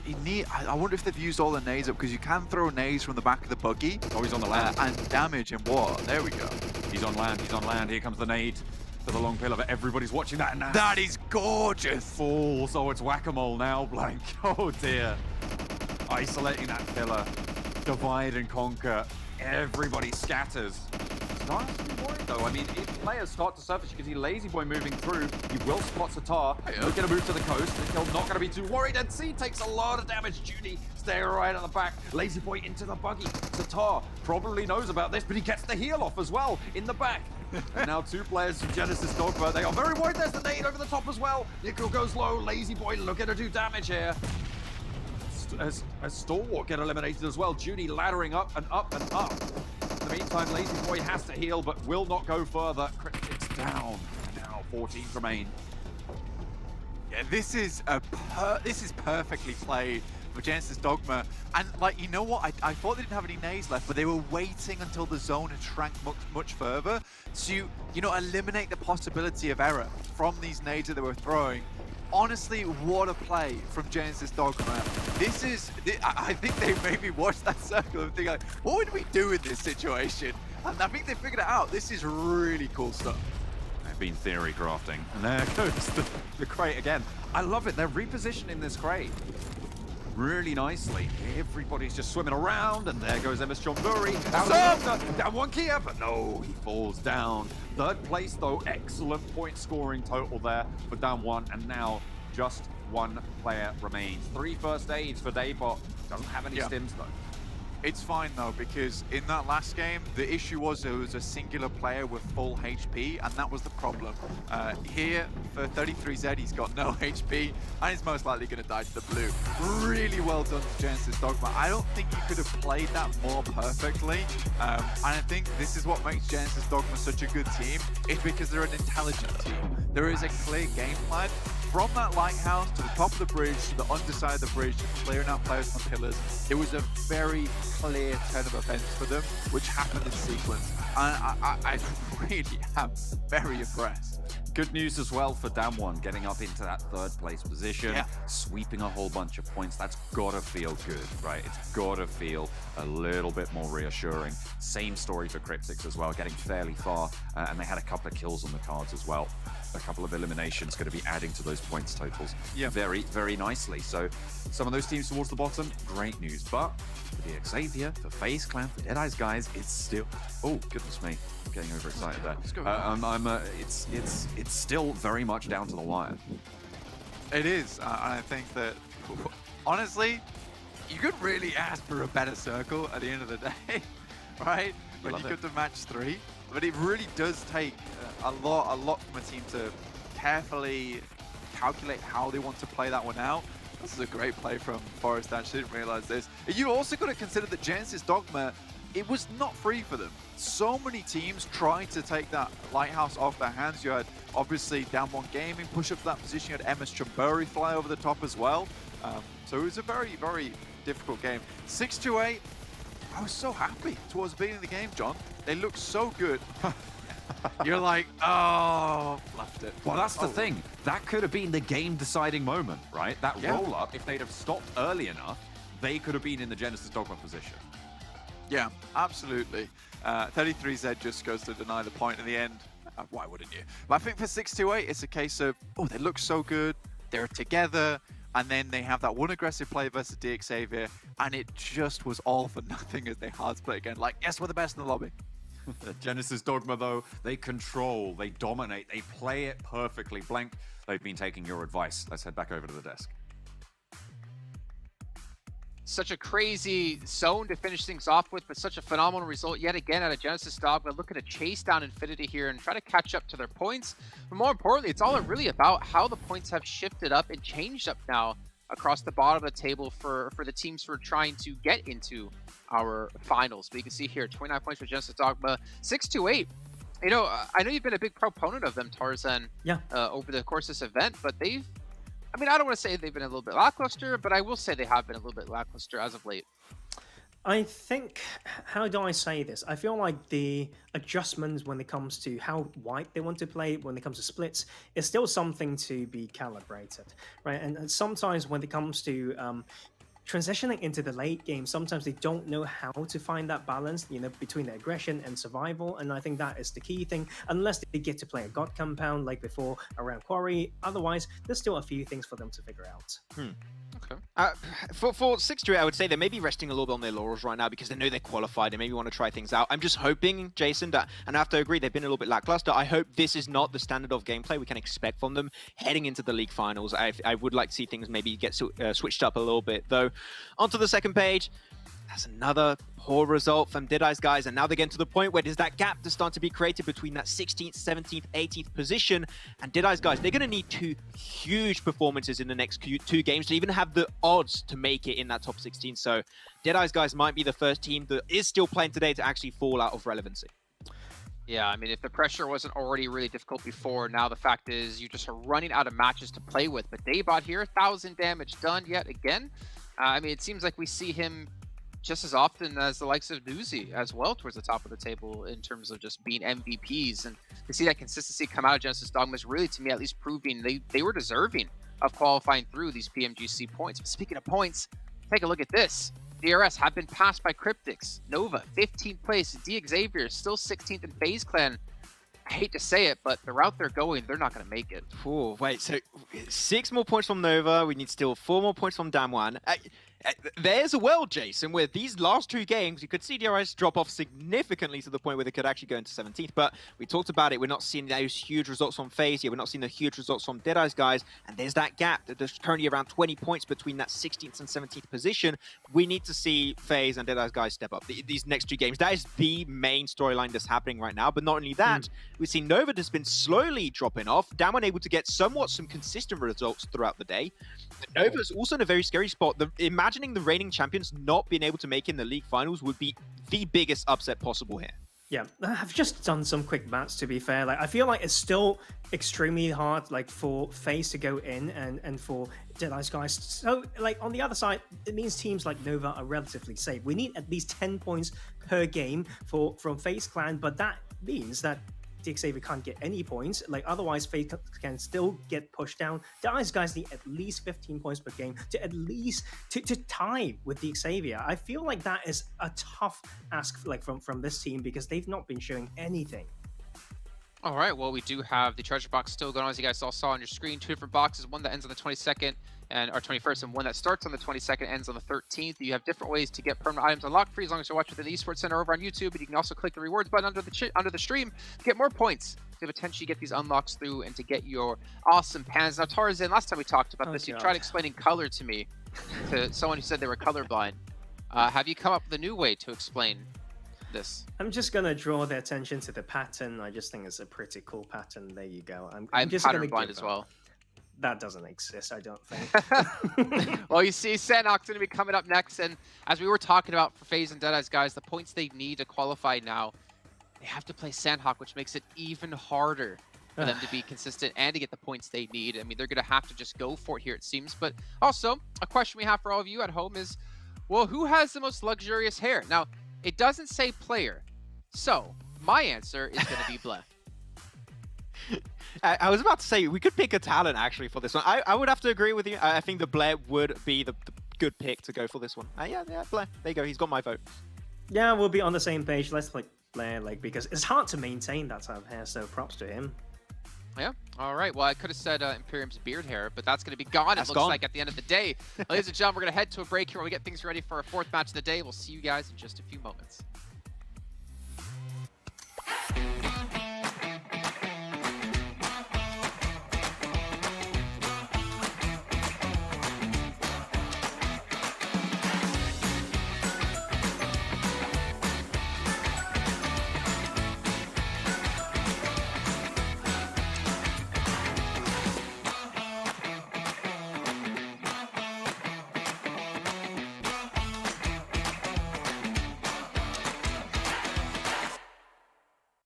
I wonder if they've used all the nades up, because you can throw nades from the back of the buggy.
Oh, he's on the land.
And damage in water. There we go.
He's on land. He's on land. Here comes the nade to the long pillar. But everybody's watching that now.
That is gorgeous.
Falls. Oh, it's whack-a-mole now, Blank. Oh, dear. Isolating that pillar. Divide and conquer. Everybody scatters. It's nice to be worried, though. I mean, if players start to surface, you can see Lazy Boy moving through. He will spot Satar. Looking to move to the coast. He's not going to be too worried. And C takes a lot of damage. Judy staying right at the back. Lazy Boy into the buggy. Satar probably knows about this, but he gets the heal off as well in the back. And now 2 players from Genesis Dogma. They are very worried. There's the nade over the top as well. Nickel goes low. Lazy Boy looking to do damage here. As Stalwart get eliminated as well. Judy laddering up and up and up. In the meantime, Lazy Boy has to heal, but will not go further. Cryptix down. Now 14 remain.
Yeah, this is perfectly played for Genesis Dogma. And like, you know what? I thought they didn't have any nades left, but they were waiting until the zone had shrank much further to, eliminate the possibility of error from these nades that they were throwing. Honestly, what a play from Genesis Dogma. I think they maybe watched that circle and think like, what would we do in this situation? And I think they figured it out. This is really cool stuff.
They've been theory crafting. And there goes the crate again. I love it. They're repositioning this crate really nicely. Everybody's just swimming around, and there goes MS Chonburi. Down 1 Kia, but no, he falls down. 3rd place, though. Excellent point scoring total there for Damwon, and now just 1 player remains. 3 first aids for Daybot. Doesn't have any stims, though.
It's fine though, because in that last game, the issue was there was a singular player with full HP, and that was the problem. Here, for 33Z, he's got no HP, and he's most likely going to die to the blue. Really well done to Genesis Dogma. I don't think you could have played that more perfectly, and I think this is what makes Genesis Dogma such a good team, is because they're an intelligent team. There is a clear game plan. from that lighthouse to the top of the bridge, to the underside of the bridge, clearing out players on pillars, it was a very clear turn of events for them, which happened in sequence. And I really am very impressed.
Good news as well for Damwon, getting up into that third place position, sweeping a whole bunch of points. That's gotta feel good, right? It's gotta feel a little bit more reassuring. Same story for Cryptics as well, getting fairly far, and they had a couple of kills on the cards as well. A couple of eliminations going to be adding to those points totals very, very nicely. So some of those teams towards the bottom, great news. But for the Xavier, for FaZe Clan, for Deadeye's guys, it's still... Oh, goodness me. I'm getting overexcited there. It's still very much down to the wire.
It is. And I think that, honestly, you could really ask for a better circle at the end of the day, right? When you get to match 3. But it really does take a lot from a team to carefully calculate how they want to play that one out. This is a great play from Forrest. I didn't realize this. You also got to consider that Genesis Dogma, it was not free for them. So many teams tried to take that lighthouse off their hands. You had obviously Damwon Gaming push up to that position. You had MS Chamburi fly over the top as well. So it was a very, very difficult game. 6-8. I was so happy towards the beginning of the game, John. They looked so good. You're like, oh, left it.
Well, that's the thing. That could have been the game-deciding moment, right? That roll-up, if they'd have stopped early enough, they could have been in the Genesis Dogma position.
Yeah, absolutely. 33Z just goes to deny the point in the end. Why wouldn't you? But I think for 6-8, it's a case of, oh, they look so good. They're together. And then they have that one aggressive play versus DXavier, and it just was all for nothing as they hard split again. Like, yes, we're the best in the lobby.
Genesis Dogma, though, they control, they dominate, they play it perfectly. Blank, they've been taking your advice. Let's head back over to the desk.
Such a crazy zone to finish things off with, but such a phenomenal result yet again out of Genesis Dogma, looking to chase down Infinity here and try to catch up to their points. But more importantly, it's all really about how the points have shifted up and changed up now across the bottom of the table for the teams who are trying to get into our finals. But you can see here, 29 points for Genesis Dogma, 6-8. You know, I know you've been a big proponent of them, Tarzan, over the course of this event, but they've, I mean, I don't want to say they've been a little bit lackluster, but I will say they have been a little bit lackluster as of late.
I think, how do I say this? I feel like the adjustments when it comes to how wide they want to play, when it comes to splits, is still something to be calibrated, right? And sometimes when it comes to transitioning into the late game, sometimes they don't know how to find that balance, you know, between the aggression and survival. And I think that is the key thing, unless they get to play a God compound like before around Quarry. Otherwise, there's still a few things for them to figure out.
Okay. For 6-8, I would say they may be resting a little bit on their laurels right now because they know they're qualified. They maybe want to try things out. I'm just hoping, Jason, that, and I have to agree, they've been a little bit lackluster. I hope this is not the standard of gameplay we can expect from them heading into the league finals. I would like to see things maybe get switched up a little bit, though. Onto the second page. That's another poor result from Deadeye's guys, and now they're getting to the point where there's that gap to start to be created between that 16th, 17th, 18th position. And Deadeye's guys, they're going to need 2 huge performances in the next 2 games to even have the odds to make it in that top 16. So Deadeye's guys might be the first team that is still playing today to actually fall out of relevancy.
Yeah, I mean, if the pressure wasn't already really difficult before, now the fact is you just are running out of matches to play with. But Daybot here, 1,000 damage done yet again. I mean, it seems like we see him just as often as the likes of Newsy as well towards the top of the table in terms of just being MVPs. And to see that consistency come out of Genesis Dogma is really, to me at least, proving they were deserving of qualifying through these PMGC points. But speaking of points, take a look at this. DRS have been passed by Cryptics. Nova, 15th place. DXavier, still 16th in FaZe Clan. I hate to say it, but the route they're going, they're not going to make it.
Ooh, wait, so 6 more points from Nova. We need still 4 more points from Damwon. There's a world, Jason, where these last 2 games, you could see DRS drop off significantly to the point where they could actually go into 17th. But we talked about it. We're not seeing those huge results from FaZe. We're not seeing the huge results from Deadeye's guys. And there's that gap. There's currently around 20 points between that 16th and 17th position. We need to see FaZe and Deadeye's guys step up these next 2 games. That is the main storyline that's happening right now. But not only that, we've seen Nova has been slowly dropping off. Damwon able to get some consistent results throughout the day. But Nova's also in a very scary spot. Imagining the reigning champions not being able to make in the league finals would be the biggest upset possible here.
Yeah, I've just done some quick maths, to be fair. Like, I feel like it's still extremely hard, like, for FaZe to go in and for Deadeye's guys. So, like, on the other side, it means teams like Nova are relatively safe. We need at least 10 points per game from FaZe Clan, but that means that Xavier can't get any points. Like, otherwise, FaZe can still get pushed down. Deadeye's guys need at least 15 points per game to at least to tie with Xavier. I feel like that is a tough ask, like, from this team, because they've not been showing anything.
All right, well, we do have the treasure box still going on, as you guys all saw on your screen. 2 different boxes, one that ends on the 22nd or 21st, and one that starts on the 22nd, ends on the 13th. You have different ways to get permanent items unlocked free as long as you're watching the Esports Center over on YouTube. And you can also click the rewards button under the stream to get more points to potentially get these unlocks through and to get your awesome pans. Now, Tarzan, last time we talked about this, you tried explaining color to me, to someone who said they were colorblind. Have you come up with a new way to explain this?
I'm just gonna draw their attention to the pattern. I just think it's a pretty cool pattern. There you go. I'm just
pattern blind as well.
That doesn't exist, I don't think.
Well, you see, Sanhok's going to be coming up next, and as we were talking about for FaZe and Deadeye's guys, the points they need to qualify now, they have to play Sanhok, which makes it even harder for them to be consistent and to get the points they need. I mean, they're going to have to just go for it here, it seems. But also, a question we have for all of you at home is, well, who has the most luxurious hair? Now, it doesn't say player, so my answer is going to be Bleh.
I was about to say, we could pick a talent, actually, for this one. I would have to agree with you. I think the Blair would be the good pick to go for this one. Yeah, Blair. There you go. He's got my vote.
Yeah, we'll be on the same page. Let's play Blair, like, because it's hard to maintain that type of hair, so props to him.
Yeah, all right. Well, I could have said Imperium's beard hair, but that's going to be gone, it looks like, at the end of the day. Ladies and gentlemen, we're going to head to a break here while we get things ready for our 4th match of the day. We'll see you guys in just a few moments.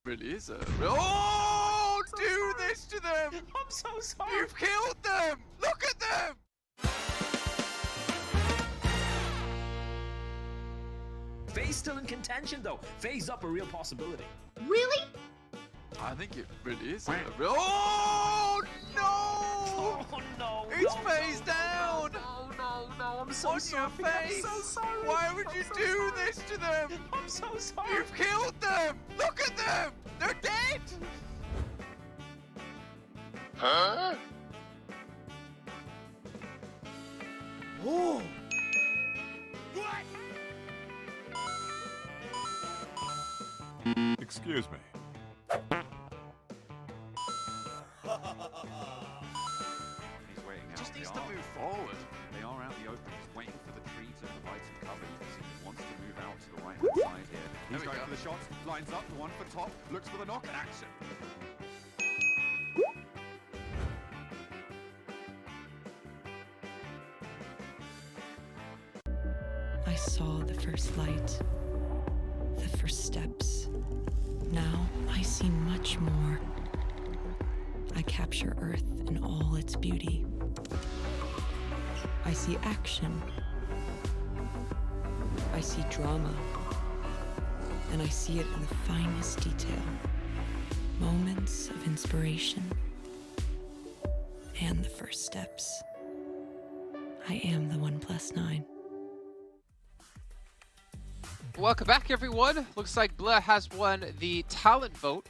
Really is a... Oh! Do this to them!
I'm so sorry!
You've killed them! Look at them!
FaZe still in contention, though. FaZe up a real possibility.
Really? I think it really is a... Oh! No!
Oh, no!
It's FaZe down!
No, I'm so sorry.
On your face!
I'm so sorry.
Why would you do this to them?
I'm so sorry.
You've killed them! Look at them! They're dead! Huh?
Oh!
Excuse me.
He's waiting out. Just needs to move forward. They are out in the open. He's waiting for the tree to provide some cover. You can see he wants to move out to the right-hand side here. He's going for the shots, lines up, the one for top, looks for the knock, and action.
I saw the first light, the first steps. Now I see much more. I capture Earth in all its beauty. I see action. I see drama. And I see it in the finest detail. Moments of inspiration. And the first steps. I am the 1+9.
Welcome back, everyone. Looks like Bleh has won the talent vote.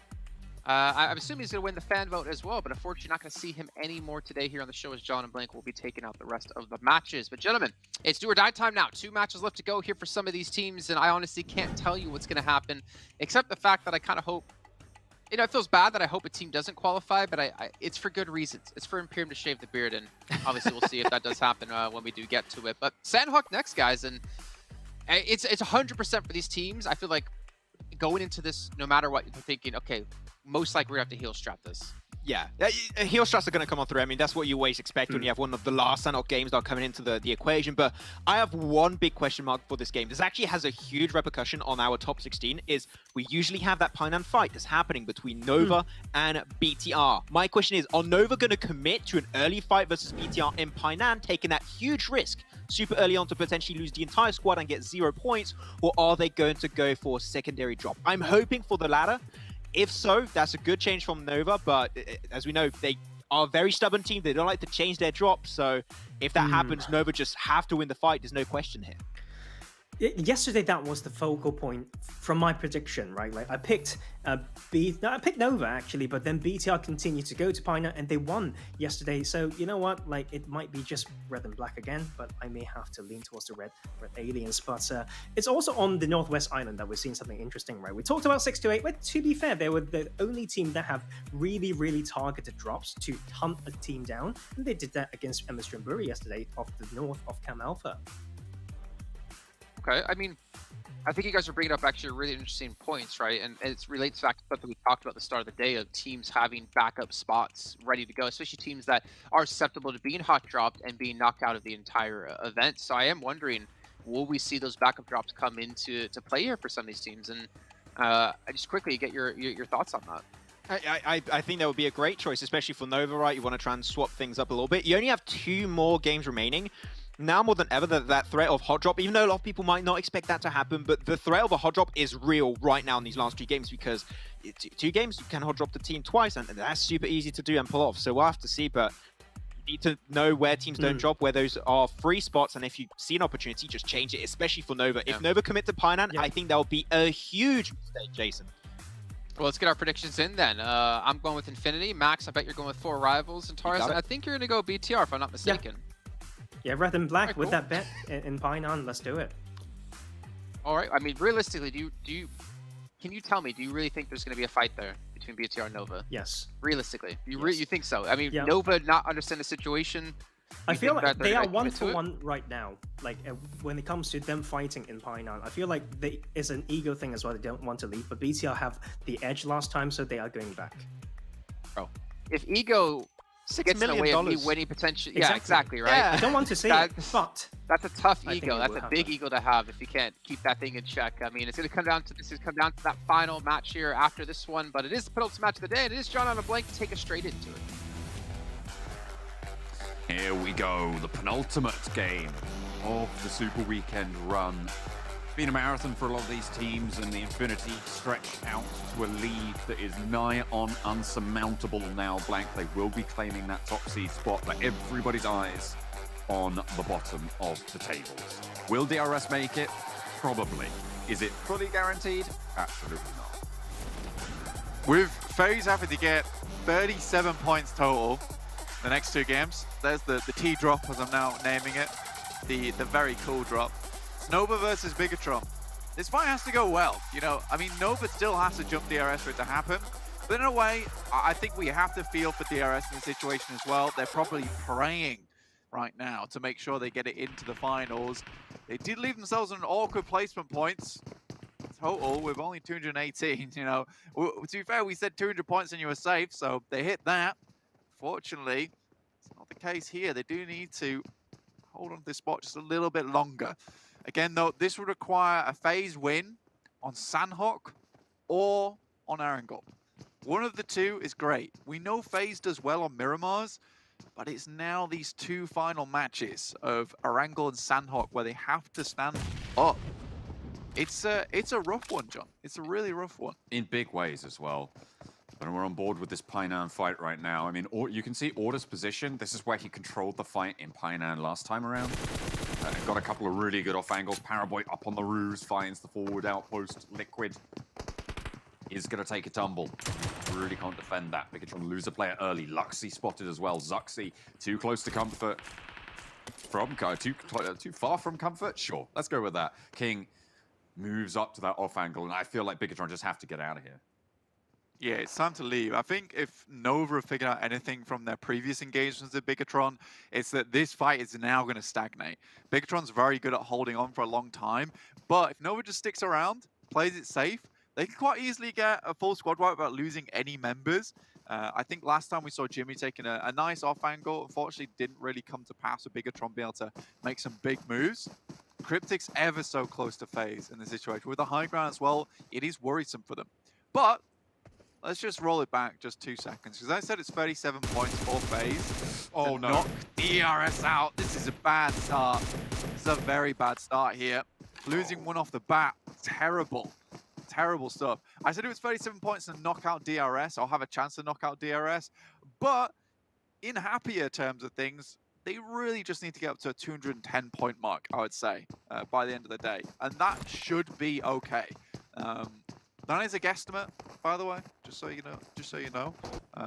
I'm assuming he's going to win the fan vote as well, but unfortunately not going to see him anymore today here on the show, as John and Blank will be taking out the rest of the matches. But gentlemen, it's do or die time now. 2 matches left to go here for some of these teams, and I honestly can't tell you what's going to happen, except the fact that I kind of hope, you know, it feels bad that I hope a team doesn't qualify, but it's for good reasons. It's for Imperium to shave the beard, and obviously we'll see if that does happen when we do get to it. But Sanhok next, guys, and it's 100% for these teams. I feel like going into this, no matter what, you're thinking, okay, most likely we have to heal strat this.
Yeah, heel strats are going to come on through. I mean, that's what you always expect when you have one of the last Sanhok games that are coming into the equation. But I have one big question mark for this game. This actually has a huge repercussion on our top 16, is we usually have that Painan fight that's happening between Nova and BTR. My question is, are Nova going to commit to an early fight versus BTR in Painan, taking that huge risk super early on to potentially lose the entire squad and get 0 points, or are they going to go for a secondary drop? I'm hoping for the latter. If so, that's a good change from Nova, but as we know, they are a very stubborn team. They don't like to change their drop, so if that happens, Nova just have to win the fight. There's no question here.
Yesterday, that was the focal point from my prediction, right? Like I picked I picked Nova actually, but then BTR continued to go to Pioneer and they won yesterday. So you know what? Like it might be just red and black again, but I may have to lean towards the red aliens. But it's also on the Northwest Island that we're seeing something interesting, right? We talked about 628, but to be fair, they were the only team that have really targeted drops to hunt a team down, and they did that against MS Drimburi yesterday off the north of Cam Alpha.
Okay, I mean, I think you guys are bringing up actually really interesting points, right? And it relates back to something we talked about at the start of the day of teams having backup spots ready to go, especially teams that are susceptible to being hot dropped and being knocked out of the entire event. So I am wondering, will we see those backup drops come into play here for some of these teams? And I just quickly get your thoughts on that.
I think that would be a great choice, especially for Nova, right? You want to try and swap things up a little bit. You only have 2 more games remaining. Now more than ever, that threat of hot drop, even though a lot of people might not expect that to happen, but the threat of a hot drop is real right now in these last 2 games, because 2 games, you can hot drop the team twice, and that's super easy to do and pull off. So we'll have to see, but you need to know where teams don't drop, where those are free spots, and if you see an opportunity, just change it, especially for Nova. If Nova commit to Painan, I think that would be a huge mistake, Jason.
Well, let's get our predictions in then. I'm going with Infinity. Max, I bet you're going with 4 Rivals. And Taurus, I think you're going to go BTR, if I'm not mistaken.
Yeah, red and black with that bet in Painan. Let's do it.
All right. I mean, realistically, can you tell me, do you really think there's going to be a fight there between BTR and Nova?
Yes.
Realistically, you think so? I mean, Nova not understand the situation.
I feel like they are 1-for-1 right now. Like when it comes to them fighting in Painan, I feel like it's an ego thing as well. They don't want to leave, but BTR have the edge last time, so they are going back.
Bro, if ego gets in the way of me winning potential, exactly right.
Yeah. I don't want to see it, but
that's a tough ego. That's a big ego to have if you can't keep that thing in check. I mean, it's going to come down to that final match here after this one, but it is the penultimate match of the day, and it is John on a blank to take us straight into it.
Here we go, the penultimate game of the Super Weekend run. It's been a marathon for a lot of these teams, and the Infinity stretched out to a lead that is nigh on unsurmountable now. Blank, they will be claiming that top seed spot, but everybody's eyes on the bottom of the tables. Will DRS make it? Probably. Is it fully guaranteed? Absolutely not.
With FaZe having to get 37 points total the next 2 games, there's the T drop, as I'm now naming it, the very cool drop. It's Nova versus Bigatron. This fight has to go well, you know. I mean, Nova still has to jump DRS for it to happen, but in a way, I think we have to feel for DRS in the situation as well. They're probably praying right now to make sure they get it into the finals. They did leave themselves an awkward placement points total with only 218, you know. To be fair, we said 200 points and you were safe, so they hit that. Fortunately, it's not the case here. They do need to hold on to this spot just a little bit longer. Again, though, this would require a FaZe win on Sanhok or on Erangel. One of the 2 is great. We know FaZe does well on Miramars, but it's now these 2 final matches of Erangel and Sanhok where they have to stand up. It's a rough one, John. It's a really rough one.
In big ways as well. And we're on board with this Painan fight right now. I mean, you can see Order's position. This is where he controlled the fight in Painan last time around. Got a couple of really good off angles. Paraboy up on the roofs, finds the forward outpost. Liquid is going to take a tumble. Really can't defend that. Bigatron lose a player early. Luxy spotted as well. Zuxi too close to comfort. Too far from comfort? Sure, let's go with that. King moves up to that off angle, and I feel like Bigatron just have to get out of here.
Yeah, it's time to leave. I think if Nova have figured out anything from their previous engagements with Bigatron, it's that this fight is now going to stagnate. Bigatron's very good at holding on for a long time, but if Nova just sticks around, plays it safe, they can quite easily get a full squad wipe without losing any members. I think last time we saw Jimmy taking a nice off angle, unfortunately didn't really come to pass with Bigatron being able to make some big moves. Cryptic's ever so close to FaZe in this situation. With the high ground as well, it is worrisome for them. But let's just roll it back just 2 seconds, because I said it's 37 points for FaZe.
Oh no.
Knock DRS out. This is a bad start. This is a very bad start here. Losing one off the bat, terrible. Terrible stuff. I said it was 37 points to knock out DRS. I'll have a chance to knock out DRS. But in happier terms of things, they really just need to get up to a 210 point mark, I would say, by the end of the day. And that should be okay. That is a guesstimate, by the way, just so you know.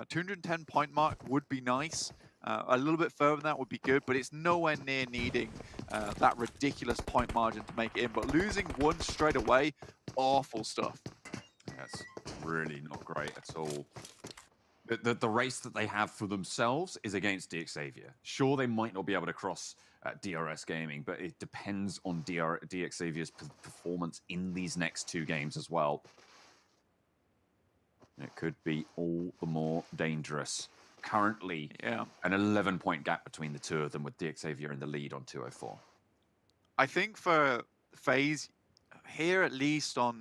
210 point mark would be nice. A little bit further than that would be good, but it's nowhere near needing that ridiculous point margin to make it in. But losing one straight away, awful stuff.
That's really not great at all. The race that they have for themselves is against DXavier. Sure, they might not be able to cross DRS Gaming, but it depends on DXavier's performance in these next 2 games as well. It could be all the more dangerous. Currently, an 11-point gap between the 2 of them, with DXavier in the lead on 204.
I think for FaZe, here at least on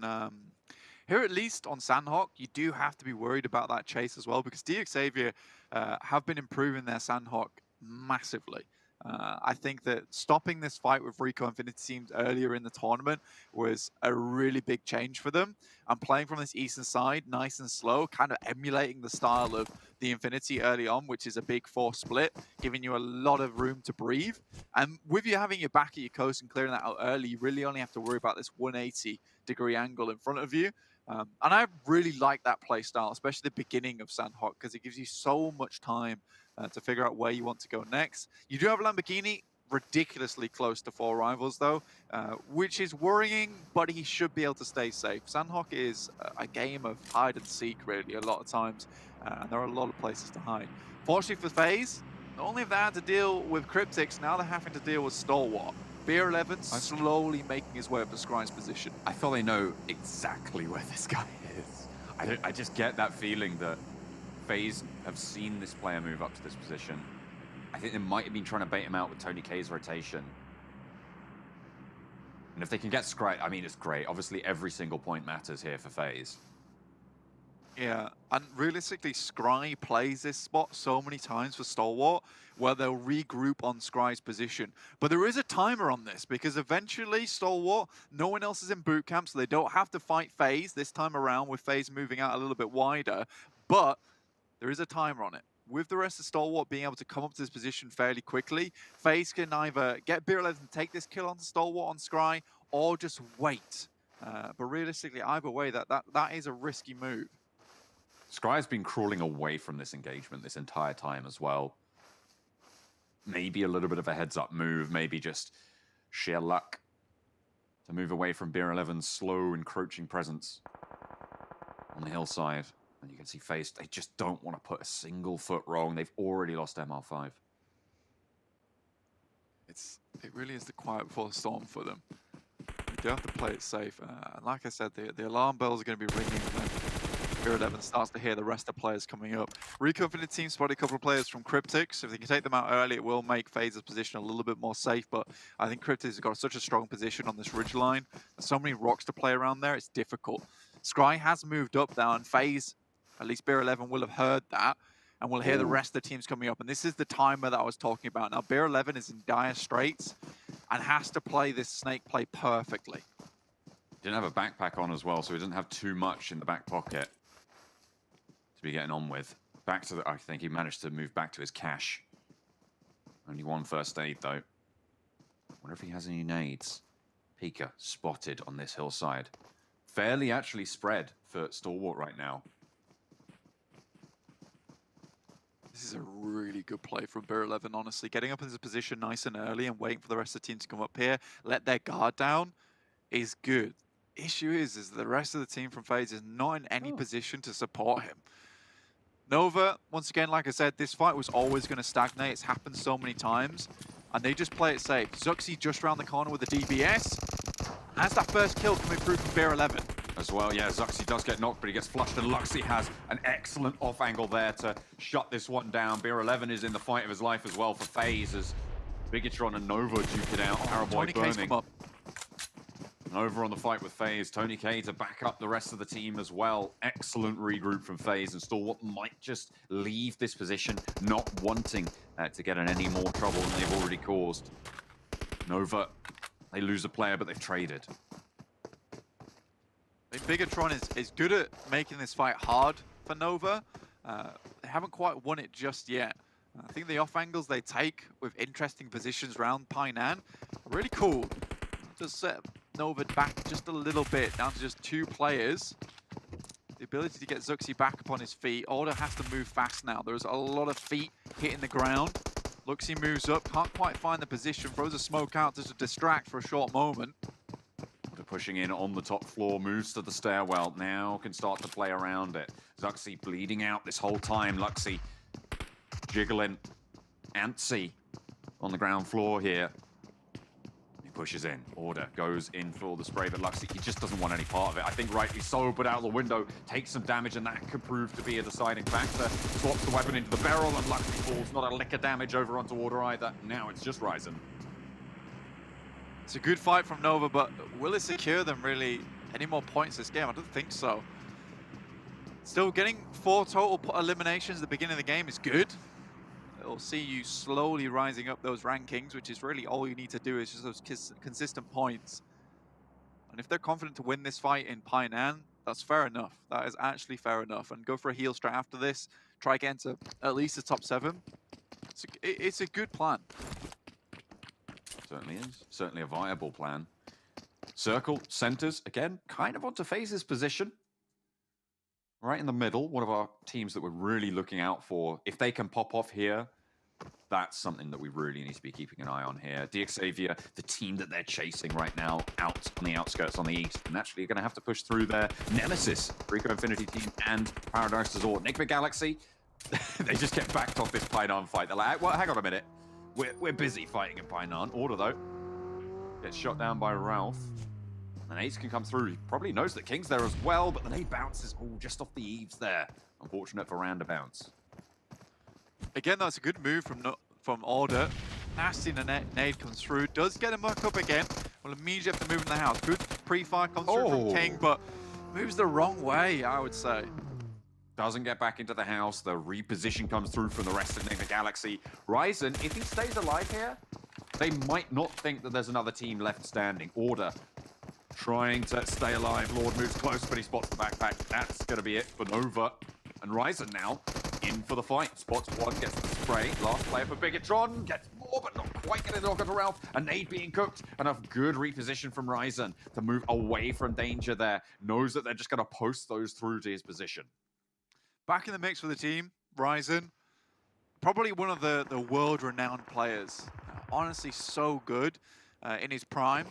Sanhok, you do have to be worried about that chase as well, because DXavier have been improving their Sanhok massively. I think that stopping this fight with Rico Infinity teams earlier in the tournament was a really big change for them. And playing from this eastern side, nice and slow, kind of emulating the style of the Infinity early on, which is a big 4 split, giving you a lot of room to breathe. And with you having your back at your coast and clearing that out early, you really only have to worry about this 180-degree angle in front of you. And I really like that play style, especially the beginning of Sanhok, because it gives you so much time to figure out where you want to go next. You do have Lamborghini ridiculously close to 4 rivals, though, which is worrying, but he should be able to stay safe. Sanhok is a game of hide and seek, really, a lot of times, and there are a lot of places to hide. Fortunately for FaZe, not only have they had to deal with Cryptics, now they're having to deal with Stalwart. BR11 slowly making his way up to Scry's position.
I feel they know exactly where this guy is. I just get that feeling that FaZe have seen this player move up to this position. I think they might have been trying to bait him out with Tony K's rotation. And if they can get Scry, I mean, it's great. Obviously, every single point matters here for FaZe.
Yeah, and realistically, Scry plays this spot so many times for Stalwart, where they'll regroup on Scry's position. But there is a timer on this, because eventually Stalwart, no one else is in boot camp, so they don't have to fight FaZe this time around, with FaZe moving out a little bit wider. But there is a timer on it. With the rest of Stalwart being able to come up to this position fairly quickly, FaZe can either get BR11 to take this kill onto Stalwart on Scry, or just wait. But realistically, either way, that is a risky move.
Scry's been crawling away from this engagement this entire time as well. Maybe a little bit of a heads-up move, maybe just sheer luck to move away from BR11's slow, encroaching presence on the hillside. And you can see FaZe, they just don't want to put a single foot wrong. They've already lost MR5.
It really is the quiet before the storm for them. You do have to play it safe. And like I said, the alarm bells are going to be ringing when BR11 starts to hear the rest of the players coming up. Rico Infinity team spotted a couple of players from Cryptics. If they can take them out early, it will make FaZe's position a little bit more safe. But I think Cryptics has got such a strong position on this ridge line. There's so many rocks to play around there, it's difficult. Scry has moved up now, and FaZe, at least BR11 will have heard that, and we'll hear the rest of the teams coming up. And this is the timer that I was talking about. Now, BR11 is in dire straits and has to play this snake play perfectly.
Didn't have a backpack on as well, so he doesn't have too much in the back pocket to be getting on with. Back to I think he managed to move back to his cache. Only 1 first aid, though. Wonder if he has any nades. Pika spotted on this hillside. Fairly actually spread for Stalwart right now.
This is a really good play from BR11, honestly. Getting up in this position nice and early and waiting for the rest of the team to come up here, let their guard down, is good. Issue is the rest of the team from FaZe is not in any position to support him. Nova, once again, like I said, this fight was always going to stagnate. It's happened so many times, and they just play it safe. Zuxi just around the corner with the DBS. Has that first kill coming through from BR11.
as well. Yeah, Zuxi does get knocked, but he gets flushed, and Luxy has an excellent off angle there to shut this one down. Beer 11 is in the fight of his life as well for FaZe as Bigatron and Nova duke it out. Paraboy
Tony K's
burning.
come up.
Nova on the fight with FaZe. Tony K to back up the rest of the team as well. Excellent regroup from FaZe and Stalwart might just leave this position, not wanting to get in any more trouble than they've already caused. Nova, they lose a player, but they've traded.
I think Bigatron is good at making this fight hard for Nova. They haven't quite won it just yet. I think the off angles they take with interesting positions around Painan are really cool. Just set Nova back just a little bit, down to just 2 players. The ability to get Zuxi back upon his feet. Order has to move fast now. There's a lot of feet hitting the ground. Luxy moves up, can't quite find the position, throws a smoke out to distract for a short moment.
Order pushing in on the top floor, moves to the stairwell, now can start to play around it. Zuxi bleeding out this whole time. Luxy jiggling. Antsy on the ground floor here. Pushes in. Order goes in for the spray, but Luxy, he just doesn't want any part of it. I think rightly so, but out the window, takes some damage, and that could prove to be a deciding factor. Swaps the weapon into the barrel, and Luxy falls. Not a lick of damage over onto Order either. Now it's just Ryzen.
It's a good fight from Nova, but will it secure them really any more points this game? I don't think so. Still, getting 4 total eliminations at the beginning of the game is good. It'll see you slowly rising up those rankings, which is really all you need to do is just those consistent points. And if they're confident to win this fight in Painan, that's fair enough. That is actually fair enough. And go for a heal straight after this. Try again to at least the top 7. It's a good plan.
Certainly is. Certainly a viable plan. Circle, centers, again, kind of onto FaZe's position. Right in the middle, one of our teams that we're really looking out for. If they can pop off here, that's something that we really need to be keeping an eye on here. DXavier, the team that they're chasing right now, out on the outskirts on the east. And naturally, you're going to have to push through their nemesis, Rico Infinity team and Paradise Resort. Nigma Galaxy, they just get backed off this Painan fight. They're like, well, hang on a minute. We're busy fighting in Painan. Order, though, gets shot down by Ralph. And Ace can come through. He probably knows that King's there as well, but the nade bounces just off the eaves there. Unfortunate for Randa bounce.
Again, that's a good move from Order. Nasty nade comes through. Does get him back up again. Will immediately have to move in the house. Good pre-fire comes through from King, but moves the wrong way, I would say.
Doesn't get back into the house. The reposition comes through from the rest of the Galaxy. Ryzen, if he stays alive here, they might not think that there's another team left standing. Order trying to stay alive. Lord moves close, but he spots the backpack. That's going to be it for Nova. And Ryzen now in for the fight. Spots one, gets the spray. Last player for Bigatron. Gets more, but not quite getting the knock onto Ralph. A nade being cooked. And a good reposition from Ryzen to move away from danger there. Knows that they're just going to post those through to his position.
Back in the mix for the team, Ryzen. Probably one of the world-renowned players. Honestly, so good in his prime.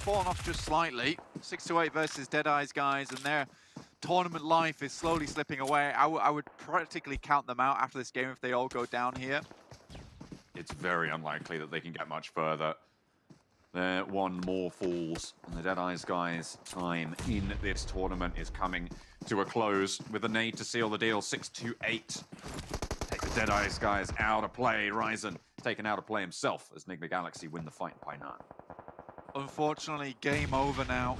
Fallen off just slightly. 6-8 versus Deadeye's guys, and their tournament life is slowly slipping away. I would practically count them out after this game if they all go down here.
It's very unlikely that they can get much further. There, one more falls, and the Deadeye's guys' time in this tournament is coming to a close with a nade to seal the deal. 6-8. Take the Deadeye's guys out of play. Ryzen taken out of play himself as Nigma Galaxy win the fight in Painan.
Unfortunately, game over now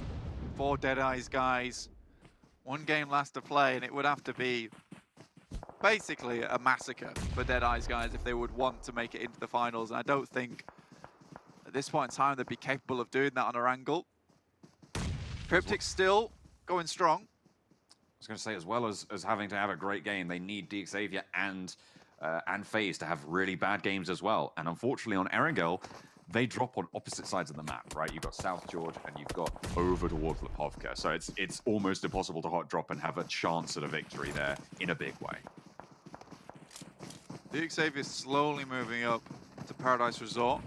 for Deadeye's guys. One game left to play, and it would have to be basically a massacre for Deadeye's guys if they would want to make it into the finals. And I don't think at this point in time they'd be capable of doing that on Erangel. Cryptic's still going strong.
I was going to say, as well as having to have a great game, they need DXavier and FaZe to have really bad games as well. And unfortunately on Erangel, they drop on opposite sides of the map, right? You've got South George and you've got over towards Lipovka. So it's almost impossible to hot drop and have a chance at a victory there in a big way.
DXavier slowly moving up to Paradise Resort.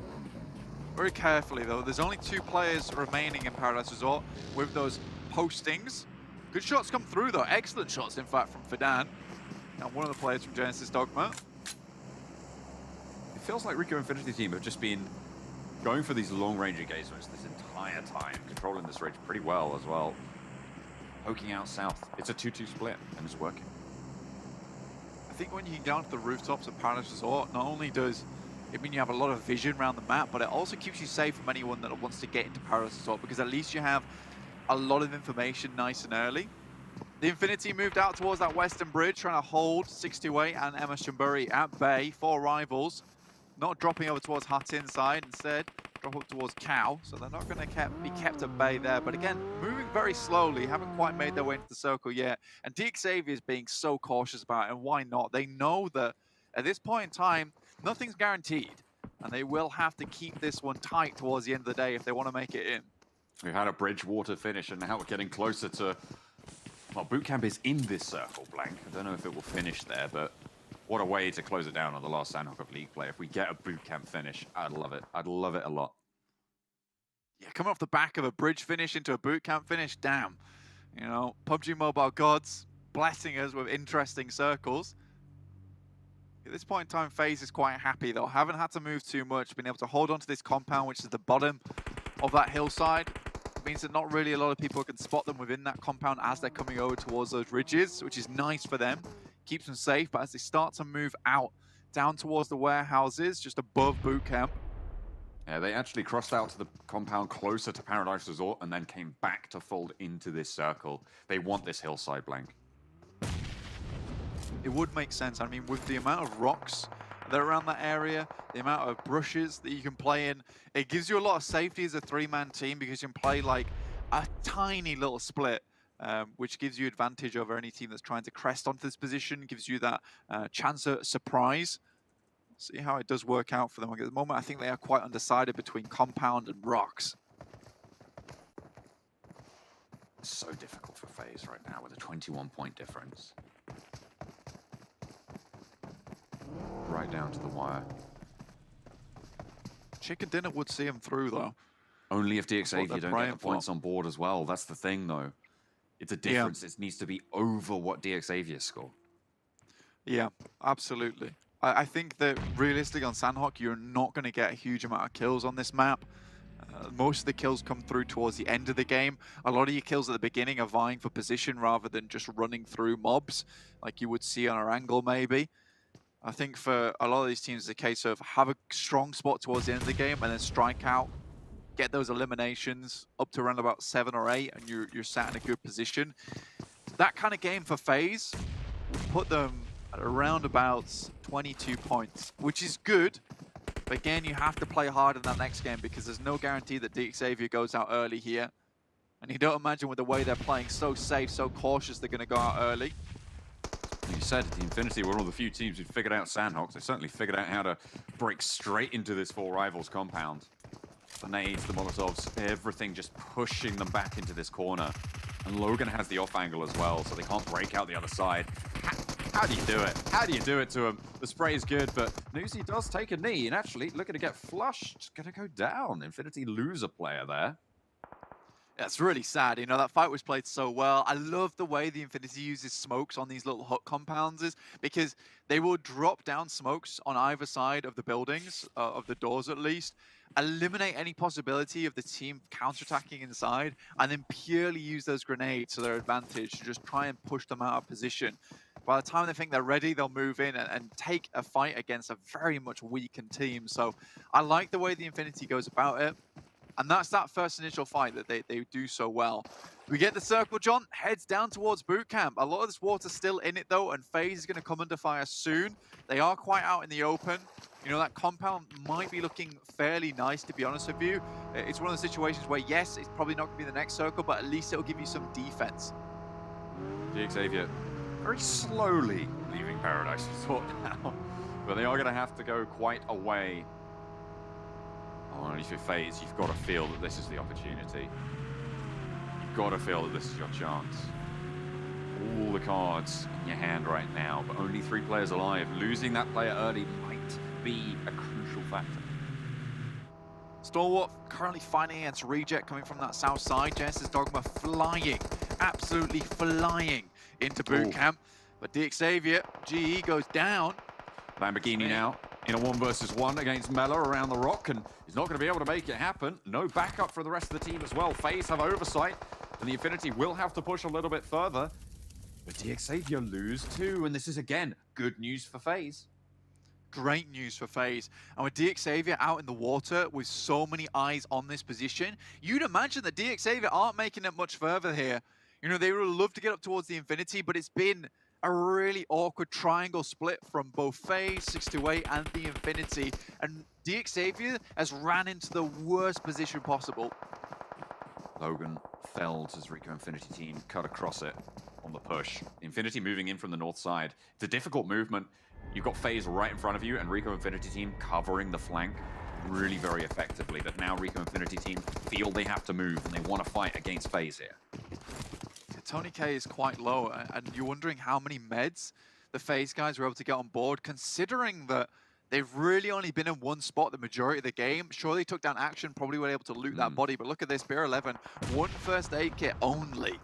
Very carefully though. There's only 2 players remaining in Paradise Resort with those postings. Good shots come through though. Excellent shots, in fact, from Fidan. And one of the players from Genesis Dogma.
It feels like Rico Infinity team have just been going for these long-range engagements this entire time, controlling this range pretty well as well. poking out south. It's a 2-2 split, and it's working.
I think when you get down to the rooftops of Paradise Resort, not only does it mean you have a lot of vision around the map, but it also keeps you safe from anyone that wants to get into Paradise Resort, because at least you have a lot of information nice and early. The Infinity moved out towards that western bridge, trying to hold 628 and Emma Shumburi at bay. 4 rivals, not dropping over towards Hut inside, instead drop up towards Cow, so they're not going to be kept at bay there. But again, moving very slowly, haven't quite made their way into the circle yet. And DXavier is being so cautious about it, and why not? They know that at this point in time, nothing's guaranteed, and they will have to keep this one tight towards the end of the day if they want to make it in.
We've had a Bridgewater finish, and now we're getting closer to... Well, Bootcamp is in this circle, Blank. I don't know if it will finish there, but what a way to close it down on the last Sanhok of League play. If we get a Bootcamp finish, I'd love it. I'd love it a lot.
Yeah, coming off the back of a bridge finish into a Bootcamp finish, damn. You know, PUBG Mobile gods blessing us with interesting circles. At this point in time, FaZe is quite happy, though. Haven't had to move too much, been able to hold on to this compound, which is the bottom of that hillside. Means that not really a lot of people can spot them within that compound as they're coming over towards those ridges, which is nice for them. Keeps them safe, but as they start to move out down towards the warehouses, just above Bootcamp.
Yeah, they actually crossed out to the compound closer to Paradise Resort and then came back to fold into this circle. They want this hillside, Blank.
It would make sense. I mean, with the amount of rocks that are around that area, the amount of brushes that you can play in, it gives you a lot of safety as a 3-man team, because you can play like a tiny little split, which gives you advantage over any team that's trying to crest onto this position, gives you that chance of surprise. See how it does work out for them. At the moment, I think they are quite undecided between compound and rocks.
It's so difficult for FaZe right now with a 21-point difference. Right down to the wire.
Chicken dinner would see him through, though.
Only if DXavier don't get the points on board as well. That's the thing, though. It's a difference. Yeah. It needs to be over what DXavier score.
Yeah, absolutely. I think that realistically on Sanhok, you're not going to get a huge amount of kills on this map. Most of the kills come through towards the end of the game. A lot of your kills at the beginning are vying for position rather than just running through mobs, like you would see on Erangel maybe. I think for a lot of these teams, it's a case of have a strong spot towards the end of the game and then strike out, get those eliminations up to around about 7 or 8, and you're sat in a good position. That kind of game for FaZe will put them at around about 22 points, which is good. But again, you have to play hard in that next game, because there's no guarantee that DXavier goes out early here. And you don't imagine with the way they're playing, so safe, so cautious, they're going to go out early.
You said the Infinity were one of the few teams who figured out Sanhok. They certainly figured out how to break straight into this 4 rivals compound. The nades, the Molotovs, everything just pushing them back into this corner. And Logan has the off angle as well, so they can't break out the other side. How do you do it? How do you do it to him? The spray is good, but Nuzi does take a knee, and actually looking to get flushed. Gonna go down. Infinity lose a player there.
That's really sad. You know, that fight was played so well. I love the way the Infinity uses smokes on these little hut compounds, because they will drop down smokes on either side of the buildings, of the doors at least, eliminate any possibility of the team counterattacking inside, and then purely use those grenades to their advantage to just try and push them out of position. By the time they think they're ready, they'll move in and take a fight against a very much weakened team. So I like the way the Infinity goes about it. And that's that first initial fight that they do so well. We get the circle, John, heads down towards Bootcamp. A lot of this water's still in it, though, and FaZe is going to come under fire soon. They are quite out in the open. You know, that compound might be looking fairly nice, to be honest with you. It's one of the situations where, yes, it's probably not going to be the next circle, but at least it'll give you some defense.
DXavier very slowly leaving Paradise Resort now, but they are going to have to go quite a way. Oh, and if you're FaZe, you've got to feel that this is the opportunity. You've got to feel that this is your chance. All the cards in your hand right now, but only 3 players alive. Losing that player early might be a crucial factor.
Stalwart currently fighting against Reject coming from that south side. Genesis Dogma flying, absolutely flying into Bootcamp. But DXavier, GE goes down.
Lamborghini now in a 1 versus 1 against Mella around the rock, and he's not going to be able to make it happen. No backup for the rest of the team as well. FaZe have oversight. And the Infinity will have to push a little bit further. But DXavier lose too, and this is again good news for FaZe.
Great news for FaZe. And with DXavier out in the water with so many eyes on this position, you'd imagine that DXavier aren't making it much further here. You know, they would love to get up towards the Infinity, but it's been a really awkward triangle split from both FaZe, 628, and the Infinity. And DXavier has ran into the worst position possible.
Logan felled as Rico Infinity team cut across it on the push. Infinity moving in from the north side. It's a difficult movement. You've got FaZe right in front of you and Rico Infinity team covering the flank really very effectively. But now Rico Infinity team feel they have to move and they want to fight against FaZe here.
Tony K is quite low, and you're wondering how many meds the FaZe guys were able to get on board, considering that they've really only been in one spot the majority of the game. Sure, they took down Action, probably were able to loot that body, but look at this, Beer 11, one first aid kit only.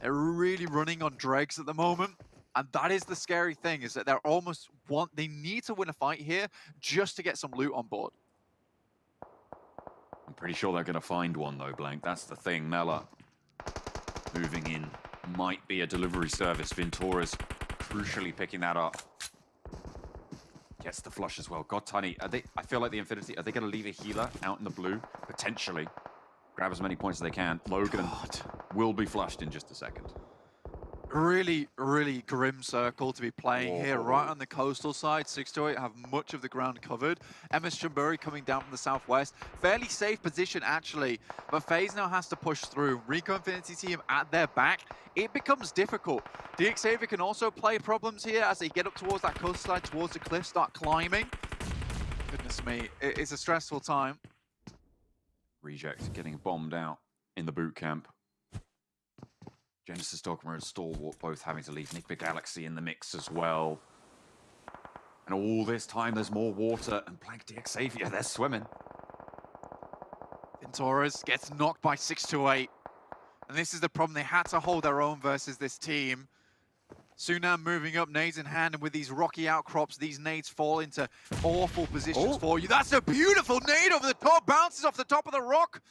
They're really running on dregs at the moment, and that is the scary thing, is that they're almost they need to win a fight here just to get some loot on board.
I'm pretty sure they're going to find one though, Blank. That's the thing. Mela moving in, might be a delivery service. Ventura's crucially picking that up. Gets the flush as well. God, Tiny, I feel like the Infinity, are they going to leave a healer out in the blue? Potentially. Grab as many points as they can. Logan will be flushed in just a second.
Really, really grim circle to be playing here, right on the coastal side. 628 have much of the ground covered. MS Chumbury coming down from the southwest. Fairly safe position, actually, but FaZe now has to push through. Rico Infinity team at their back. It becomes difficult. DXavier can also play problems here as they get up towards that coastal side, towards the cliff, start climbing. Goodness me, it's a stressful time.
Reject getting bombed out in the boot camp. Genesis Dogma and Stalwart both having to leave. Nick Galaxy in the mix as well. And all this time there's more water, and Blank DXavier, they're swimming.
Venturas gets knocked by 628. And this is the problem, they had to hold their own versus this team. Sunam moving up, nades in hand, and with these rocky outcrops, these nades fall into awful positions for you. That's a beautiful nade over the top, bounces off the top of the rock,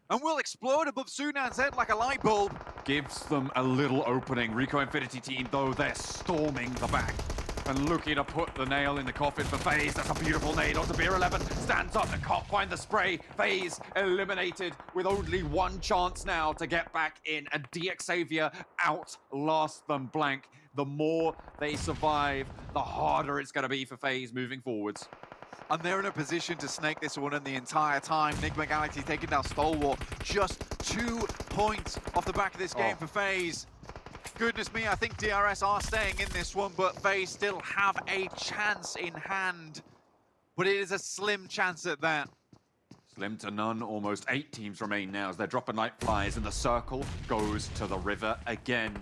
and will explode above Sunan's head like a light bulb.
Gives them a little opening. Rico Infinity team, though, they're storming the back and looking to put the nail in the coffin for FaZe. That's a beautiful nade onto Beer 11. Stands up, the cop find the spray. FaZe eliminated with only one chance now to get back in. And DXavier outlast them, Blank. The more they survive, the harder it's going to be for FaZe moving forwards.
And they're in a position to snake this one in the entire time. Nigma Galaxy taking down Stalwart. Just 2 points off the back of this game for FaZe. Goodness me, I think DRS are staying in this one, but FaZe still have a chance in hand. But it is a slim chance at that.
Slim to none, almost 8 teams remain now as they're dropping light flies, and the circle goes to the river again.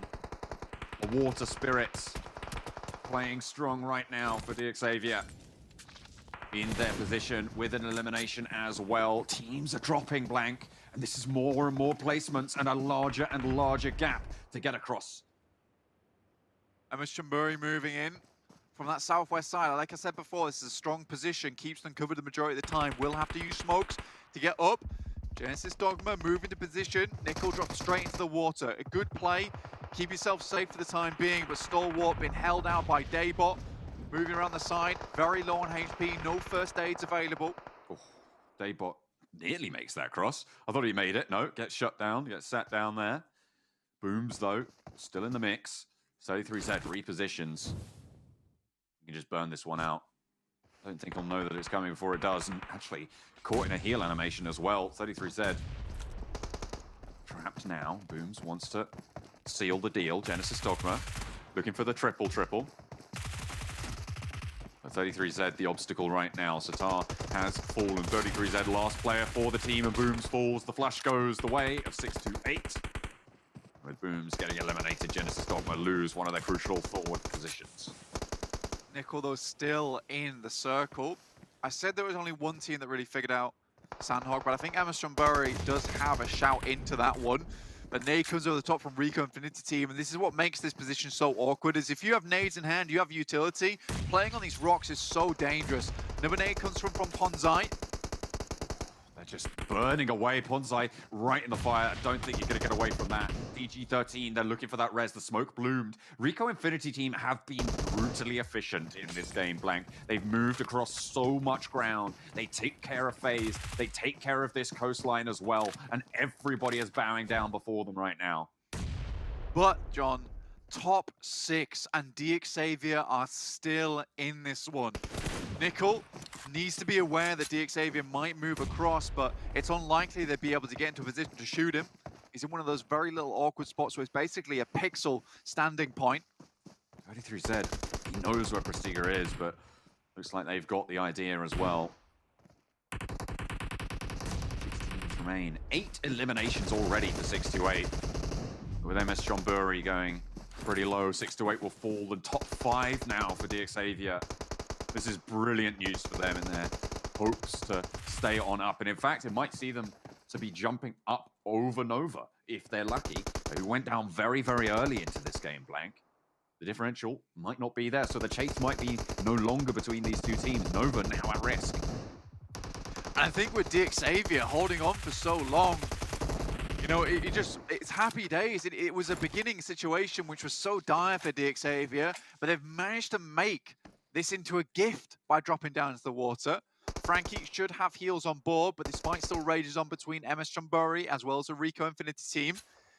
The water spirits playing strong right now for DXavier. In their position with an elimination as well. Teams are dropping, Blank, and this is more and more placements and a larger and larger gap to get across.
MS Chumbury moving in from that southwest side. Like I said before, this is a strong position, keeps them covered the majority of the time. Will have to use smokes to get up. Genesis Dogma moving to position. Nickel drops straight into the water. A good play. Keep yourself safe for the time being, but Stalwart been held out by Daybot. Moving around the side, very low on HP, no first aids available.
Oh, Daybot nearly makes that cross. I thought he made it. No, gets shut down, gets sat down there. Booms, though, still in the mix. 33Z repositions. You can just burn this one out. I don't think he'll know that it's coming before it does. And actually, caught in a heal animation as well. 33Z trapped now. Booms wants to seal the deal. Genesis Dogma looking for the triple. 33Z, the obstacle right now. Satar has fallen. 33Z, last player for the team, and Booms falls. The flash goes the way of 628. With Booms getting eliminated, Genesis Dogma lose one of their crucial forward positions.
Nickel, though, still in the circle. I said there was only one team that really figured out Sanhok, but I think MS Chumbury does have a shout into that one. But nade comes over the top from Rico Infinity team, and this is what makes this position so awkward, is if you have nades in hand, you have utility, playing on these rocks is so dangerous. Another nade comes from Ponzai.
They're just burning away. Ponzai right in the fire. I don't think you're going to get away from that. DG13, they're looking for that res. The smoke bloomed. Rico Infinity team have been brutally efficient in this game, Blank. They've moved across so much ground. They take care of FaZe. They take care of this coastline as well. And everybody is bowing down before them right now.
But, John, top 6 and DXavier are still in this one. Nickel needs to be aware that DXavier might move across, but it's unlikely they'd be able to get into a position to shoot him. He's in one of those very little awkward spots where it's basically a pixel standing point.
33Z, he knows where Prestiga is, but looks like they've got the idea as well. 6 teams remain. 8 eliminations already for 628. With MS Chonburi going pretty low, 628 will fall. The top 5 now for DXavier. This is brilliant news for them in their hopes to stay on up. And in fact, it might see them to be jumping up over Nova if they're lucky, who went down very, very early into this game, Blank. The differential might not be there, so the chase might be no longer between these two teams. Nova now at risk.
And I think with DXavier holding on for so long, you know, it's happy days. It was a beginning situation which was so dire for DXavier, but they've managed to make this into a gift by dropping down into the water. Frankie should have heals on board, but this fight still rages on between MS Chonburi as well as the Rico Infinity team.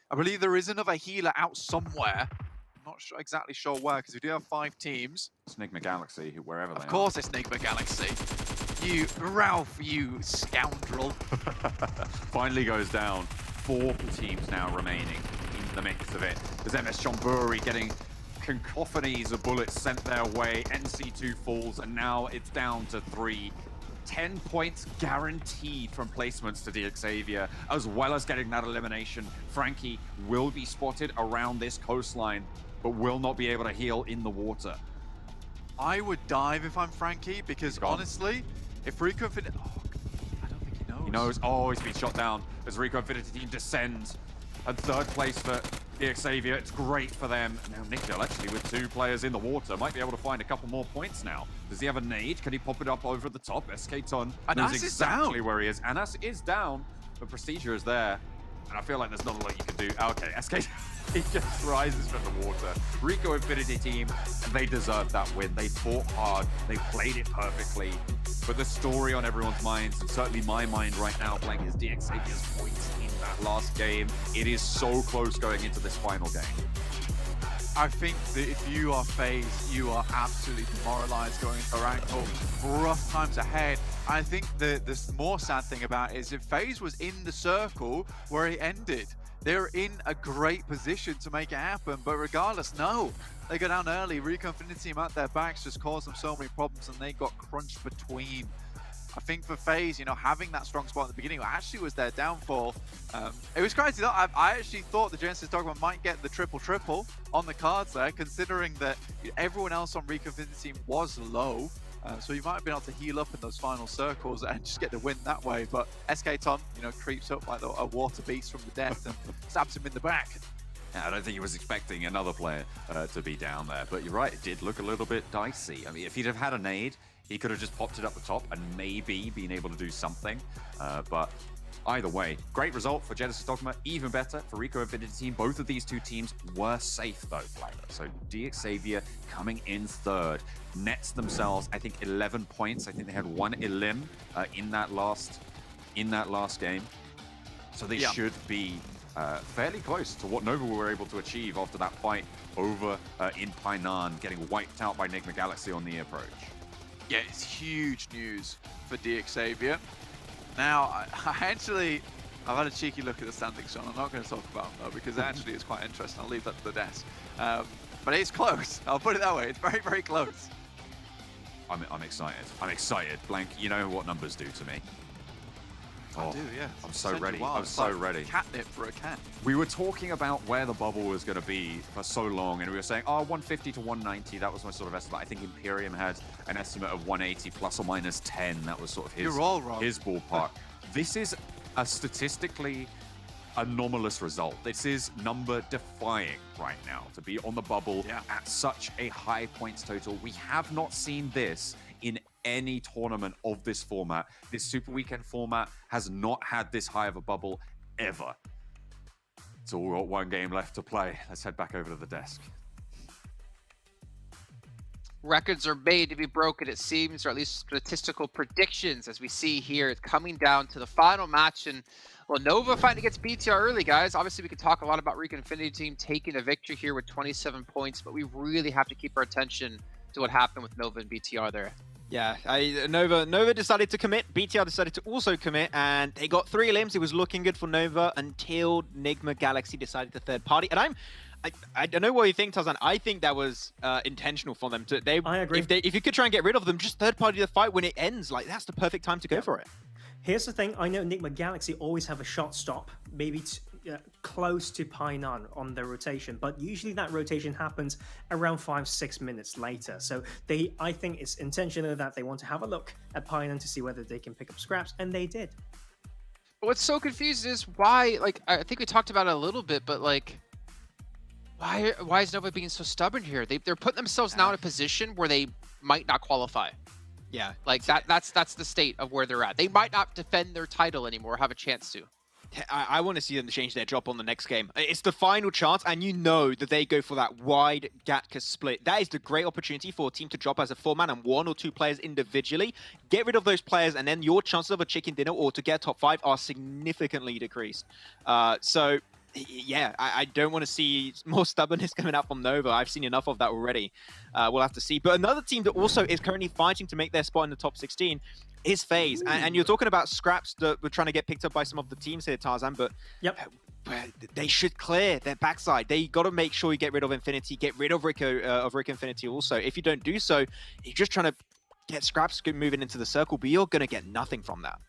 I believe there is another healer out somewhere. I'm not exactly sure where, because we do have 5 teams.
It's Nigma Galaxy, wherever they are.
Of course it's Nigma Galaxy. You, Ralph, you scoundrel.
Finally goes down. 4 teams now remaining in the mix of it. There's MS Chonburi getting cacophonies of bullets sent their way. NC2 falls, and now it's down to 3. 10 points guaranteed from placements to DXavier, as well as getting that elimination. Frankie will be spotted around this coastline, but will not be able to heal in the water.
I would dive if I'm Frankie, because honestly, if Rico Infinity... Oh, I don't think he knows.
He knows. Oh, he's been shot down as Rico Infinity team descends. And 3rd place for DXavier. It's great for them. Now Nickel, actually, with 2 players in the water, might be able to find a couple more points now. Does he have a nade? Can he pop it up over the top? SK Ton knows exactly where he is. Anas is down, but Prestigia is there. And I feel like there's not a lot you can do. Okay, SK, he just rises from the water. Rico Infinity team, they deserved that win. They fought hard. They played it perfectly. But the story on everyone's minds, and certainly my mind right now, Blank, is DXavier's points in that last game. It is so close going into this final game.
I think that if you are FaZe, you are absolutely demoralized going into Erangel. Rough times ahead. I think the more sad thing about it is if FaZe was in the circle where it ended, they're in a great position to make it happen. But regardless, no. They go down early. Rico Infinity team at their backs just caused them so many problems, and they got crunched between. I think for FaZe, you know, having that strong spot at the beginning actually was their downfall. It was crazy though. I actually thought the Genesis Dogma might get the triple on the cards there, considering that everyone else on Rico Infinity team was low. So you might have been able to heal up in those final circles and just get the win that way. But SK Ton, you know, creeps up like a water beast from the depth and stabs him in the back.
Yeah, I don't think he was expecting another player to be down there. But you're right, it did look a little bit dicey. I mean, if he'd have had a nade, he could have just popped it up the top and maybe been able to do something. But either way, great result for Genesis Dogma. Even better for Rico Infinity team. Both of these 2 teams were safe though, Flag. So DXavier coming in 3rd. Nets themselves, I think, 11 points. I think they had 1 elim in that last game. So they should be fairly close to what Nova were able to achieve after that fight over in Painan, getting wiped out by Nigma Galaxy on the approach.
Yeah, it's huge news for DXavier. Now, I've had a cheeky look at the standings, John. I'm not going to talk about them though, because actually it's quite interesting. I'll leave that to the desk. But it's close. I'll put it that way. It's very, very close.
I'm excited. I'm excited. Blank, you know what numbers do to me.
I do, yeah.
I'm so ready. I'm so ready.
Catnip for a cat.
We were talking about where the bubble was going to be for so long, and we were saying, 150 to 190. That was my sort of estimate. I think Imperium had an estimate of 180 plus or minus 10. That was sort of his,
You're all wrong.
His ballpark. This is a statistically anomalous result. This is number defying right now to be on the bubble at such a high points total. We have not seen this in any tournament of this format. This Super Weekend format has not had this high of a bubble ever. So we've got one game left to play. Let's head back over to the desk.
Records are made to be broken, it seems, or at least statistical predictions, as we see here. It's coming down to the final match, and well, Nova fighting against BTR early, guys. Obviously, we could talk a lot about Reek Infinity Team taking a victory here with 27 points, but we really have to keep our attention to what happened with Nova and BTR there.
Yeah, Nova decided to commit, BTR decided to also commit, and they got 3 limbs. It was looking good for Nova until Nigma Galaxy decided to third party. And I don't know what you think, Tarzan. I think that was intentional for them. I agree. If you could try and get rid of them, just third party the fight when it ends. Like, that's the perfect time to go for it.
Here's the thing. I know Nigma Galaxy always have a shot stop, maybe close to Painan on their rotation, but usually that rotation happens around 5-6 minutes later. So I think it's intentional that they want to have a look at Painan to see whether they can pick up scraps, and they did.
But what's so confusing is why, like, I think we talked about it a little bit, but like, why is Nova being so stubborn here? They're putting themselves now in a position where they might not qualify.
Yeah.
Like, that's the state of where they're at. They might not defend their title anymore, have a chance to.
I want to see them change their drop on the next game. It's the final chance, and you know that they go for that wide Gatka split. That is the great opportunity for a team to drop as a 4-man and 1 or 2 players individually. Get rid of those players, and then your chances of a chicken dinner or to get top 5 are significantly decreased. So, yeah, I don't want to see more stubbornness coming out from Nova. I've seen enough of that already. We'll have to see. But another team that also is currently fighting to make their spot in the top 16 is FaZe. And you're talking about scraps that we're trying to get picked up by some of the teams here, Tarzan, but they should clear their backside. They got to make sure you get rid of Infinity, get rid of Rick Infinity also. If you don't do so, you're just trying to get scraps moving into the circle, but you're going to get nothing from that.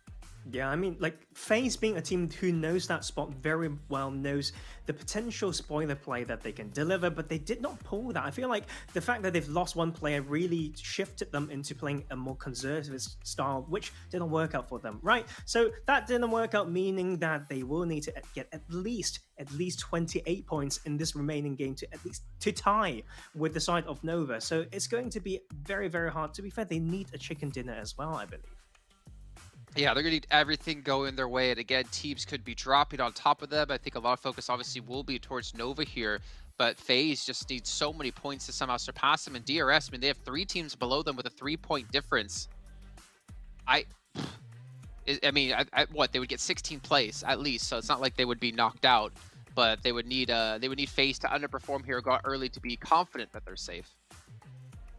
Yeah, I mean, like, FaZe being a team who knows that spot very well, knows the potential spoiler play that they can deliver, but they did not pull that. I feel like the fact that they've lost one player really shifted them into playing a more conservative style, which didn't work out for them, right? So that didn't work out, meaning that they will need to get at least 28 points in this remaining game to tie with the side of Nova. So it's going to be very, very hard. To be fair, they need a chicken dinner as well, I believe.
Yeah, they're going to need everything going their way. And again, teams could be dropping on top of them. I think a lot of focus obviously will be towards Nova here. But FaZe just needs so many points to somehow surpass them. And DRS, I mean, they have 3 teams below them with a 3-point difference. I mean, what? They would get 16th place at least. So it's not like they would be knocked out. But they would need FaZe to underperform here, go early to be confident that they're safe.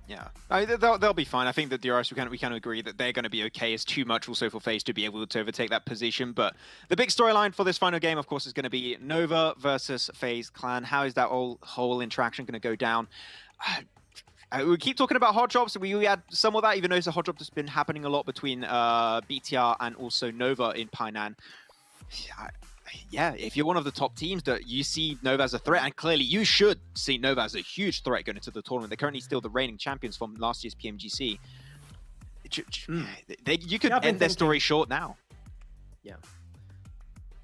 Yeah, they'll be fine. I think that DRS, we can agree that they're going to be okay. It's too much also for FaZe to be able to overtake that position. But the big storyline for this final game, of course, is going to be Nova versus FaZe Clan. How is that whole interaction going to go down? We keep talking about hot drops. We had some of that, even though it's a hot drop that's been happening a lot between BTR and also Nova in Painan. Yeah, if you're one of the top teams that you see Nova as a threat, and clearly you should see Nova as a huge threat going into the tournament. They're currently still the reigning champions from last year's PMGC. You could end their story short now.
Yeah.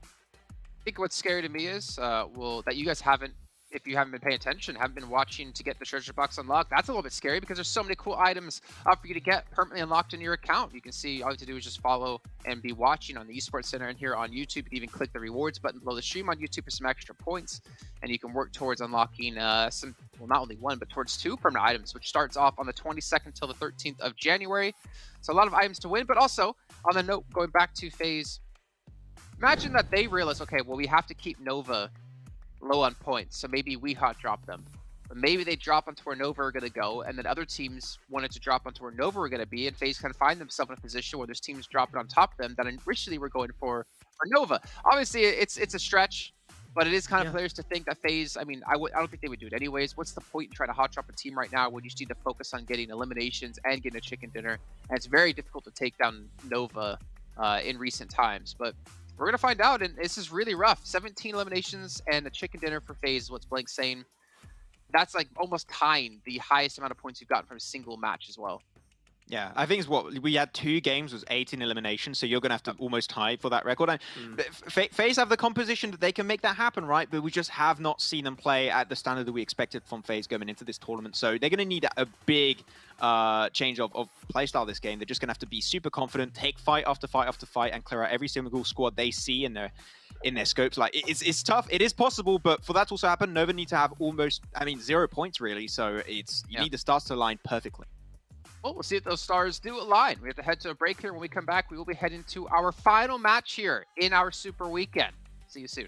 I think what's scary to me is, that you guys haven't, if you haven't been paying attention, haven't been watching to get the treasure box unlocked. That's a little bit scary because there's so many cool items for you to get permanently unlocked in your account. You can see, all you have to do is just follow and be watching on the Esports Center and here on YouTube. You can even click the rewards button below the stream on YouTube for some extra points. And you can work towards unlocking some, well, not only 1, but towards 2 permanent items, which starts off on the 22nd till the 13th of January. So a lot of items to win, but also on the note, going back to FaZe, imagine that they realize, okay, well, we have to keep Nova low on points, so maybe we hot drop them. But maybe they drop onto where Nova are going to go, and then other teams wanted to drop onto where Nova are going to be, and FaZe can find themselves in a position where there's teams dropping on top of them that originally were going for Nova. Obviously, it's a stretch, but it is kind of players to think that FaZe, I mean, I don't think they would do it anyways. What's the point in trying to hot drop a team right now when you just need to focus on getting eliminations and getting a chicken dinner? And it's very difficult to take down Nova in recent times, but we're going to find out, and this is really rough. 17 eliminations and a chicken dinner for FaZe is what's Blank's saying. That's like almost tying the highest amount of points you've gotten from a single match as well.
Yeah, I think it's what we had 2 games was 18 eliminations, so you're gonna have to almost tie for that record. And FaZe have the composition that they can make that happen, right? But we just have not seen them play at the standard that we expected from FaZe going into this tournament. So they're gonna need a big change of playstyle this game. They're just gonna have to be super confident, take fight after fight after fight, and clear out every single squad they see in their scopes. Like it's tough. It is possible, but for that to also happen, Nova need to have almost 0 points really. So you need the stars to align perfectly.
Well, we'll see if those stars do align. We have to head to a break here. When we come back, we will be heading to our final match here in our Super Weekend. See you soon.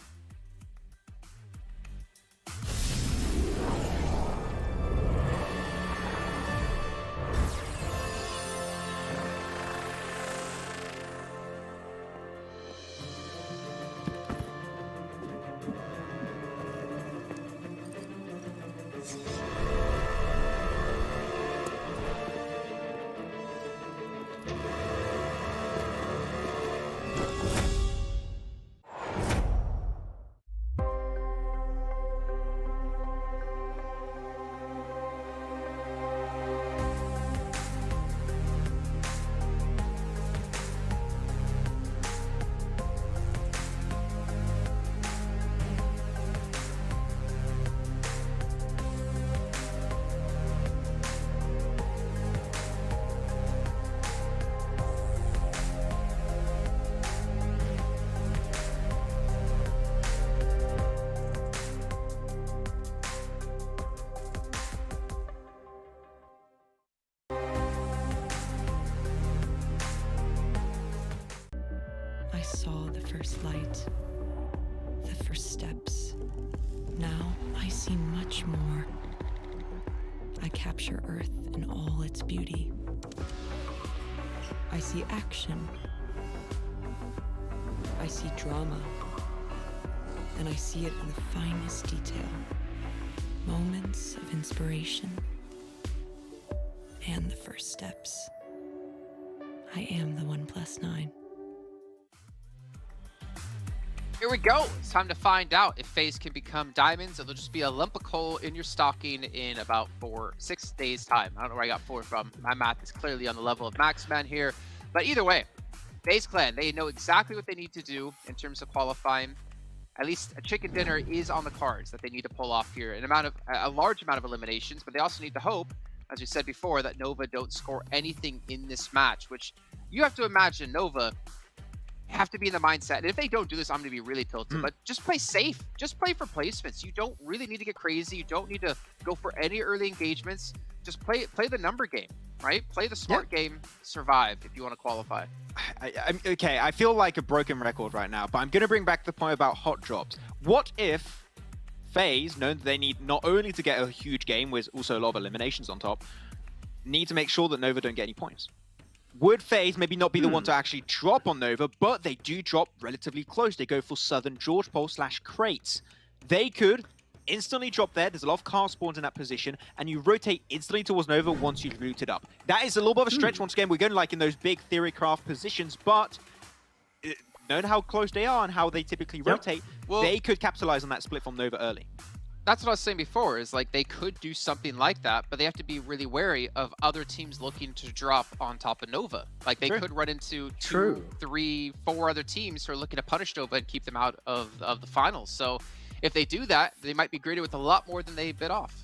I saw the first light, the first steps. Now I see much more. I capture Earth in all its beauty. I see action. I see drama. And I see it in the finest detail. Moments of inspiration. And the first steps. I am the 1+9.
Here we go. It's time to find out if FaZe can become diamonds. It'll just be a lump of coal in your stocking in about 6 days time. I don't know where I got 4 from. My math is clearly on the level of Maxman here. But either way, FaZe Clan, they know exactly what they need to do in terms of qualifying. At least a chicken dinner is on the cards that they need to pull off here. A large amount of eliminations, but they also need to hope, as we said before, that Nova don't score anything in this match, which you have to imagine Nova have to be in the mindset. And if they don't do this, I'm going to be really tilted. But just play safe. Just play for placements. You don't really need to get crazy. You don't need to go for any early engagements. Just play the number game, right? Play the smart game. Survive if you want to qualify.
Okay, I feel like a broken record right now, but I'm going to bring back the point about hot drops. What if FaZe, knowing that they need not only to get a huge game with also a lot of eliminations on top, need to make sure that Nova don't get any points? Would FaZe maybe not be the one to actually drop on Nova, but they do drop relatively close. They go for Southern George Pole / crates. They could instantly drop there. There's a lot of car spawns in that position, and you rotate instantly towards Nova once you've looted up. That is a little bit of a stretch once again. We're going like in those big theory craft positions, but knowing how close they are and how they typically rotate, they could capitalize on that split from Nova early.
That's what I was saying before, is like they could do something like that, but they have to be really wary of other teams looking to drop on top of Nova. Like they could run into 2, 3, 4 other teams who are looking to punish Nova and keep them out of the finals. So if they do that, they might be greeted with a lot more than they bit off.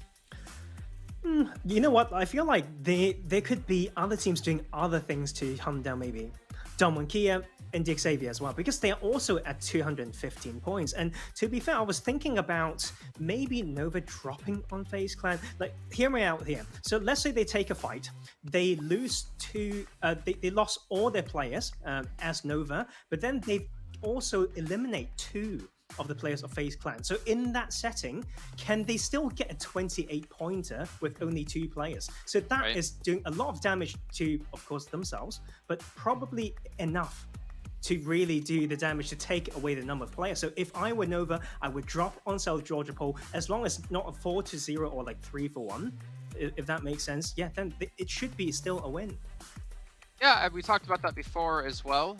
You know what? I feel like there could be other teams doing other things to hunt down maybe Dom Kia and the Xavier as well, because they are also at 215 points. And to be fair, I was thinking about maybe Nova dropping on FaZe Clan. Like, hear me out here. So let's say they take a fight, they lose they lost all their players as Nova, but then they also eliminate 2 of the players of FaZe Clan. So in that setting, can they still get a 28-pointer with only 2 players? So that is doing a lot of damage to, of course, themselves, but probably enough to really do the damage to take away the number of players. So if I were Nova, I would drop on South Georgia Pole, as long as not a 4-0 or like 3-1, if that makes sense. Yeah, then it should be still a win.
Yeah, we talked about that before as well.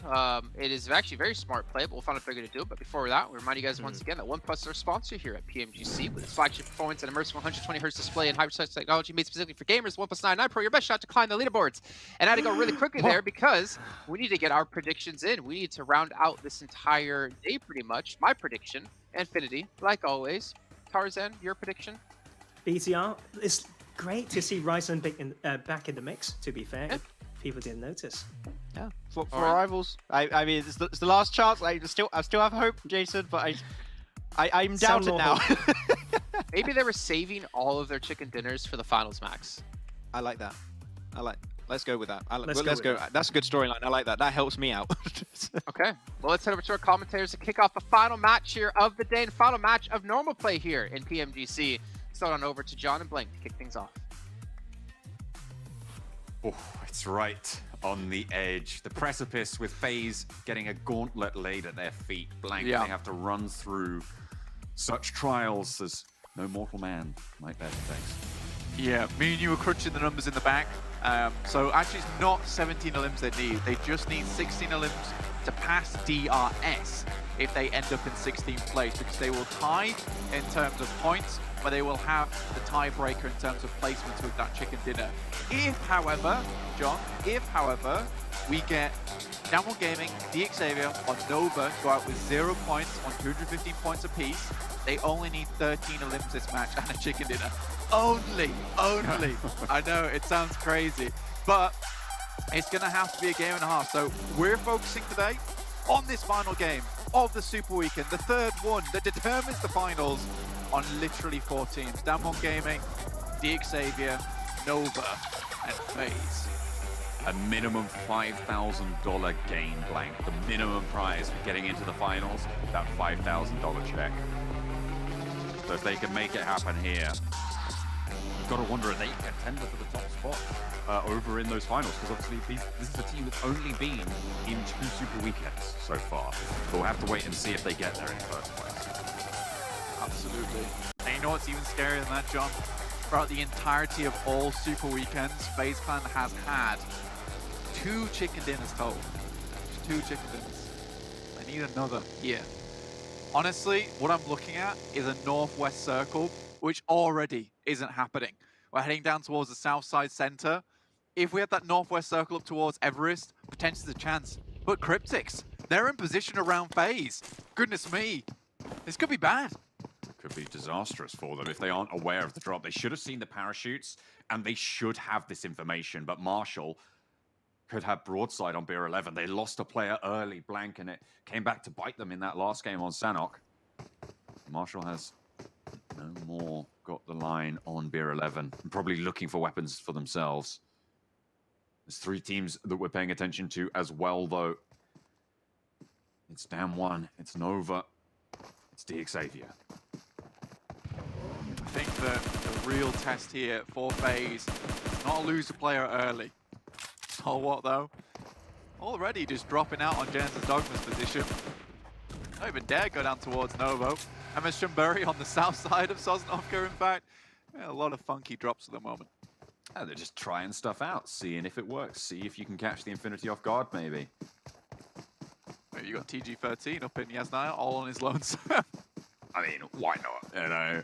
It is actually very smart play, but we'll find a figure to do it. But before that, we remind you guys once again that OnePlus is our sponsor here at PMGC with its flagship performance and immersive 120Hz display and hyper-touch technology made specifically for gamers. OnePlus 99 Pro, your best shot to climb the leaderboards. And I had to go really quickly there because we need to get our predictions in. We need to round out this entire day pretty much. My prediction, Infinity, like always. Tarzan, your prediction?
BTR, it's great to see Ryzen back in the mix, to be fair.
Yeah.
People didn't notice.
Yeah, for rivals. I mean, it's the last chance. I still have hope, Jason, but I'm doubted now.
Maybe they were saving all of their chicken dinners for the finals, Max.
I like that. Let's go with that.
Let's go.
That's a good storyline. I like that. That helps me out.
Okay, well, let's head over to our commentators to kick off the final match here of the day and final match of normal play here in PMGC. Start on over to John and Blank to kick things off.
Oh, it's right on the edge. The precipice with FaZe getting a gauntlet laid at their feet. Blank, they have to run through such trials as no mortal man might bear to face.
Yeah, me and you were crunching the numbers in the back. So actually it's not 17 elims they need. They just need 16 elims to pass DRS if they end up in 16th place, because they will tie in terms of points, but they will have the tiebreaker in terms of placements with that chicken dinner. If, however, John, we get Downward Gaming, DXavier, or Nova go out with 0 points on 215 points apiece, they only need 13 elims this match and a chicken dinner. Only. I know, it sounds crazy, but it's going to have to be a game and a half. So we're focusing today on this final game of the Super Weekend, the third one that determines the finals, on literally 4 teams. Downward Gaming, DXavier, Nova, and FaZe.
A minimum $5,000 gain, Blank. The minimum prize for getting into the finals, that $5,000 check. So if they can make it happen here, you've got to wonder if they can contender for the top spot over in those finals, because obviously this is a team that's only been in 2 Super Weekends so far. But we'll have to wait and see if they get there in the first place.
Absolutely. And you know what's even scarier than that, John? Throughout the entirety of all Super Weekends, FaZe Clan has had 2 chicken dinners total. Just 2 chicken dinners. I need another here. Honestly, what I'm looking at is a northwest circle, which already isn't happening. We're heading down towards the south side center. If we had that northwest circle up towards Everest, potentially there's a chance. But Cryptics, they're in position around FaZe. Goodness me. This could be bad.
Could be disastrous for them if they aren't aware of the drop. They should have seen the parachutes, and they should have this information. But Marshall could have broadside on Beer 11. They lost a player early, Blank, and it came back to bite them in that last game on Sanhok. Marshall has no more got the line on Beer 11, and probably looking for weapons for themselves. There's 3 teams that we're paying attention to as well, though. It's Dam1, it's Nova, it's DXavier.
I think that the real test here for FaZe is not lose a player early. So what though? Already just dropping out on Genesis Dogma's position. Don't even dare go down towards Novo. MS Shumburi on the south side of Sosnovka, in fact. Yeah, a lot of funky drops at the moment.
Yeah, they're just trying stuff out, seeing if it works, see if you can catch the Infinity off guard, maybe.
Maybe you got TG13 up in Yasnaya, all on his lonesome.
I mean, why not? You know.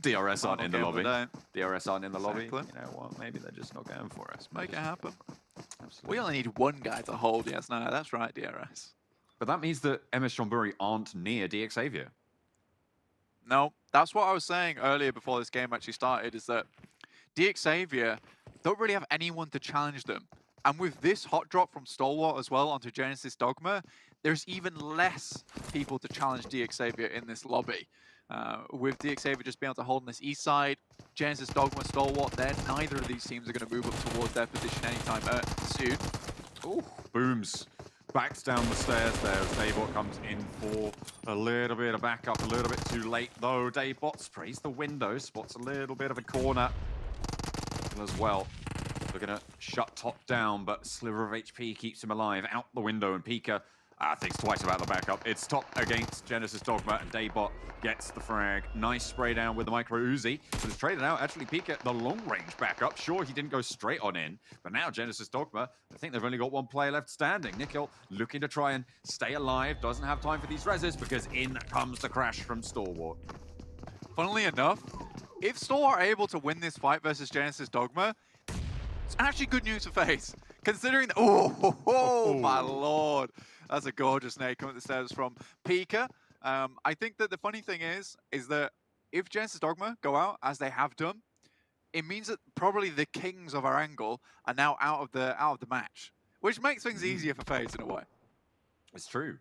DRS aren't in the lobby. DRS aren't in the lobby. You know what? Maybe they're just not going for us.
Make it happen. Absolutely. We only need 1 guy to hold Yasnaya. That's right, DRS.
But that means that MS Shumburi aren't near DXavier.
No, that's what I was saying earlier before this game actually started, is that DXavier don't really have anyone to challenge them. And with this hot drop from Stalwart as well onto Genesis Dogma, there's even less people to challenge DXavier in this lobby. With DXavier just being able to hold on this east side, Genesis Dogma, Stalwart there, neither of these teams are going to move up towards their position anytime soon.
Ooh, Booms backs down the stairs there as Daybot comes in for a little bit of backup, a little bit too late though. Daybot sprays the window, spots a little bit of a corner as well. They're going to shut top down, but Sliver of HP keeps him alive. Out the window, and Pika thinks twice about the backup. It's top against Genesis Dogma, and Daybot gets the frag. Nice spray down with the micro Uzi, but it's traded out. Actually, Pika, the long range backup. Sure, he didn't go straight on in, but now Genesis Dogma, I think they've only got one player left standing. Nikhil looking to try and stay alive, doesn't have time for these reses because in comes the crash from Stalwart.
Funnily enough, if Stalwart are able to win this fight versus Genesis Dogma, it's actually good news for FaZe. Considering that, oh my lord, that's a gorgeous nade coming up the stairs from Pika. I think that the funny thing is that if Genesis Dogma go out as they have done, it means that probably the kings of Erangel are now out of the match, which makes things easier for FaZe in a way.
It's true.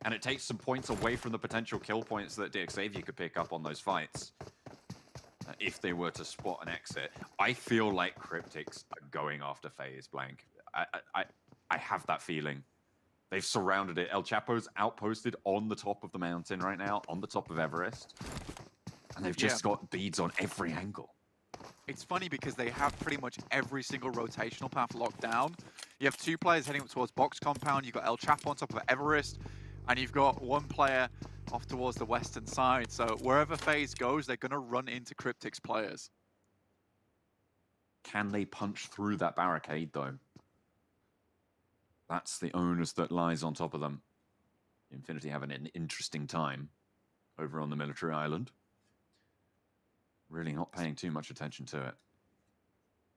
And it takes some points away from the potential kill points that DXavier could pick up on those fights. If they were to spot an exit. I feel like Cryptics are going after FaZe, Blank. I have that feeling. They've surrounded it. El Chapo's outposted on the top of the mountain right now, on the top of Everest. And they've just got beads on every angle.
It's funny because they have pretty much every single rotational path locked down. You have two players heading up towards Box Compound. You've got El Chapo on top of Everest. And you've got one player off towards the western side. So wherever FaZe goes, they're going to run into Cryptics players.
Can they punch through that barricade, though? That's the onus that lies on top of them. Infinity having an interesting time over on the military island. Really not paying too much attention to it.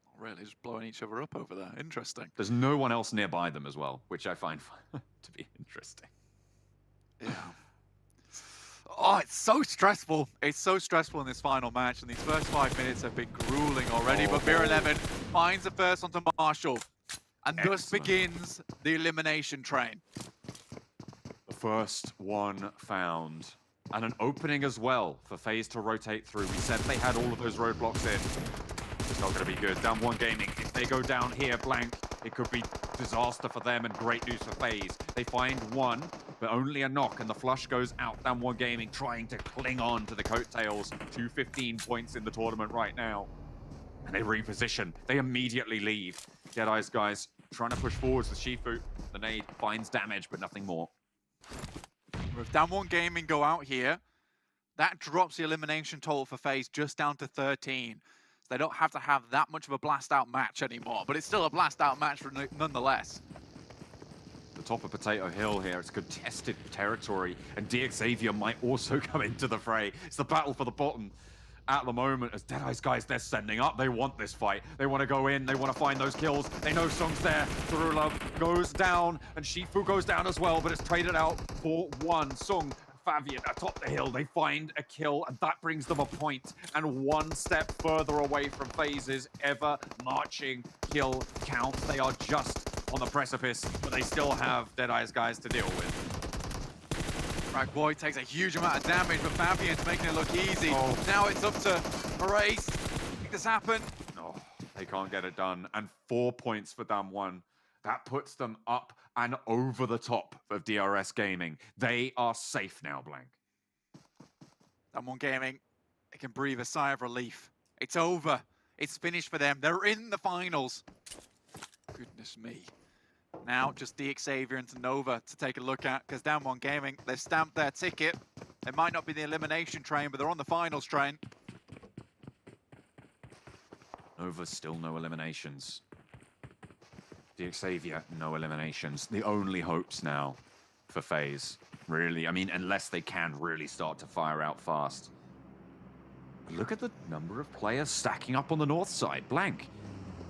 Not really, just blowing each other up over there. Interesting.
There's no one else nearby them as well, which I find to be interesting.
Yeah. Oh, it's so stressful. It's so stressful in this final match, and these first 5 minutes have been grueling already. But Mir 11 finds the first onto Marshall, and thus begins the elimination train.
The first one found. And an opening as well for FaZe to rotate through. We said they had all of those roadblocks in. It's not going to be good. Down one Gaming, if they go down here blank, it could be disaster for them and great news for FaZe. They find one, but only a knock, and the flush goes out. Down one Gaming trying to cling on to the coattails. 215 points in the tournament right now. And they reposition. They immediately leave. Deadeye's guys trying to push forwards with Shifu. The nade finds damage, but nothing more.
If Down One Gaming go out here, that drops the elimination total for FaZe just down to 13. So they don't have to have that much of a blast-out match anymore, but it's still a blast-out match nonetheless.
The top of Potato Hill here, it's contested territory, and DXavier might also come into the fray. It's the battle for the bottom at the moment as Deadeye's guys, they're sending up. They want this fight. They want to go in. They want to find those kills. They know Sung's there. Darula goes down, and Shifu goes down as well, but it's traded out for one. Sung, Fabian atop the hill. They find a kill, and that brings them a point, and one step further away from FaZe's ever marching kill count. They are just on the precipice, but they still have Deadeye's guys to deal with.
Frag Boy takes a huge amount of damage, but Fabian's making it look easy. Now it's up to Race. Make this happen.
No, they can't get it done. And 4 points for Dam 1. That puts them up and over the top of DRS Gaming. They are safe now, Blank.
Dam 1 Gaming, they can breathe a sigh of relief. It's over. It's finished for them. They're in the finals. Goodness me. Now, just DXavier and Nova to take a look at, because Down One Gaming, they've stamped their ticket. It might not be the elimination train, but they're on the finals train.
Nova still no eliminations. DXavier, no eliminations. The only hopes now for FaZe, really. I mean, unless they can really start to fire out fast. Look at the number of players stacking up on the north side. Blank.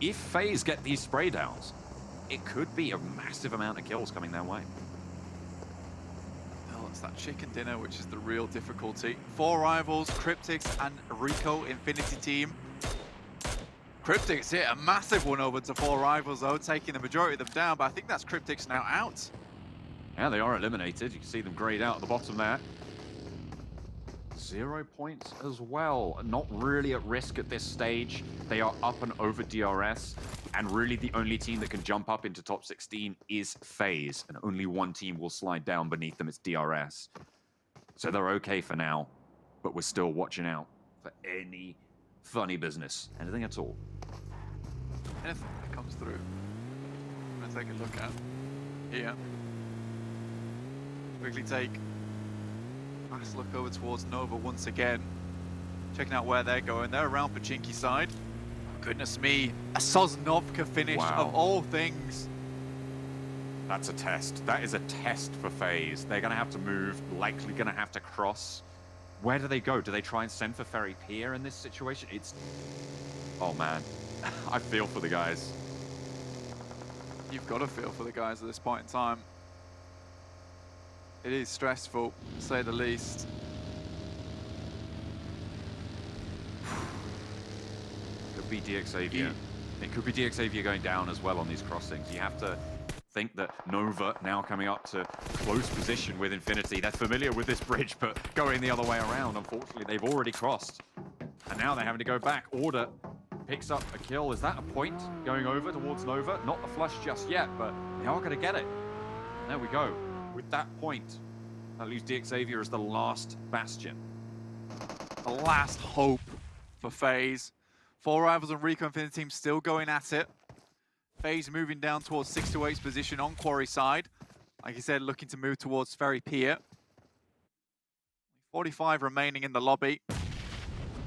If FaZe get these spray downs, it could be a massive amount of kills coming their way.
Well, it's that chicken dinner, which is the real difficulty. 4 rivals, Cryptics and Rico Infinity team. Cryptics hit a massive one over to 4 rivals, though, taking the majority of them down, but I think that's Cryptics now out.
Yeah, they are eliminated. You can see them grayed out at the bottom there. 0 points as well. Not really at risk at this stage. They are up and over DRS. And really the only team that can jump up into top 16 is FaZe. And only one team will slide down beneath them. It's DRS. So they're okay for now. But we're still watching out for any funny business. Anything at all.
Anything that comes through. I'm going to take a look at here. Quickly take Last look over towards Nova once again. Checking out where they're going. They're around Pachinki side. Oh, goodness me. A Sosnovka finish of all things.
That's a test. That is a test for FaZe. They're going to have to move, likely going to have to cross. Where do they go? Do they try and send for Ferry Pier in this situation? It's... Oh, man. I feel for the guys.
You've got to feel for the guys at this point in time. It is stressful, to say the least.
Could be DXavier. It could be DXavier going down as well on these crossings. You have to think that Nova now coming up to close position with Infinity. They're familiar with this bridge, but going the other way around, unfortunately, they've already crossed. And now they're having to go back. Order picks up a kill. Is that a point going over towards Nova? Not the flush just yet, but they are going to get it. And there we go. With that point, that leaves DXavier as the last bastion.
The last hope for FaZe. 4 Rivals and Rico Infinity team still going at it. FaZe moving down towards 6 to 8's position on Quarry side. Like I said, looking to move towards Ferry Pier. 45 remaining in the lobby.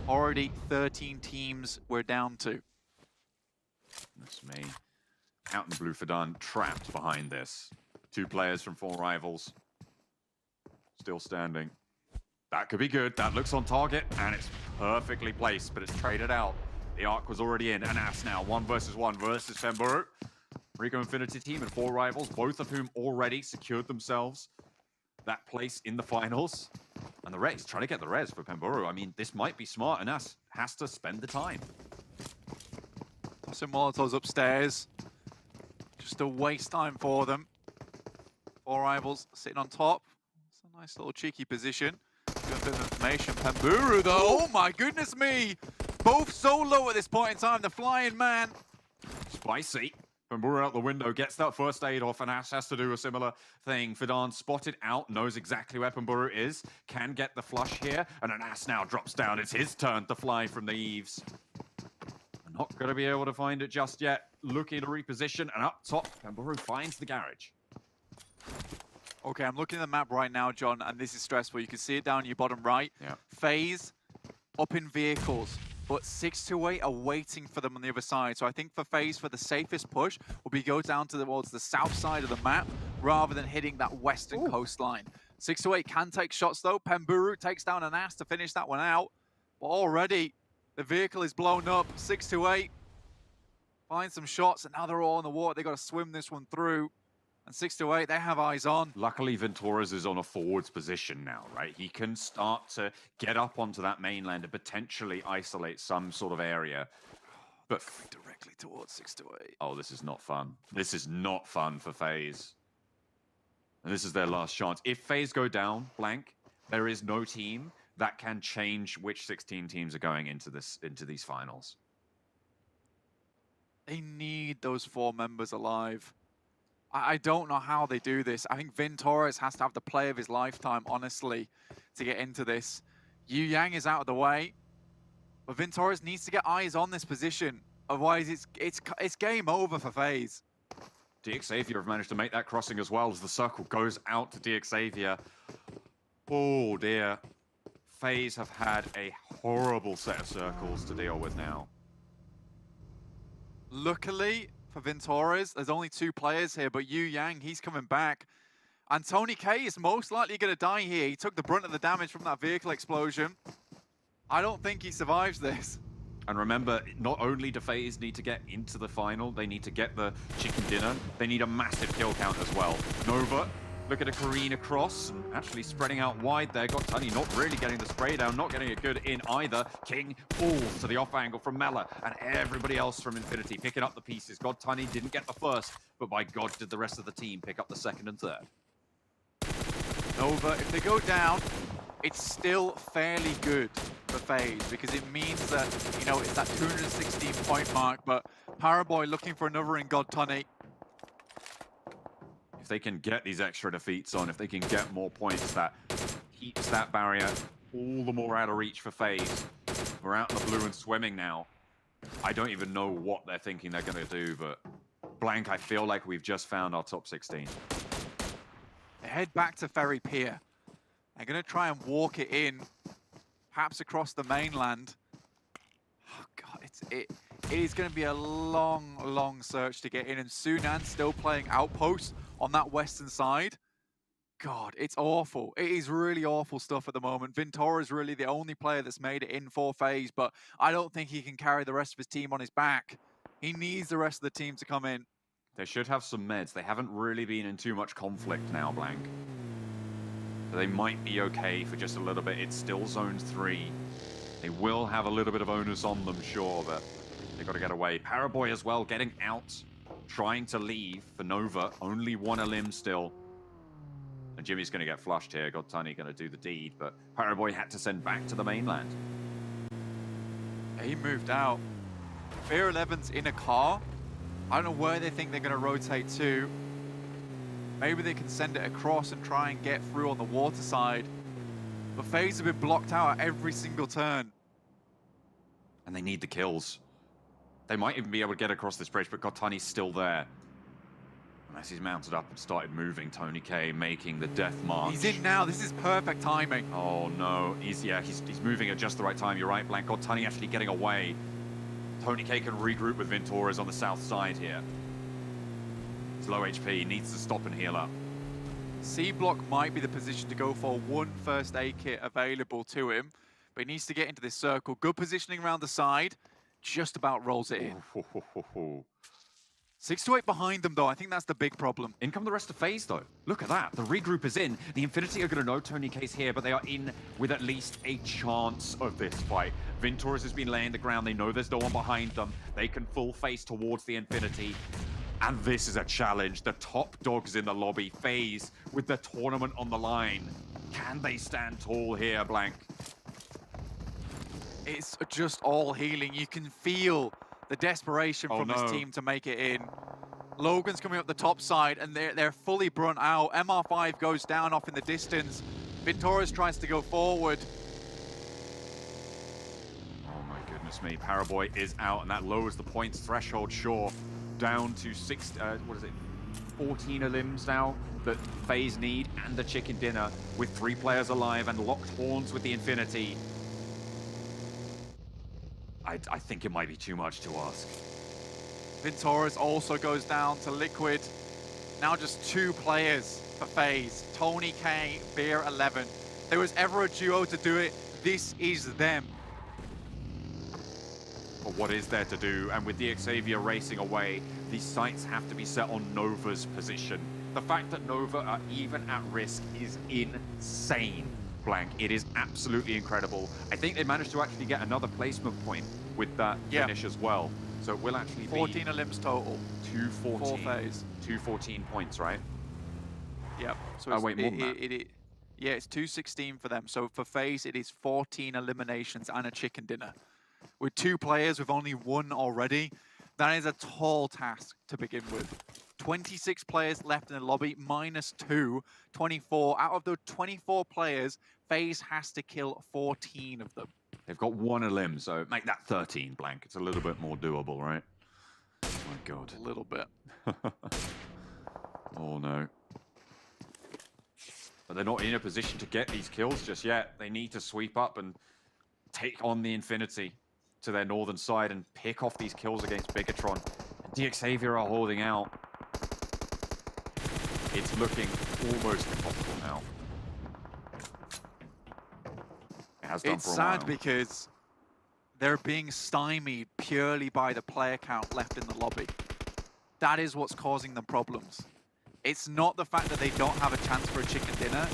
Already 13 teams we're down to.
That's me. Out in the blue, Fadan trapped behind this. 2 players from 4 Rivals. Still standing. That could be good. That looks on target, and it's perfectly placed, but it's traded out. The arc was already in. Anas now, 1 versus 1 versus Femburu. Rico Infinity team and 4 Rivals, both of whom already secured themselves that place in the finals. And the res, trying to get the res for Pemburu. I mean, this might be smart. Anas has to spend the time.
Some Molotovs upstairs. Just a waste time for them. 4 Rivals sitting on top. It's a nice little cheeky position. Got a bit of information. Pemburu, though. Oh my goodness me! Both so low at this point in time. The flying man.
Spicy. Pemburu out the window, gets that first aid off, and Ash has to do a similar thing. Fadan spotted out, knows exactly where Pemburu is, can get the flush here, and an Ash now drops down. It's his turn to fly from the eaves. Not going to be able to find it just yet. Looking to reposition, and up top, Pemburu finds the garage.
Okay, I'm looking at the map right now, John, and this is stressful. You can see it down your bottom right.
Yeah.
FaZe up in vehicles, but 6 to 8 are waiting for them on the other side. So I think for FaZe, for the safest push, will be go down towards the south side of the map rather than hitting that western coastline. 6 to 8 can take shots, though. Pemburu takes down an ass to finish that one out. But already, the vehicle is blown up. 6 to 8 find some shots, and now they're all in the water. They got to swim this one through. And 6 to 8, they have eyes on.
Luckily, Venturas is on a forwards position now, right? He can start to get up onto that mainland and potentially isolate some sort of area. But
directly towards 6 to 8.
Oh, this is not fun. This is not fun for FaZe. And this is their last chance. If FaZe go down, blank, there is no team that can change which 16 teams are going into these finals.
They need those 4 members alive. I don't know how they do this. I think Vin Torres has to have the play of his lifetime, honestly, to get into this. Yu Yang is out of the way, but Vin Torres needs to get eyes on this position. Otherwise, it's game over for FaZe.
DXavier have managed to make that crossing as well as the circle goes out to DXavier. Oh dear. FaZe have had a horrible set of circles to deal with now.
Luckily for Vin Torres, there's only 2 players here, but Yu Yang, he's coming back. And Tony K is most likely going to die here. He took the brunt of the damage from that vehicle explosion. I don't think he survives this.
And remember, not only do FaZe need to get into the final, they need to get the chicken dinner, they need a massive kill count as well. Nova, look at a Kareen across, and actually spreading out wide there. Got Tunny not really getting the spray down, not getting it good in either. King falls to the off angle from Mela, and everybody else from Infinity picking up the pieces. God Tunny didn't get the first, but by God did the rest of the team pick up the second and third.
Nova, if they go down, it's still fairly good for FaZe, because it means that, you know, it's that 216 point mark, but Paraboy looking for another in God Tunny.
If they can get these extra defeats on, if they can get more points, that keeps that barrier all the more out of reach for FaZe. We're out in the blue and swimming now. I don't even know what they're thinking they're going to do, but blank, I feel like we've just found our top 16.
They head back to Ferry Pier. They're going to try and walk it in, perhaps across the mainland. Oh God, it is going to be a long, long search to get in, and Sunan still playing outpost on that western side. God, it's awful. It is really awful stuff at the moment. Ventura is really the only player that's made it in for FaZe, but I don't think he can carry the rest of his team on his back. He needs the rest of the team to come in.
They should have some meds. They haven't really been in too much conflict now, Blank. So they might be okay for just a little bit. It's still Zone 3. They will have a little bit of onus on them, sure, but they've got to get away. Paraboy as well, getting out, trying to leave for Nova. Only one Elim still. And Jimmy's going to get flushed here. Godtani going to do the deed, but Paraboy had to send back to the mainland.
He moved out. Fear 11's in a car. I don't know where they think they're going to rotate to. Maybe they can send it across and try and get through on the water side. But FaZe have been blocked out at every single turn.
And they need the kills. They might even be able to get across this bridge, but Godtani's still there. Unless he's mounted up and started moving, Tony K making the death march.
He's in now. This is perfect timing.
Oh no, he's moving at just the right time. You're right, Blank. Godtani actually getting away. Tony K can regroup with Venturas on the south side here. He's low HP, needs to stop and heal up.
C block might be the position to go for. One first aid kit available to him, but he needs to get into this circle. Good positioning around the side. Just about rolls it in. 6 to 8 behind them, though. I think that's the big problem.
In come the rest of FaZe, though. Look at that. The regroup is in. The Infinity are going to know Tony K's here, but they are in with at least a chance of this fight. Venturas has been laying the ground. They know there's no one behind them. They can full face towards the Infinity. And this is a challenge. The top dogs in the lobby. FaZe with the tournament on the line. Can they stand tall here, Blank?
It's just all healing. You can feel the desperation from this team to make it in. Logan's coming up the top side, and they're fully burnt out. MR5 goes down off in the distance. Venturas tries to go forward.
Oh my goodness me. Paraboy is out, and that lowers the points threshold, sure. Down to 14 Elims now that FaZe need, and the chicken dinner with 3 players alive and locked horns with the Infinity. I think it might be too much to ask.
Venturas also goes down to Liquid. Now just 2 players for FaZe. Tony K, Beer 11. If there was ever a duo to do it, this is them.
But what is there to do? And with the Xavier racing away, these sights have to be set on Nova's position. The fact that Nova are even at risk is insane. Blank. It is absolutely incredible. I think they managed to actually get another placement point with that finish as well. So it will actually
14 Elims total.
214.
4 FaZe.
214 points, right?
Yep. So
oh, wait, more than that.
Yeah, it's 216 for them. So for FaZe, it is 14 eliminations and a chicken dinner. With 2 players with only 1 already, that is a tall task to begin with. 26 players left in the lobby, -2, 24. Out of the 24 players, FaZe has to kill 14 of them.
They've got 1 Elim, so make that 13, Blank. It's a little bit more doable, right? Oh my God.
A little bit.
Oh no. But they're not in a position to get these kills just yet. They need to sweep up and take on the Infinity to their northern side and pick off these kills against Bigatron. DXavier are holding out. It's looking almost impossible now. It has done
It's
for a
sad
while.
because they're being stymied purely by the player count left in the lobby. That is what's causing them problems. It's not the fact that they don't have a chance for a chicken dinner.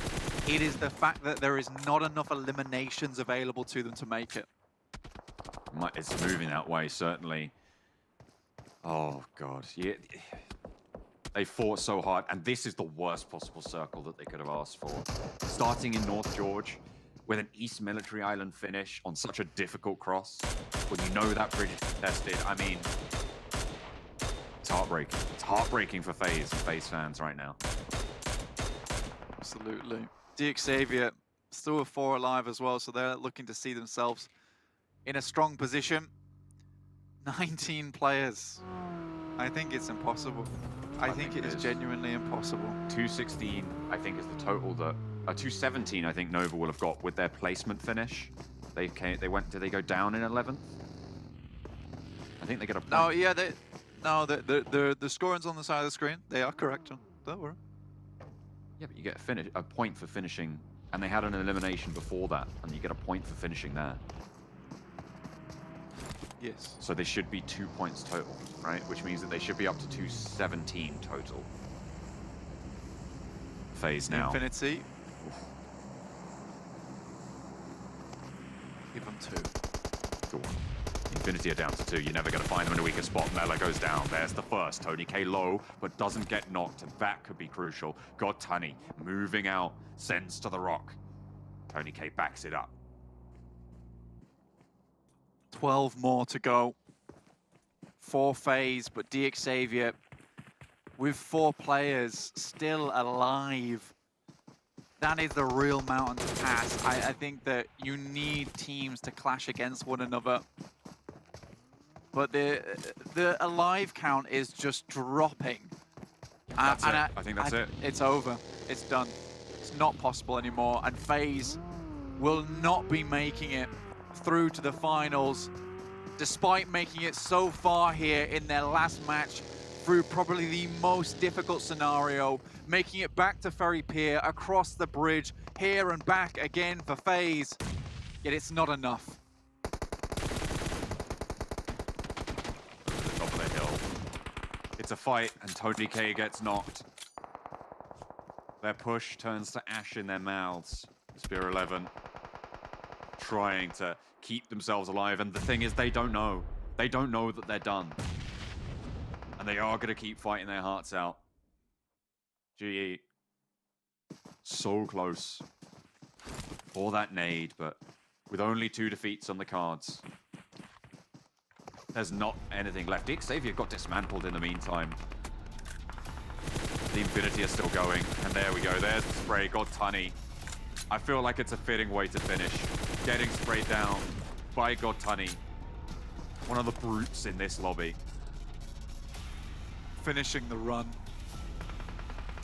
It is the fact that there is not enough eliminations available to them to make it.
It's moving that way, certainly. Oh, God. Yeah. They fought so hard, and this is the worst possible circle that they could have asked for. Starting in North George, with an East Military Island finish on such a difficult cross, when you know that bridge is contested, I mean, it's heartbreaking. It's heartbreaking for FaZe and FaZe fans right now.
Absolutely. DXavier still with 4 alive as well, so they're looking to see themselves in a strong position. 19 players. I think it's impossible. I think it is genuinely impossible.
216, I think, is the total that 217, I think Nova will have got with their placement finish. Did they go down in 11th? I think they get a point.
No, yeah, the scoring's on the side of the screen. They are correct, John. Don't worry.
Yeah, but you get a point for finishing, and they had an elimination before that, and you get a point for finishing there.
Yes.
So they should be 2 points total, right? Which means that they should be up to 217 total. Phase now.
Infinity. Give them 2.
Go on. Infinity are down to 2. You're never going to find them in a weaker spot. Mela goes down. There's the first. Tony K low, but doesn't get knocked. And that could be crucial. God Tunny moving out. Sends to the rock. Tony K backs it up.
12 more to go. 4 phase, but DXavier with 4 players still alive. That is the real mountain to pass. I think that you need teams to clash against one another. But the alive count is just dropping.
That's it. I think that's it.
It's over. It's done. It's not possible anymore. And FaZe will not be making it through to the finals, despite making it so far here in their last match through probably the most difficult scenario, making it back to Ferry Pier, across the bridge, here and back again for FaZe. Yet it's not enough.
Top of the hill. It's a fight, and Tony K gets knocked. Their push turns to ash in their mouths. Spear 11 trying to keep themselves alive, and the thing is, they don't know. They don't know that they're done. And they are going to keep fighting their hearts out. GE. So close for that nade, but with only 2 defeats on the cards. There's not anything left. DXavier got dismantled in the meantime. The Infinity are still going, and there we go. There's the spray. God Tunny. I feel like it's a fitting way to finish. Getting sprayed down by God Tunny. One of the brutes in this lobby.
Finishing the run.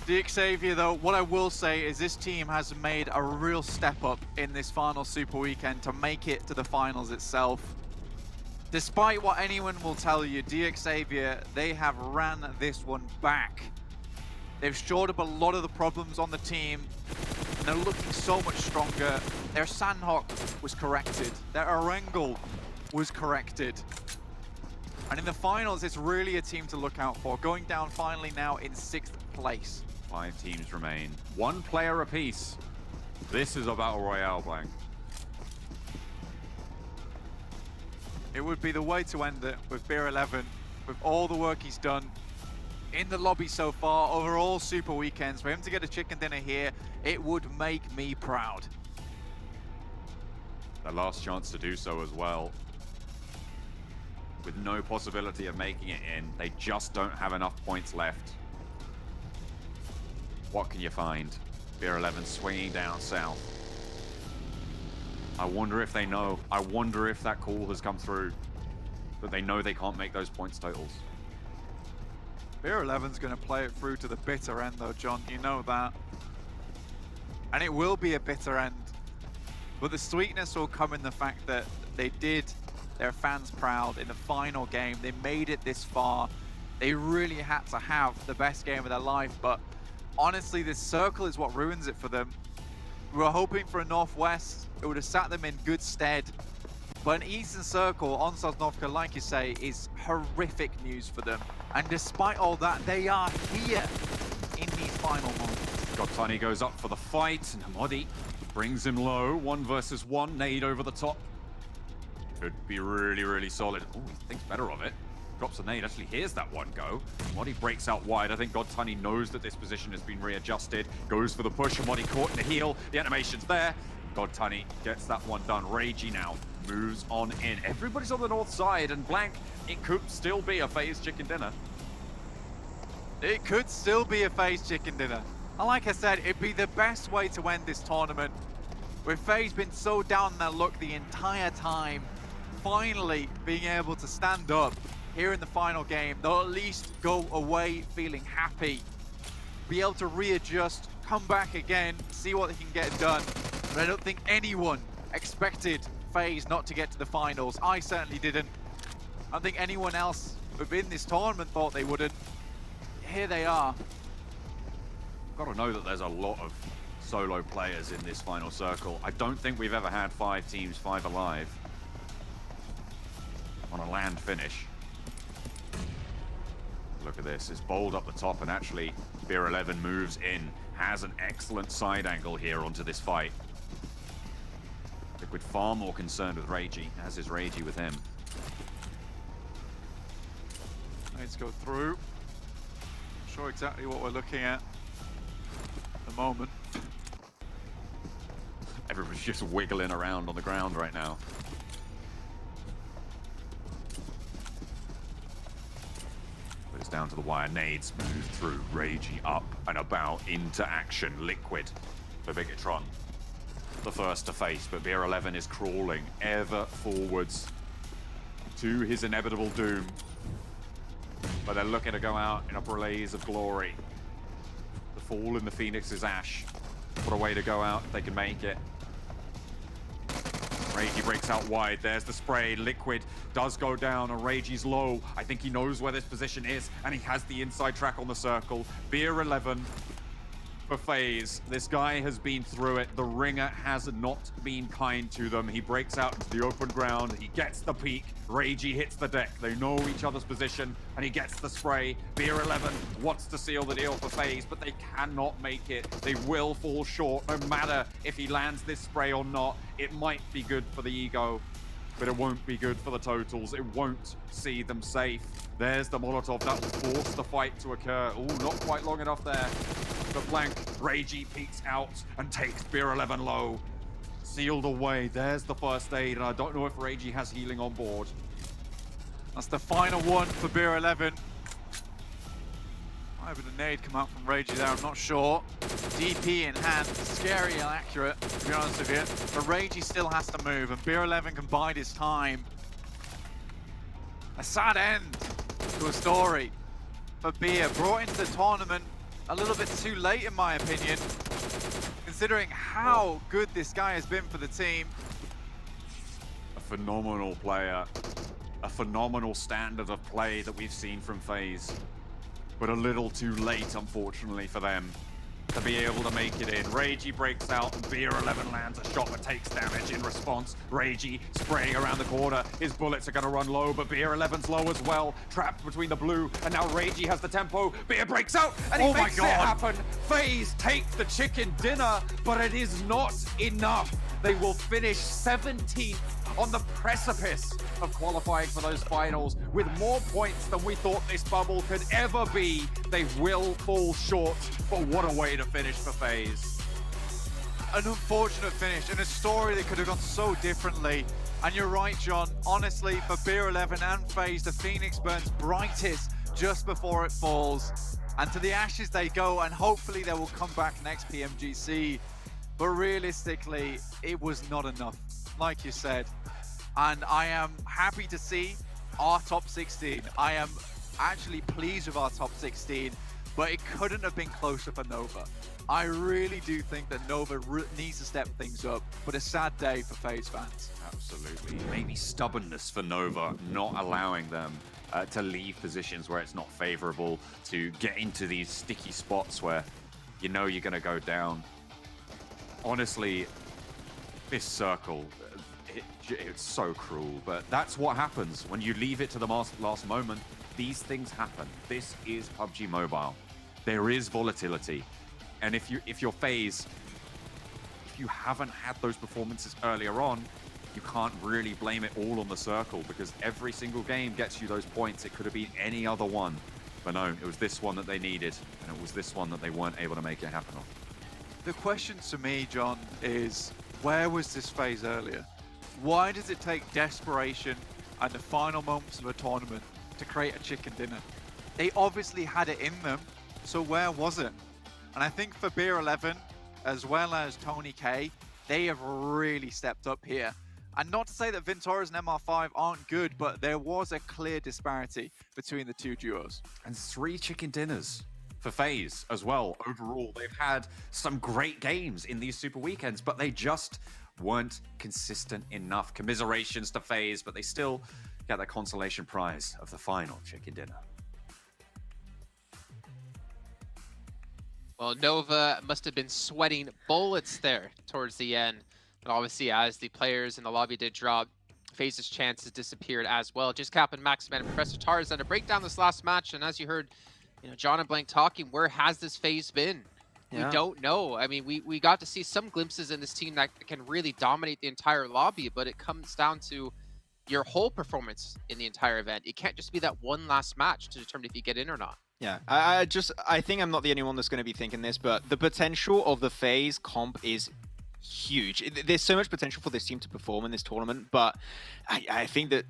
DXavier, though, what I will say is this team has made a real step up in this final Super Weekend to make it to the finals itself. Despite what anyone will tell you, DXavier, they have ran this one back. They've shored up a lot of the problems on the team, and they're looking so much stronger. Their Sanhok was corrected. Their Erangel was corrected. And in the finals, it's really a team to look out for. Going down finally now in 6th place.
5 teams remain. 1 player apiece. This is a Battle Royale, Blank.
It would be the way to end it with Beer 11, with all the work he's done in the lobby so far, over all Super Weekends. For him to get a chicken dinner here, it would make me proud.
Their last chance to do so as well. With no possibility of making it in. They just don't have enough points left. What can you find? Beer 11 swinging down south. I wonder if they know. I wonder if that call has come through. That they know they can't make those points totals.
Beer 11's going to play it through to the bitter end, though, John. You know that. And it will be a bitter end. But the sweetness will come in the fact that they did their fans proud in the final game. They made it this far. They really had to have the best game of their life. But honestly, this circle is what ruins it for them. We were hoping for a Northwest. It would have sat them in good stead. But an Eastern Circle on Sosnovka, like you say, is horrific news for them. And despite all that, they are here in these final moments.
Gotani goes up for the fight, and Hamodi brings him low. 1 versus 1, nade over the top. Could be really, really solid. Oh, he thinks better of it. Drops a nade, actually hears that one go. Hamodi breaks out wide. I think Godtani knows that this position has been readjusted. Goes for the push, Hamodi caught in the heel. The animation's there. Godtani gets that one done. Ragey now moves on in. Everybody's on the north side, and Blank, it could still be a FaZe chicken dinner.
It could still be a FaZe chicken dinner. And like I said, it'd be the best way to end this tournament. With FaZe been so down in their luck the entire time, finally being able to stand up here in the final game, they'll at least go away feeling happy, be able to readjust, come back again, see what they can get done. But I don't think anyone expected FaZe not to get to the finals. I certainly didn't. I don't think anyone else within this tournament thought they wouldn't. Here they are.
Got to know that there's a lot of solo players in this final circle. I don't think we've ever had 5 teams, 5 alive on a land finish. Look at this, it's bold up the top, and actually Beer 11 moves in, has an excellent side angle here onto this fight. Liquid far more concerned with Ragey, as is Ragey with him.
Let's go through. Not sure exactly what we're looking at the moment.
Everybody's just wiggling around on the ground right now. But it's down to the wire. Nades move through. Ragey up and about into action. Liquid for Bigatron. The first to face, but Beer 11 is crawling ever forwards to his inevitable doom. But they're looking to go out in a blaze of glory. The fall in the Phoenix's ash. What a way to go out if they can make it. Ragey breaks out wide. There's the spray. Liquid does go down, and Ragey's low. I think he knows where this position is, and he has the inside track on the circle. Beer 11 for FaZe. This guy has been through it. The ringer has not been kind to them. He breaks out into the open ground. He gets the peek. Ragey hits the deck. They know each other's position, and he gets the spray. Beer 11 wants to seal the deal for FaZe, but they cannot make it. They will fall short, no matter if he lands this spray or not. It might be good for the ego, but it won't be good for the totals. It won't see them safe. There's the Molotov that will force the fight to occur. Oh, not quite long enough there. The flank. Ragey peeks out and takes Beer 11 low. Sealed away. There's the first aid, and I don't know if Ragey has healing on board.
That's the final one for Beer 11. Might have been a nade come out from Ragey there, I'm not sure. DP in hand, scary and accurate, to be honest with you. But Ragey still has to move, and Beer 11 can bide his time. A sad end to a story for Beer. Brought into the tournament a little bit too late, in my opinion, considering how good this guy has been for the team.
A phenomenal player. A phenomenal standard of play that we've seen from FaZe. But a little too late, unfortunately, for them to be able to make it in. Ragey breaks out, and Beer 11 lands a shot that takes damage in response. Ragey spraying around the corner. His bullets are going to run low, but Beer 11's low as well. Trapped between the blue, and now Ragey has the tempo. Beer breaks out, and he makes it happen. FaZe take the chicken dinner, but it is not enough. They will finish 17th on the precipice of qualifying for those finals with more points than we thought this bubble could ever be. They will fall short, but what a way to finish for FaZe.
An unfortunate finish and a story that could have gone so differently. And you're right, John. Honestly, for Beer 11 and FaZe, the Phoenix burns brightest just before it falls. And to the ashes they go, and hopefully they will come back next PMGC. But realistically, it was not enough, like you said. And I am happy to see our top 16. I am actually pleased with our top 16, but it couldn't have been closer for Nova. I really do think that Nova needs to step things up, but a sad day for FaZe fans.
Absolutely. Maybe stubbornness for Nova, not allowing them to leave positions where it's not favorable, to get into these sticky spots where you know you're going to go down. Honestly, this circle, it's so cruel, but that's what happens when you leave it to the last moment. These things happen. This is PUBG Mobile. There is volatility, and if you're FaZe, if you haven't had those performances earlier on, you can't really blame it all on the circle, because every single game gets you those points. It could have been any other one, but no, it was this one that they needed, and it was this one that they weren't able to make it happen on.
The question to me, John, is where was this FaZe earlier? Why does it take desperation and the final moments of a tournament to create a chicken dinner? They obviously had it in them, so where was it? And I think for Beer 11, as well as Tony K, they have really stepped up here. And not to say that Vintoras and MR5 aren't good, but there was a clear disparity between the two duos.
And 3 chicken dinners. for FaZe as well. Overall, they've had some great games in these Super Weekends, but they just weren't consistent enough. Commiserations to FaZe, but they still get that consolation prize of the final chicken dinner.
Well, Nova must have been sweating bullets there towards the end. And obviously, as the players in the lobby did drop, FaZe's chances disappeared as well. Just Cap and Maxman and Professor Tarzan to break down this last match. And as you heard, John and Blank talking, where has this FaZe been? Yeah. We don't know. I mean, we got to see some glimpses in this team that can really dominate the entire lobby, but it comes down to your whole performance in the entire event. It can't just be that one last match to determine if you get in or not.
Yeah, I think I'm not the only one that's going to be thinking this, but the potential of the FaZe comp is huge. There's so much potential for this team to perform in this tournament, but I think that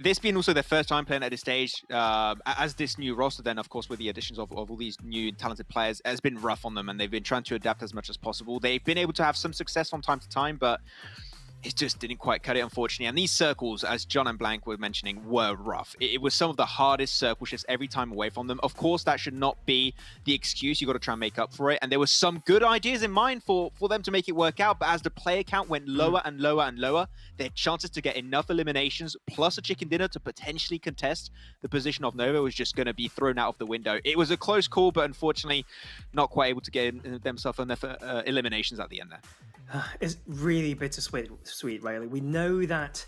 this being also their first time playing at this stage, as this new roster, then of course with the additions of all these new talented players, has been rough on them, and they've been trying to adapt as much as possible. They've been able to have some success from time to time, but it just didn't quite cut it, unfortunately. And these circles, as John and Blank were mentioning, were rough. It was some of the hardest circle shifts every time away from them. Of course, that should not be the excuse. You got to try and make up for it. And there were some good ideas in mind for them to make it work out. But as the player count went lower and lower and lower, their chances to get enough eliminations plus a chicken dinner to potentially contest the position of Nova was just going to be thrown out of the window. It was a close call, but unfortunately, not quite able to get themselves enough eliminations at the end there.
It's really bittersweet, Riley. We know that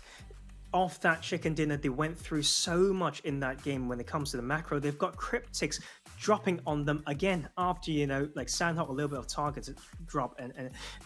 off that chicken dinner, they went through so much in that game when it comes to the macro. They've got Cryptics dropping on them again after, like Sanhok, a little bit of targets drop.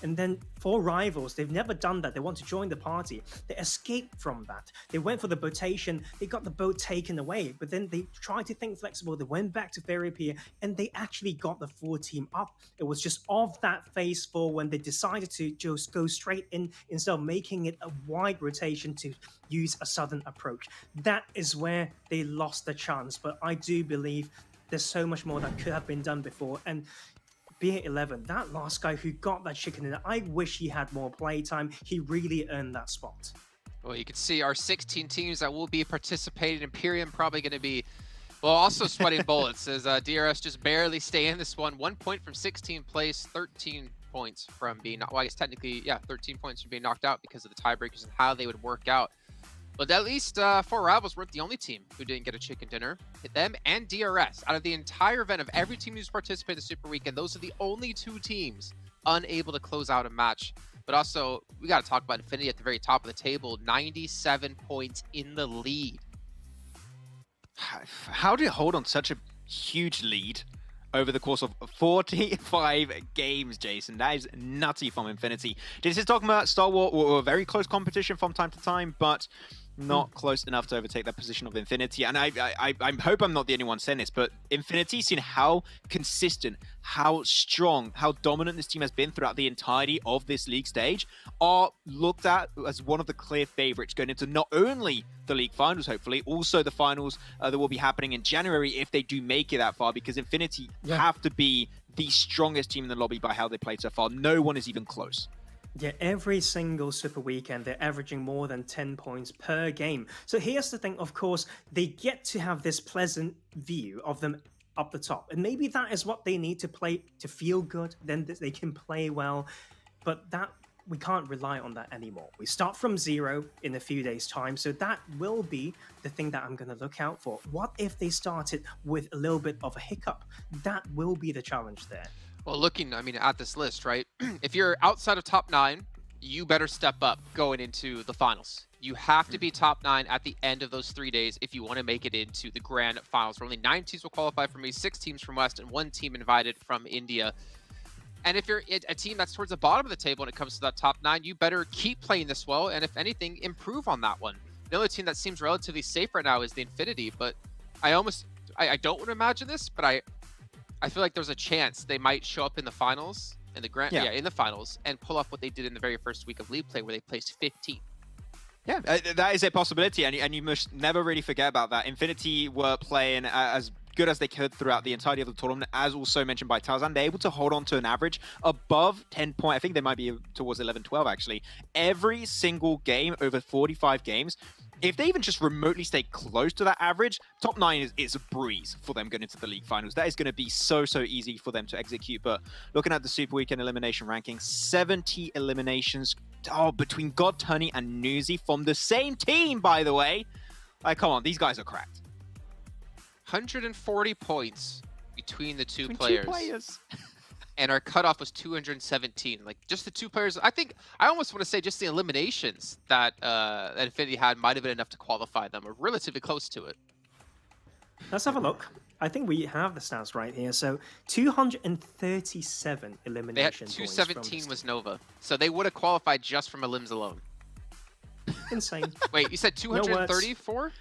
And then for Rivals, they've never done that. They want to join the party. They escaped from that. They went for the botation. They got the boat taken away, but then they tried to think flexible. They went back to Fairy Pier, and they actually got the full team up. It was just off that phase 4 when they decided to just go straight in instead of making it a wide rotation to use a sudden approach. That is where they lost the chance, but I do believe there's so much more that could have been done before. And being 11, that last guy who got that chicken in, I wish he had more playtime. He really earned that spot.
Well, you can see our 16 teams that will be participating. Imperium probably going to be, well, also sweating bullets as DRS just barely stay in this one. 1 point from 16th place, 13 points from being, well, I guess technically, yeah, 13 points from being knocked out because of the tiebreakers and how they would work out. But at least 4 Rivals weren't the only team who didn't get a chicken dinner. Them and DRS, out of the entire event of every team who's participated in the Super Weekend, those are the only 2 teams unable to close out a match. But also, we got to talk about Infinity at the very top of the table, 97 points in the lead.
How did it hold on such a huge lead over the course of 45 games, Jason? That is nutty from Infinity. This is talking about Star Wars, or a very close competition from time to time, but not close enough to overtake that position of Infinity. And I hope I'm not the only one saying this, but Infinity, seeing how consistent, how strong, how dominant this team has been throughout the entirety of this league stage, are looked at as one of the clear favorites going into not only the league finals, hopefully, also the finals that will be happening in January if they do make it that far, because Infinity have to be the strongest team in the lobby by how they played so far. No one is even close.
Yeah, every single Super Weekend, they're averaging more than 10 points per game. So here's the thing, of course, they get to have this pleasant view of them up the top. And maybe that is what they need to play to feel good, then they can play well. But that we can't rely on that anymore. We start from 0 in a few days' time, so that will be the thing that I'm going to look out for. What if they started with a little bit of a hiccup? That will be the challenge there.
Well, looking, I mean, at this list, right? If you're outside of top 9, you better step up going into the finals. You have to be top 9 at the end of those 3 days if you want to make it into the grand finals. Where only 9 teams will qualify from me, 6 teams from West, and 1 team invited from India. And if you're a team that's towards the bottom of the table when it comes to that top 9, you better keep playing this well, and if anything, improve on that one. Another team that seems relatively safe right now is the Infinity, but I don't want to imagine this, but I feel like there's a chance they might show up in the finals, in the finals, and pull off what they did in the very first week of league play, where they placed 15th.
Yeah, that is a possibility, and you must never really forget about that. Infinity were playing as good as they could throughout the entirety of the tournament, as also mentioned by Tarzan. They're able to hold on to an average above 10 points. I think they might be towards 11, 12 actually. Every single game over 45 games, if they even just remotely stay close to that average, top 9 is a breeze for them going into the league finals. That is going to be so easy for them to execute. But looking at the Super Weekend elimination ranking, 70 eliminations between God Turney and Newsy from the same team, by the way. Like, come on, these guys are cracked.
140 points between the two players. And our cutoff was 217. Like, just the 2 players. I think I almost want to say just the eliminations that Infinity had might have been enough to qualify them, or relatively close to it.
Let's have a look. I think we have the stats right here. So 237 elimination
They had
points
217 was Nova, so they would have qualified just from elims alone.
Insane.
Wait, you said 234?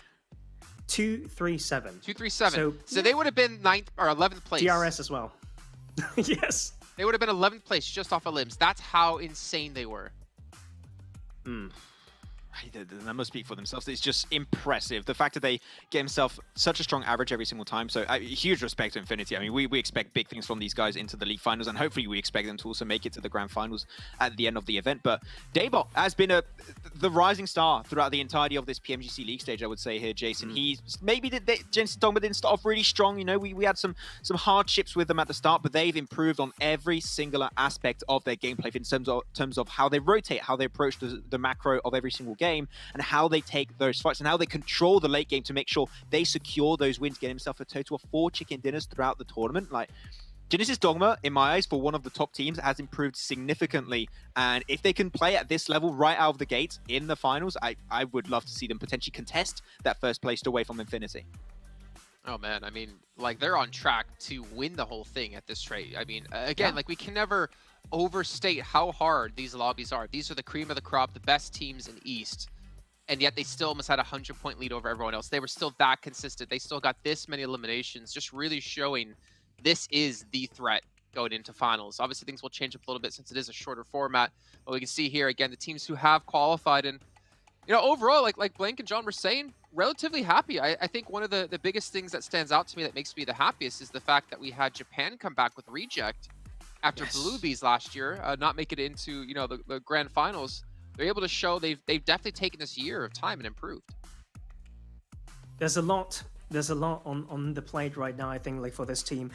237.
237. So they would have been 9th or 11th place.
DRS as well. Yes.
They would have been 11th place just off of limbs. That's how insane they were.
The numbers speak for themselves. It's just impressive. The fact that they get himself such a strong average every single time. So huge respect to Infinity. I mean, we expect big things from these guys into the league finals, and hopefully we expect them to also make it to the grand finals at the end of the event. But Daybot has been the rising star throughout the entirety of this PMGC league stage, I would say here, Jason. Jensen Dogma didn't start off really strong. You know, we had some hardships with them at the start, but they've improved on every singular aspect of their gameplay in terms of how they rotate, how they approach the macro of every single game, and how they take those fights and how they control the late game to make sure they secure those wins, get himself a total of 4 chicken dinners throughout the tournament. Like, Genesis Dogma, in my eyes, for one of the top teams, has improved significantly. And if they can play at this level right out of the gate in the finals, I would love to see them potentially contest that first place away from Infinity.
Oh man, I mean, like, they're on track to win the whole thing at this rate. I mean, again, like, we can never overstate how hard these lobbies are. These are the cream of the crop, the best teams in East, and yet they still almost had a 100-point lead over everyone else. They were still that consistent. They still got this many eliminations, just really showing this is the threat going into finals. Obviously, things will change up a little bit since it is a shorter format, but we can see here again the teams who have qualified, and you know, overall, like Blank and John were saying, relatively happy. I think one of the biggest things that stands out to me that makes me the happiest is the fact that we had Japan come back with reject after Bluebees last year, not make it into, you know, the grand finals. They're able to show they've definitely taken this year of time and improved.
There's a lot on the plate right now, I think, like for this team.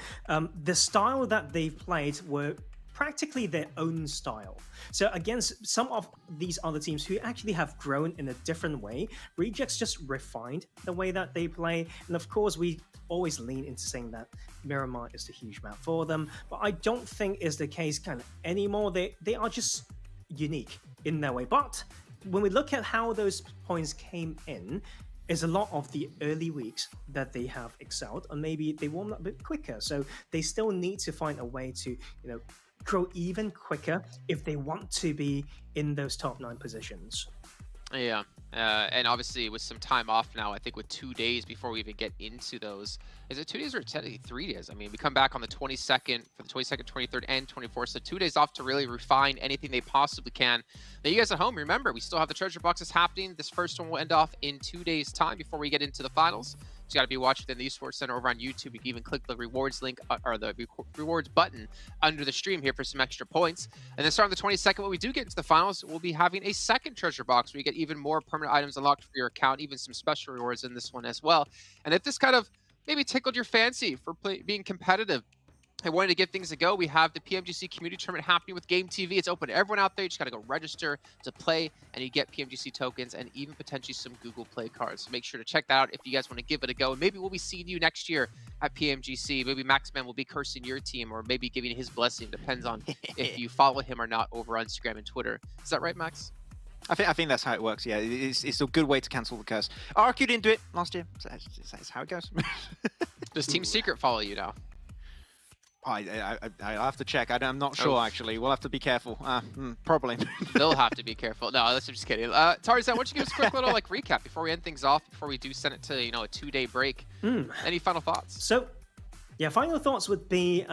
The style that they've played were practically their own style. So against some of these other teams who actually have grown in a different way, Rejects just refined the way that they play. And of course, we always lean into saying that Miramar is the huge map for them, but I don't think is the case kind of anymore. They are just unique in their way. But when we look at how those points came in, is a lot of the early weeks that they have excelled, and maybe they warm up a bit quicker. So they still need to find a way to, you know, grow even quicker if they want to be in those top 9 positions.
Yeah, and obviously with some time off now, I think with 2 days before we even get into those. Is it 2 days or technically 3 days? I mean, we come back on the 22nd, for the 22nd, 23rd, and 24th. So 2 days off to really refine anything they possibly can. Now, you guys at home, remember, we still have the treasure boxes happening. This first one will end off in 2 days' time before we get into the finals. So you got to be watching within the Esports Center over on YouTube. You can even click the rewards link or the rewards button under the stream here for some extra points. And then starting the 22nd, when we do get into the finals, we'll be having a second treasure box where you get even more permanent items unlocked for your account, even some special rewards in this one as well. And if this kind of maybe tickled your fancy for being competitive and wanted to give things a go, we have the PMGC community tournament happening with Game TV. It's open to everyone out there. You just got to go register to play, and you get PMGC tokens and even potentially some Google Play cards. So make sure to check that out if you guys want to give it a go. And maybe we'll be seeing you next year at PMGC. Maybe Maxman will be cursing your team, or maybe giving his blessing. Depends on if you follow him or not over on Instagram and Twitter. Is that right, Max?
I think that's how it works. Yeah, it's a good way to cancel the curse. RQ didn't do it last year. So that's how it goes.
Does Team Secret follow you now?
I have to check. I'm not sure, actually. We'll have to be careful. Probably.
They'll have to be careful. No, I'm just kidding. Tarzan, why don't you give us a quick little recap before we end things off, before we do send it to, you know, a 2-day break. Any final thoughts?
So, yeah, final thoughts would be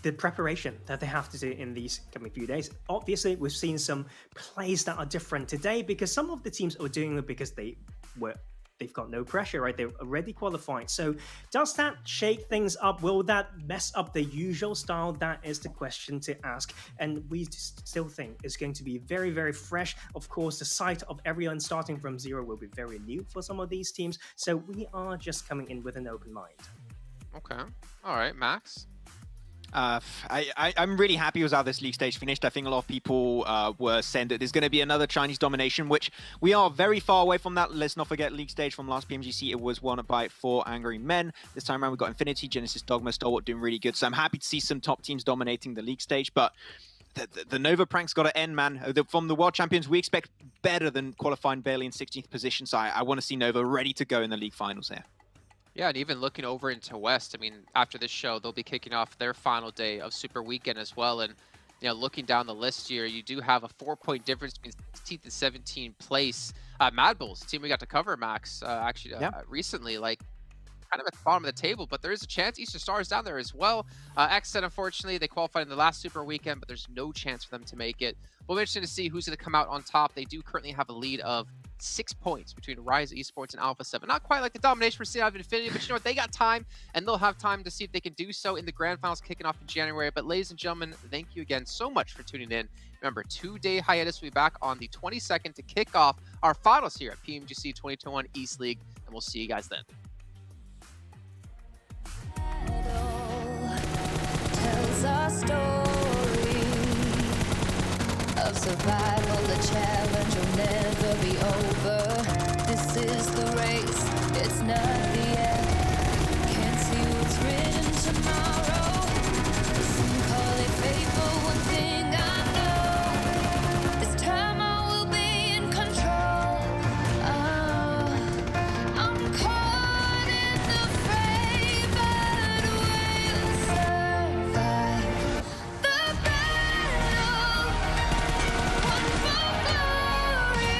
the preparation that they have to do in these coming few days. Obviously, we've seen some plays that are different today because some of the teams are doing it because they were they've got no pressure, right? They're already qualified. So does that shake things up? Will that mess up the usual style? That is the question to ask. And we still think it's going to be very, very fresh. Of course, the sight of everyone starting from zero will be very new for some of these teams. So we are just coming in with an open mind.
Okay. All right, Max.
I'm really happy with how this league stage finished. I think a lot of people were saying that there's going to be another Chinese domination, which we are very far away from that. Let's not forget league stage from last PMGC. It was won by 4 Angry Men. This time around, we got Infinity, Genesis, Dogma, Stalwart doing really good. So I'm happy to see some top teams dominating the league stage. But the Nova prank's got to end, man. From the World Champions, we expect better than qualifying barely in 16th position. So I want to see Nova ready to go in the league finals here.
Yeah, and even looking over into West, I mean, after this show, they'll be kicking off their final day of Super Weekend as well. And, you know, looking down the list here, you do have a 4-point difference between 16th and 17th place. Mad Bulls, team we got to cover, Max, recently, like, kind of at the bottom of the table, but there is a chance. Eastern Star is down there as well. Xset, unfortunately, they qualified in the last Super Weekend, but there's no chance for them to make it. We'll be interested to see who's going to come out on top. They do currently have a lead of 6 points between Rise Esports and Alpha 7. Not quite like the domination we're seeing out of Infinity, but you know what? They got time, and they'll have time to see if they can do so in the Grand Finals kicking off in January. But ladies and gentlemen, thank you again so much for tuning in. Remember, 2-day hiatus. We'll be back on the 22nd to kick off our finals here at PMGC 2021 East League, and we'll see you guys then.
Tells our story of survival, the challenge will never be over. This is the race, it's not the end. Can't see what's written tomorrow. Some call it fate, but one thing I know, this time I will be in control. I'm caught in the fray, but we'll survive the battle. One for glory.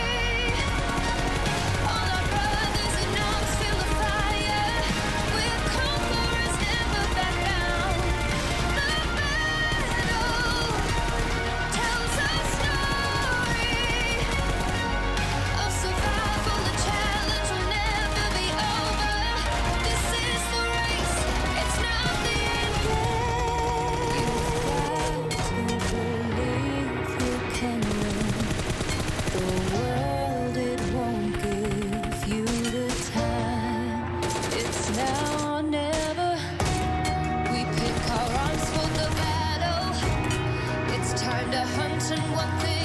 All our brothers and arms feel the fire. We're conquerors, never back down. The battle tells our story of survival. The challenge will never be over. This is the race, it's not the end yet. You've got to believe you can win. The world, it won't give you the time. It's now or never. We pick our arms for the battle. It's time to hunt, and one thing